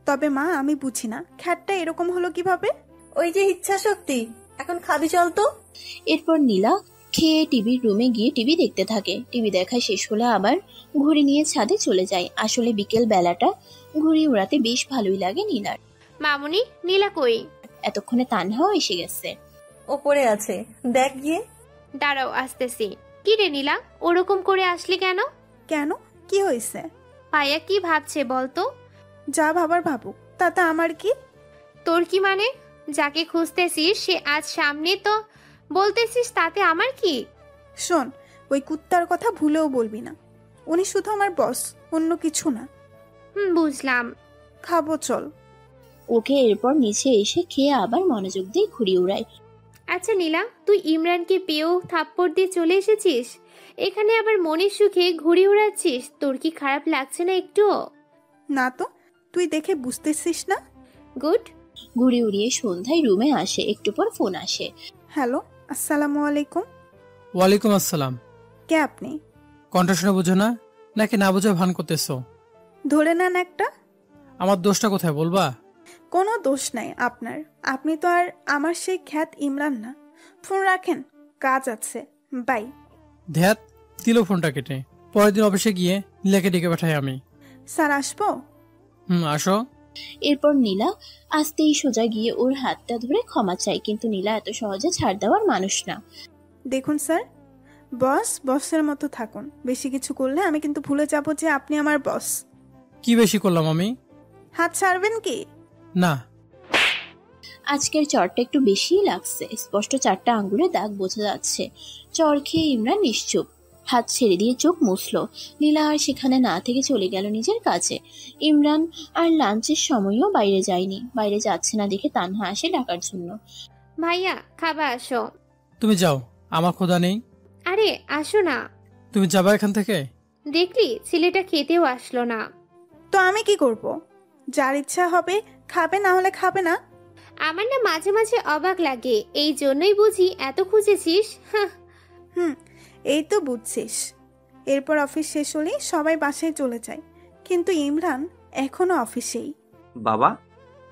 তবে মা, আমি বুঝি না খ্যাটটা এরকম হলো কিভাবে? ওই যে ইচ্ছা শক্তি। এখন খাবি, চল তো। এরপর নীলা খেয়ে টিভির রুমে গিয়ে টিভি দেখতে থাকে। টিভি দেখা শেষ হলে আবার ঘুড়ি নিয়ে ছাদে চলে যায়। আসলে বিকেল বেলাটা ঘুড়ি উড়াতে বেশ ভালোই লাগে নীলার। মামুনি, নীলা কই? এতক্ষণে তানহাও এসে গেছে। ওপরে আছে, দেখ গিয়ে। দাঁড়াও, আসতেছি। কি রে নীলা, ওরকম করে আসলি কেন? কেন, কি হয়েছে? পায়া কি ভাবছে বলতো? যা ভাবার ভাবুক, তাতে আমার কি? তোর কি মানে? যাকে খুঁজতেছিস সে আজ সামনে, তো বলতেছিস তাতে আমার কি? শোন, ওই কুত্তার কথা ভুলেও বলবি না। উনি শুধু আমার বস, অন্য কিছু না। বুঝলাম। খাবো, চল। ওকে এরপর নিচে এসে খেয়ে আবার মনোযোগ দিয়ে ঘুড়ি উড়ায়। আচ্ছা নীলা, তুই ইমরানকে পেয়েও থাপ্পড় দিয়ে চলে এসেছিস, এখানে আবার মনের সুখে ঘুড়ি উড়াচ্ছিস। তোর কি খারাপ লাগছে না একটুও? না তো, তুই দেখে বুঝতেছিস না? গুড। ঘুড়ি উড়িয়ে সন্ধ্যায় রুমে আসে। একটু পর ফোন আসে। হ্যালো, আসসালামু আলাইকুম। ওয়ালাইকুম আসসালাম। কে আপনি? কণ্ঠ শুনে বুঝো না, নাকি না বুঝে ভান করতেছো? ধরে নেন একটা। আমার দোষটা কোথায় বলবা? কোনো দোষ নাই আপনার। আপনি তো আর আমার সেই খ্যাত ইমরান না। ফোন রাখেন, কাজ আছে, বাই। ধ্যাত দিল ফোনটা কেটে। পরের দিন অফিসে গিয়ে নীলাকে ডেকে পাঠাই আমি। স্যার, আসবো? আসো। এরপর নীলা আসতেই সোজা গিয়ে ওর হাতটা ধরে ক্ষমা চায়, কিন্তু নীলা এত সহজে ছাড় দেওয়ার মানুষ না। দেখুন স্যার, বস বসের মতো থাকুন। বেশি কিছু করলে আমি কিন্তু ভুলে যাব যে আপনি আমার বস। কি বেশি করলাম আমি? হাত ছাড়বেন কি? না। আজকের চরটা একটু বেশিই লাগছে। স্পষ্ট 4টা আঙ্গুলের দাগ বোঝা যাচ্ছে। চর খেয়ে ইমরান নিশ্চুপ, হাত ছেড়ে দিয়ে চোখ মুছল। নীলা আর সেখানে না থেকে চলে গেল নিজের কাজে। ইমরান আর লাঞ্চের সময়ও বাইরে যায়নি। বাইরে যাচ্ছে না দেখে তানহা আসে ডাকার জন্য। ভাইয়া, খাবার আসো। তুমি যাও, আমার খোদা নেই। আরে আসো না। তুমি যাবা এখান থেকে? দেখলি, ছেলেটা খেতেও আসলো না। তো আমি কি করব? যার ইচ্ছা হবে খাবে, না হলে খাবে না। আমার না মাঝে মাঝে অবাক লাগে, এই জন্যই বুঝি এত খুঁজেছিস। এই তো বুঝছিস। এরপর অফিস শেষ হলেই সবাই বাসায় চলে যায়, কিন্তু ইমরান এখনো অফিসেই। বাবা,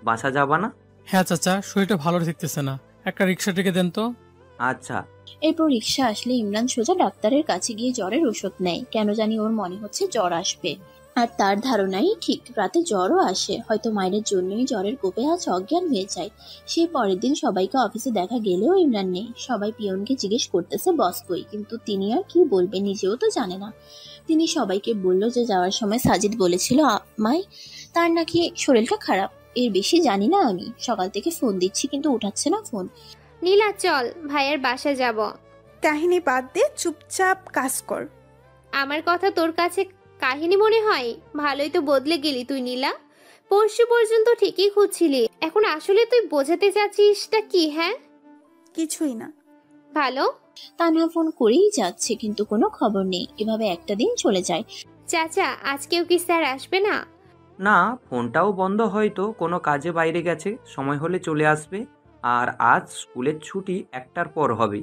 বাসা যাবা না? হ্যাঁ চাচা, শরীরটা ভালো থাকতেছে না, একটা রিক্সা ডেকে দেন তো। আচ্ছা। এরপর রিক্সা আসলে ইমরান সোজা ডাক্তারের কাছে গিয়ে জ্বরের ওষুধ নেয়। কেন জানি ওর মনে হচ্ছে জ্বর আসবে, আর তার ধারণাই ঠিক, রাতে জ্বরও আসে। হয়তো মায়ের জন্যই জ্বরের কোপে আজ অজ্ঞান হয়ে যায়। সে পরের দিন সবাইকে অফিসে দেখা গেলেও ইমরান নেই। সবাই পিয়নকে জিজ্ঞেস করতেছে বস কই, কিন্তু তিনি আর কি বলবে, নিজেও তো জানে না। তিনি সবাইকে বলল যে যাওয়ার সময় সাজিদ বলেছিল মাই তার নাকি শরীরটা খারাপ। এর বেশি জানি না আমি। সকাল থেকে ফোন দিচ্ছি কিন্তু উঠাচ্ছে না ফোন। নীলা চল, ভাইয়ের বাসা যাব। কাহিনী বাদ দিয়ে চুপচাপ কাজ কর। আমার কথা তোর কাছে কাহিনী মনে হয়? ভালোই তো বদলে গেলি তুই নীলা। পরশু পর্যন্ত ঠিকই খুঁজছিলি, এখন আসলে তুই বোঝাতে চাচ্ছিসটা কি? হ্যাঁ, কিছুই না। ভালো। তানহা ফোন করেই যাচ্ছে কিন্তু কোনো খবর নেই। এভাবে একটা দিন চলে যায়। চাচা, আজকেও কি স্যার আসবে না? না, ফোনটাও বন্ধ, হয়তো কোনো কাজে বাইরে গেছে, সময় হলে চলে আসবে। আর আজ স্কুলের ছুটি 1টার পর হবে।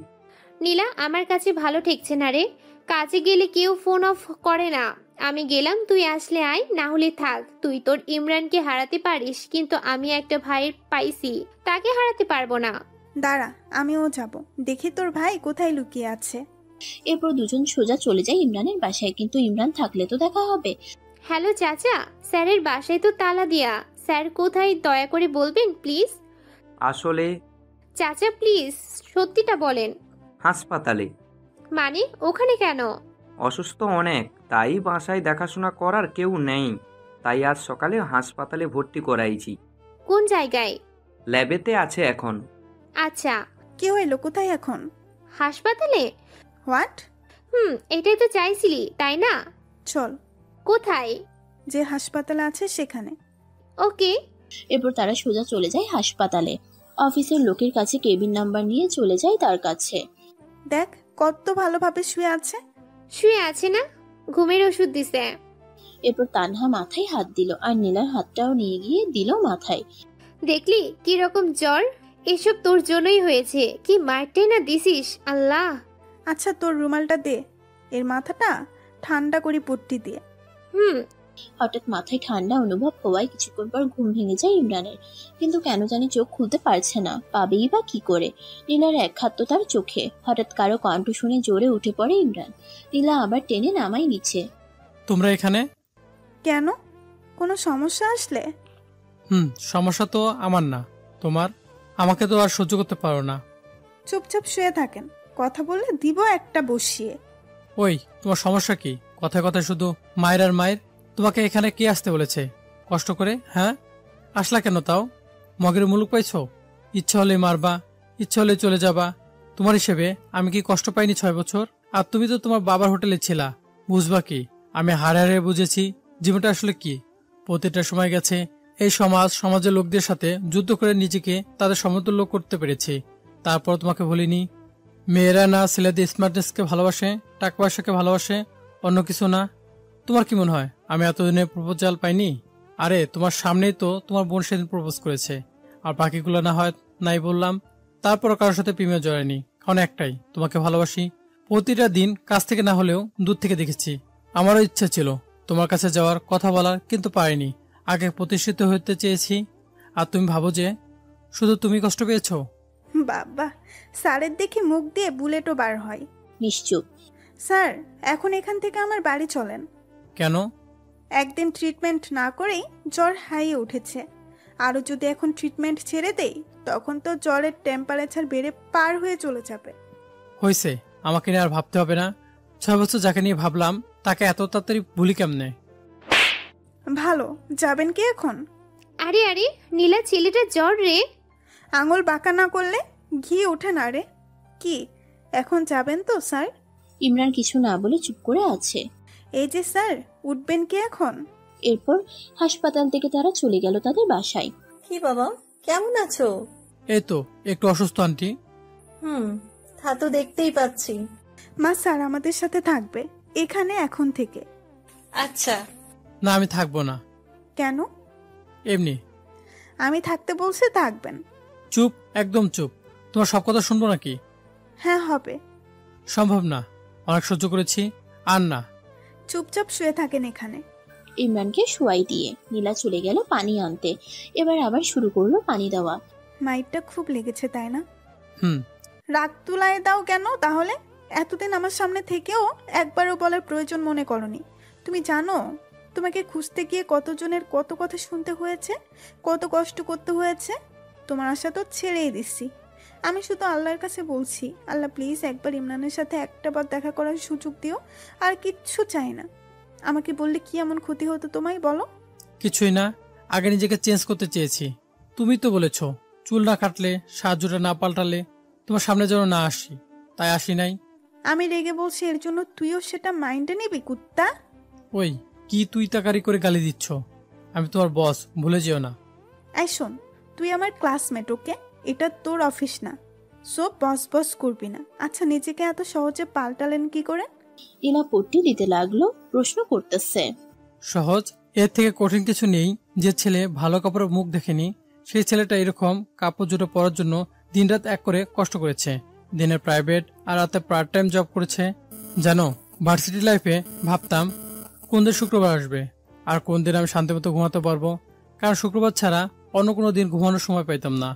নীলা, আমার কাছে ভালো ঠেকছে না রে। কাজে গেলে কেউ ফোন অফ করে না। আমি গেলাম, তুই আসলে আয়, না হলে থাক। তুই তোর ইমরানকে হারাতে পারিস, কিন্তু আমি একটা ভাইয়ের পাইছি, তাকে হারাতে পারবো না। দাঁড়া, আমিও যাব, দেখি তোর ভাই কোথায় লুকিয়ে আছে। এরপর দুজন সোজা চলে যায় ইমরানের বাসায়, কিন্তু ইমরান থাকলে তো দেখা হবে। হ্যালো চাচা, স্যারের বাসায় তো তালা দেয়া। স্যার কোথায় দয়া করে বলবেন প্লিজ? আসলে চাচা প্লিজ সত্যিটা বলেন। হাসপাতালে। মানে ওখানে কেন? অসুস্থ অনেক, তাই বাসায় দেখাশোনা করার কেউ নেই, তাই আজ সকালে হাসপাতালে ভর্তি করাইছি। কোন জায়গায়? ল্যাবেতে আছে এখন। আচ্ছা, কি হইলো? কোথায় এখন? হাসপাতালে। হোয়াট? এটাই তো চাইছিলি তাই না? চল। কোথায়? যে হাসপাতালে আছে সেখানে। ওকে। এরপর তারা সোজা চলে যায় হাসপাতালে। অফিসের লোকের কাছে কেবিন নাম্বার নিয়ে চলে যায় তার কাছে। দেখ কত ভালোভাবে শুয়ে আছে। শুয়ে আছে না, ঘুমের ওষুধ দিছে। এরপর তানহা মাথায় হাত দিল আর নীলার হাতটাও নিয়ে গিয়ে দিল মাথায়। দেখলি কি রকম জ্বর? এসব তোর জন্যই হয়েছে। কি মারটাই না দিছিস, আল্লাহ। আচ্ছা তোর রুমালটা দে, এর মাথাটা ঠান্ডা করে পট্টি দিয়ে। হঠাৎ মাথায় ঠান্ডা অনুভব হওয়ায় কিছুক্ষণ পর ঘুম ভেঙে যায় ইমরানের, কিন্তু কেন জানি চোখ খুলতে পারছে না। পাবেই বা কি করে? নীলার এক হাত তো তার চোখে। হঠাৎ কারো কণ্ঠ শুনে জোরে উঠে পড়ে ইমরান। নীলা আবার টেনে নামাই নিচে। তোমরা এখানে কেন? কোনো সমস্যা আসলে? সমস্যা তো আমার না, তোমার। আমাকে তো আর সহ্য করতে পারো না। চুপচাপ শুয়ে থাকেন, কথা বললে দিব একটা বসিয়ে। ওই তোমার সমস্যা কি? কথায় কথায় শুধু মায়ের আর মায়ের। তোমাকে এখানে কে আসতে বলেছে কষ্ট করে? হ্যাঁ, আসলা কেন তাও? মগের মুলুক পাইছো? ইচ্ছা হলে মারবা, ইচ্ছা হলে চলে যাবা। তোমার হিসেবে আমি কি কষ্ট পাইনি 6 বছর? আর তুমি তো তোমার বাবার হোটেলে ছিলা, বুঝবা কি? আমি হারে হারে বুঝেছি জীবনটা আসলে কি। প্রতিটা সময় গেছে এই সমাজের লোকদের সাথে যুদ্ধ করে নিজেকে তাদের সমতুল্য করতে পেরেছি। তারপর তোমাকে বলিনি মেয়েরা না ছেলেদের স্মার্টনেসকে ভালোবাসে, টাকা পয়সাকে ভালোবাসে, অন্য কিছু না? তোমার কি মনে হয় আমি এতদিনে প্রপোজাল পাইনি? আরে তোমার সামনেই তো তোমার বোন সেদিন প্রপোজ করেছে, আর বাকিগুলো না হয় নাই বললাম। তারপর কারোর সাথে প্রেমে জড়ায়নি, কারণ একটাই, তোমাকে ভালোবাসি। প্রতিটা দিন কাছ থেকে না হলেও দূর থেকে দেখেছি। আমারও ইচ্ছা ছিল তোমার কাছে যাওয়ার, কথা বলার, কিন্তু পারিনি। আগে প্রতিষ্ঠিত হতে চেয়েছি, আর তুমি ভাবো যে শুধু তুমি কষ্ট পেয়েছো? বাবা, স্যারের দেখি মুখ দিয়ে বুলেটও বার হয়। নিশ্চুপ। স্যার এখন এখান থেকে আমার বাড়ি চলেন। কেন? একদিন ট্রিটমেন্ট না করেই জ্বর হাইয়ে উঠেছে। আরও যদি এখন ট্রিটমেন্ট ছেড়ে দেই তখন তো জ্বরের টেম্পারেচার বেড়ে পার হয়ে চলে যাবে। হয়েছে, আমাকে নিয়ে আর ভাবতে হবে না। 6 বছর যাকে নিয়ে ভাবলাম তাকে এত তাড়াতাড়ি ভুলি কেমনে? ভালো, যাবেন কি এখন? আরে আরে নীলা, ছেলেটা জ্বর রে। আঙুল বাঁকা না করলে ঘি ওঠে না রে। কি এখন যাবেন তো স্যার? ইমরান কিছু না বলে চুপ করে আছে। এই যে স্যার, উঠবেন কি এখন? এরপর হাসপাতাল থেকে তারা চলে গেল তাদের বাসায়। কি বাবা, কেমন আছো? এই তো একটু অসুস্থ আন্টি। তা তো দেখতেই পাচ্ছি। মা স্যার আমাদের সাথে থাকবে এখানে এখন থেকে। আচ্ছা। না, আমি থাকবো না। কেন? এমনি। আমি থাকতে বলছে থাকবেন। চুপ, একদম চুপ। তোমার সব কথা শুনবো নাকি? হ্যাঁ হবে। সম্ভব না, অনেক সহ্য করেছি, আর না। চুপচাপ শুয়ে থাকেন এখানে। ইমরানকে শোয়াই দিয়ে নীলা চলে গেল পানি আনতে। এবার আবার শুরু করলো পানি দেওয়া। মাইটটা খুব লেগেছে তাই না? হুম। রাগ তুলায় দাও কেন তাহলে? এতদিন আমার সামনে থেকেও একবারও বলার প্রয়োজন মনে করনি। তুমি জানো তোমাকে খুঁজতে গিয়ে কতজনের কত কথা শুনতে হয়েছে, কত কষ্ট করতে হয়েছে। তোমার আশা তো ছেড়েই দিচ্ছি। আমি শুধু আল্লাহর কাছে বলছি, আল্লাহ প্লিজ একবার ইমরানের সাথে একটা বার দেখা করার সুযোগ দিও। আর কিচ্ছু চাই না। আমাকে বললে কি এমন ক্ষতি হতো তোমায় বলো? কিছুই না, আগে নিজেকে চেঞ্জ করতে চেয়েছি। তুমি তো বলেছো চুল না কাটলে, সাহায্যটা না পাল্টালে তোমার সামনে যেন না আসি, তাই আসি নাই। আমি রেগে বলছি এর জন্য তুইও সেটা মাইন্ডে নিবি কুত্তা? ওই কি তুই তাকারি করে গালি দিচ্ছ? আমি তোমার বস, ভুলে যেও না। এই শোন, তুই আমার ক্লাসমেট, ওকে? এটা তোর অফিস না, সো বস বস করবি না। আচ্ছা নিজেকে এত সহজে পাল্টালেন কি করে? নীলা পট্টি দিতে লাগলো, প্রশ্ন করতেছে। সহজ? এর থেকে কঠিন কিছু নেই। যে ছেলে ভালো কাপড়ের মুখ দেখেনি, সেই ছেলেটা এরকম কাপড় জুটো পরার জন্য দিনরাত এক করে কষ্ট করেছে। দিনে প্রাইভেট আর রাতে পার্ট টাইম জব করেছে। জানো, ভার্সিটি লাইফে ভাবতাম কোন দিন শুক্রবার আসবে আর কোন দিন আমি শান্তিমতো ঘুমাতে পারবো, কারণ শুক্রবার ছাড়া অন্য কোনো দিন ঘুমানোর সময় পাইতাম না।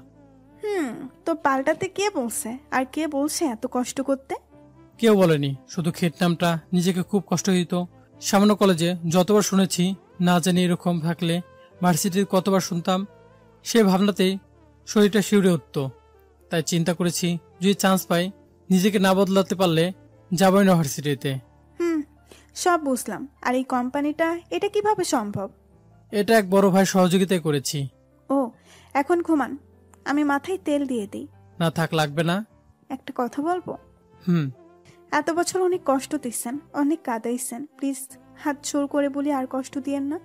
তো পাল্টাতে কে বলছে? আর কে বলছে এত কষ্ট করতে? কেউ বলেনি, শুধু খেট নামটা নিজেকে খুব কষ্ট দিত। সামান্য কলেজে যতবার শুনেছি, না জানি এরকম থাকলে ভার্সিটির কতবার শুনতাম, সে ভাবনাতেই শরীরটা শিউরে উঠত। তাই চিন্তা করেছি যদি চান্স পাই, নিজেকে না বদলাতে পারলে যাবই না ভার্সিটিতে। সব বুঝলাম। আর এই কোম্পানিটা, এটা কিভাবে সম্ভব? এটা এক বড় ভাই সহযোগিতায় করেছি। ও, এখন ঘুমান, আমি মাথায় তেল দিয়ে দিই। না থাক, লাগবে না। একটা কথা বলবো? হুম। এত বছর অনেক কষ্ট দিচ্ছেন, অনেক কাঁদাইছেন, প্লিজ হাত জোর করে বলি আর কষ্ট দিয়েন না।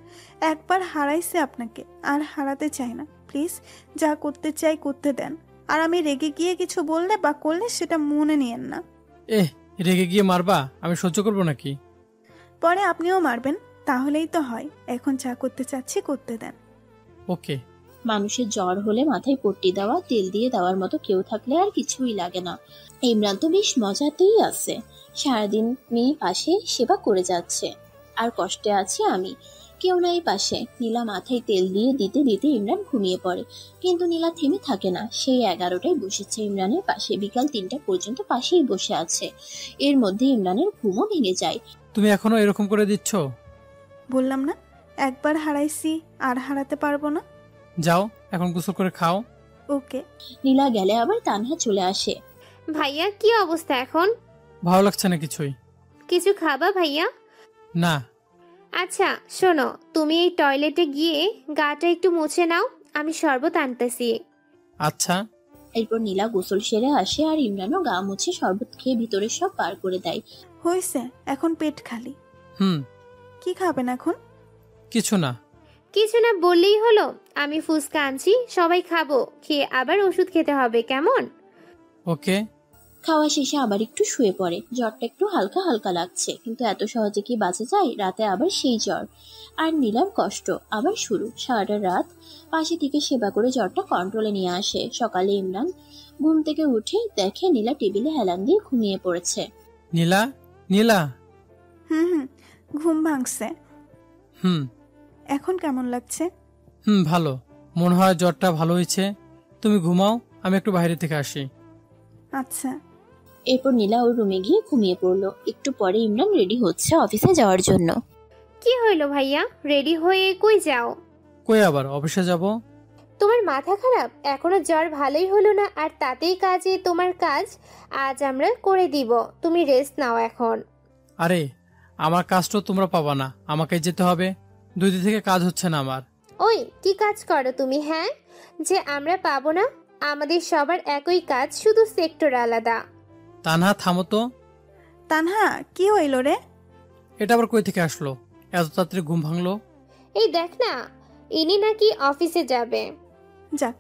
একবার হারাইছে আপনাকে, আর হারাতে চাই না, প্লিজ যা করতে চাই করতে দেন। আর আমি রেগে গিয়ে কিছু বললে বা করলে সেটা মনে নিয়েন না। রেগে গিয়ে মারবা? আমি সহ্য করবো নাকি? পরে আপনিও মারবেন, তাহলেই তো হয়। এখন যা করতে চাচ্ছি করতে দেন। ওকে। মানুষের জ্বর হলে মাথায় পট্টি দেওয়া, তেল দিয়ে দেওয়ার মতো কেউ থাকলে আর কিছুই লাগে না। ইমরান তো বেশ মজাতেই আছে, সারাদিন মেয়ে পাশে সেবা করে যাচ্ছে, আর কষ্টে আছি আমি, কেউ নাই পাশে। নীলা মাথায় তেল দিয়ে দিতে দিতে ইমরান ঘুমিয়ে পড়ে, কিন্তু নীলা থেমে থাকে না। সেই 11টায় বসেছে ইমরানের পাশে, বিকাল 3টা পর্যন্ত পাশেই বসে আছে। এর মধ্যে ইমরানের ঘুমও ভেঙে যায়। তুমি এখনো এরকম করে দিচ্ছ? বললাম না একবার হারাইছি আর হারাতে পারবো না। যাও এখন গোসল করে খাও। ওকে। নীলা গেলে আবার তানহা চলে আসে। ভাইয়া কি অবস্থা এখন? ভালো লাগছে না কিছুই। কিছু খাবা ভাইয়া? না। আচ্ছা শোনো, তুমি এই টয়লেটে গিয়ে গাটা একটু মুছে নাও, আমি শরবত আনতেছি। আচ্ছা। এরপর নীলা গোসল সেরে আসে, আর ইমরানও গা মুছে শরবত খেয়ে ভিতরে সব পার করে দেয়। হয়েছে, এখন পেট খালি। কি খাবেন এখন? কিছু না। কিছু না বললেই হলো। আমি ফুচকা আনছি, সবাই খাবো, খেয়ে আবার ওষুধ খেতে হবে, কেমন? ওকে। খাওয়া শেষে আবার একটু শুয়ে পড়ে। জ্বরটা একটু হালকা হালকা লাগছে, কিন্তু এত সহজে কি বাঁচা যায়? রাতে আবার সেই জ্বর, আর নীলার কষ্ট আবার শুরু। সারাটা রাত পাশে থেকে সেবা করে জ্বরটা কন্ট্রোলে নিয়ে আসে। সকালে ইমরান ঘুম থেকে উঠে দেখে নীলা টেবিলে হেলান দিয়ে ঘুমিয়ে পড়েছে। নীলা, নীলা। হুম, ঘুম ভাঙছে। এখন কেমন লাগছে? ভালো। মনে হয় জ্বরটা ভালো হয়েছে। তুমি ঘুমাও, আমি একটু বাইরে থেকে আসি। আচ্ছা। এরপর নীলা ওর রুমে গিয়ে ঘুমিয়ে পড়লো। একটু পরে ইমরান রেডি হচ্ছে অফিসে যাওয়ার জন্য। কি হইলো ভাইয়া, রেডি হয়ে কই যাও? কই আবার অফিসে যাব। তোমার মাথা খারাপ? এখনো জ্বর ভালোই হলো না, আর তাতেই কাজে তোমার কাজ আজ আমরা করে দিব, তুমি রেস্ট নাও এখন। আরে আমার কাজটা তোমরা পাবা না, আমাকে যেতে হবে। 2 দিন থেকে কাজ হচ্ছে না আমার। ওই কি কাজ করো তুমি? হ্যাঁ, যে আমরা পাবো না? আমাদের সবার একই কাজ, শুধু সেক্টর আলাদা। তানহা থামো তো। তানহা কি হইল রে? এটা আবার কই থেকে আসলো? এত তাড়াতাড়ি ঘুম ভাঙলো? এই দেখ না, ইনি নাকি অফিসে যাবে। যাক,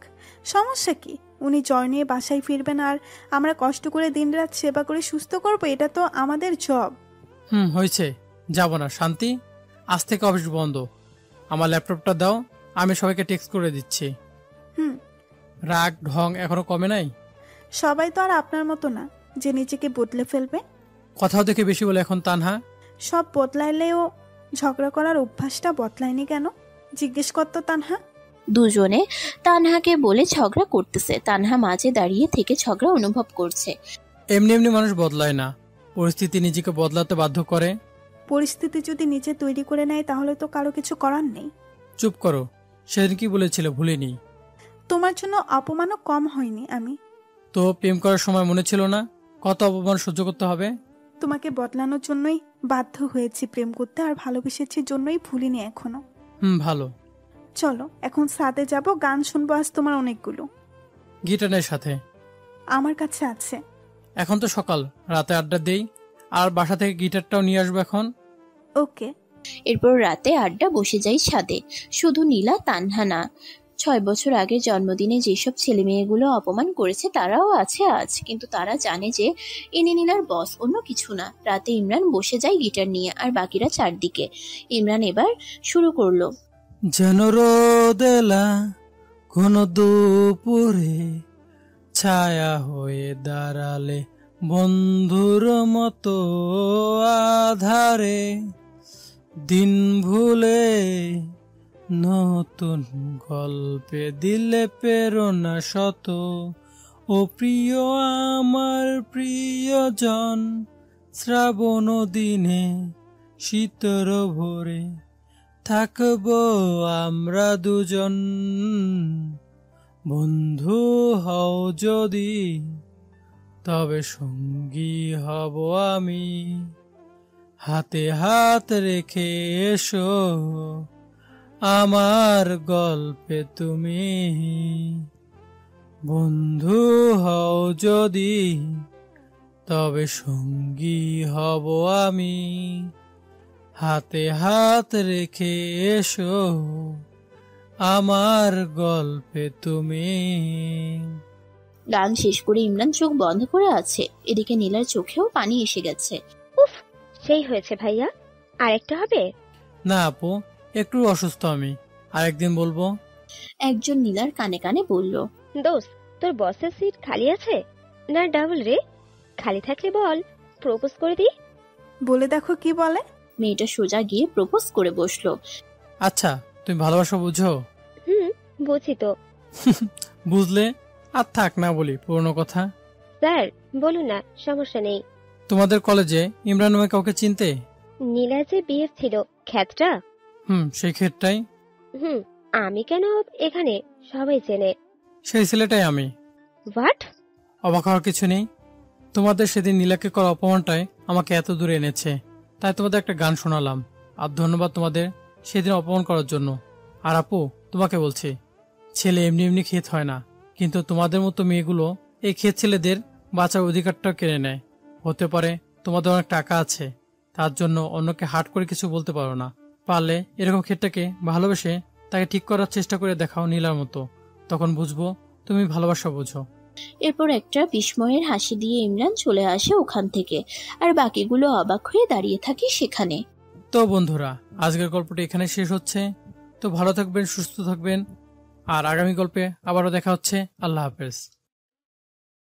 সমস্যা কি? উনি জ্বর নিয়ে বাসায় ফিরবেন, আর আমরা কষ্ট করে দিনরাত সেবা করে সুস্থ করবো, এটা তো আমাদের জব। হয়েছে, যাব না। শান্তি, আজ থেকে অফিস বন্ধ। আমার ল্যাপটপটা দাও, আমি সবাইকে টেক্সট করে দিচ্ছি। রাগ ঢং এখনো কমে নাই? সবাই তো আর আপনার মতো না যে নিজেকে বদলে ফেলবে। কথাও দেখে বেশি বলে এখন তানহা। সব বদলাইলেও ঝগড়া করার অভ্যাসটা বদলায়নি কেন? জিজ্ঞেস করতো তানহা। দুজনে তানহাকে বলে ঝগড়া করতেছে। তানহা মাঝে দাঁড়িয়ে থেকে ঝগড়া অনুভব করছে। এমনি এমনি মানুষ বদলায় না, পরিস্থিতি নিজেকে বদলাতে বাধ্য করে। পরিস্থিতি যদি নিজে তৈরি করে নেয় তাহলে তো কারো কিছু করার নেই। চুপ করো, সেদিন কি বলেছিলে ভুলিনি। তোমার জন্য অপমানও কম হয়নি আমি। তো প্রেম করার সময় মনে ছিল না কত অপমান সহ্য করতে হবে? তোমাকে বদলানোর জন্যই বাধ্য হয়েছি প্রেম করতে, আর ভালোবেসেছি জন্যই ভুলিনি এখনো। ভালো। চলো এখন ছাদে যাব, গান শুনবো আজ তোমার অনেকগুলো। গিটারের সাথে? আমার কাছে আছে। এখন তো সকাল, রাতে আড্ডা দেই, আর বাসা থেকে গিটারটাও নিয়ে আসবো এখন। ওকে। এরপর রাতে আড্ডা বসে যাই ছাদে। শুধু নীলা, তানহা না, 6 বছর আগে জন্মদিনে যেসব ছেলে মেয়েগুলো অপমান করেছে তারাও আছে আজ, কিন্তু তারা জানে যে ইনি নীলার বস, অন্য কিছু না। রাতে ইমরান বসে যায় গিটার নিয়ে, আর বাকিরা চারদিকে। ইমরান এবার শুরু করলো। যেন রোদেলা কোন দুপুরে ছায়া হয়ে দাঁড়ালে বন্ধুর মতো আধারে, দিন ভুলে নতুন গল্পে দিলে প্রেরণা শত। ও প্রিয় আমার প্রিয়জন, শ্রাবণ দিনে শীতর ভোরে থাকবো আমরা দুজন। বন্ধু হও যদি তবে সঙ্গী হব আমি, হাতে হাত রেখে এসো আমার গল্পে তুমি। বন্ধু হও যদি তবে সঙ্গী হব আমি, হাতে হাত রেখে এসো আমার গল্পে তুমি। গান শেষ করে ইমরান চোখ বন্ধ করে আছে, এদিকে নীলার চোখেও পানি এসে গেছে। উফ, সেই হয়েছে ভাইয়া, আরেকটা হবে? না আপু, একটু অসুস্থ আমি, আরেকদিন বলবো। একজন নীলার কানে কানে বলল, দোস্ত, তোর বসের সিট খালি আছে না ডাবল রে? খালি থাকলে বল, প্রপোজ করে দি। বলে দেখো কি বলে। মেয়েটা সোজা গিয়ে প্রপোজ করে বসলো। আচ্ছা, তুমি ভালোবাসা বুঝো? বুঝি তো। বুঝলে আর থাক না বলি পুরনো কথা। স্যার বলুন না, সমস্যা নেই। তোমাদের কলেজে ইমরান নামে কাউকে চিনতে? নীলা যে বিএফ ছিল, খ্যাতটা। সেই ক্ষেত্রটাই। আমি কেন এখানে, সবাই চেনে। সেই ছেলেটাই আমি। হোয়াট? অবাক হওয়ার কিছু নেই। তোমাদের সেদিন নীলাকে করা অপমানটাই আমাকে এত দূরে এনেছে, তাই তোমাদের একটা গান শোনালাম। আর ধন্যবাদ তোমাদের সেদিন অপমান করার জন্য। আর আপু, তোমাকে বলছি, ছেলে এমনি এমনি ক্ষেত হয় না, কিন্তু তোমাদের মতো মেয়েগুলো এই ক্ষেত ছেলেদের বাঁচার অধিকারটা কেড়ে নেয়। হতে পারে তোমাদের অনেক টাকা আছে, তার জন্য অন্যকে হাট করে কিছু বলতে পারো না। পারলে এরকম ক্ষেতটাকে ভালোবেসে তাকে ঠিক করার চেষ্টা করে দেখাও নীলার মতো, তখন বুঝবো তুমি ভালোবাসা বুঝো। এরপর একটা বিস্ময়ের হাসি দিয়ে ইমরান চলে আসে ওখান থেকে, আর বাকিগুলো অবাক হয়ে দাঁড়িয়ে থাকে সেখানে। তো বন্ধুরা, আজকের গল্পটি এখানে শেষ হচ্ছে। তো ভালো থাকবেন, সুস্থ থাকবেন, আর আগামী গল্পে আবারও দেখা হচ্ছে। আল্লাহ হাফেজ।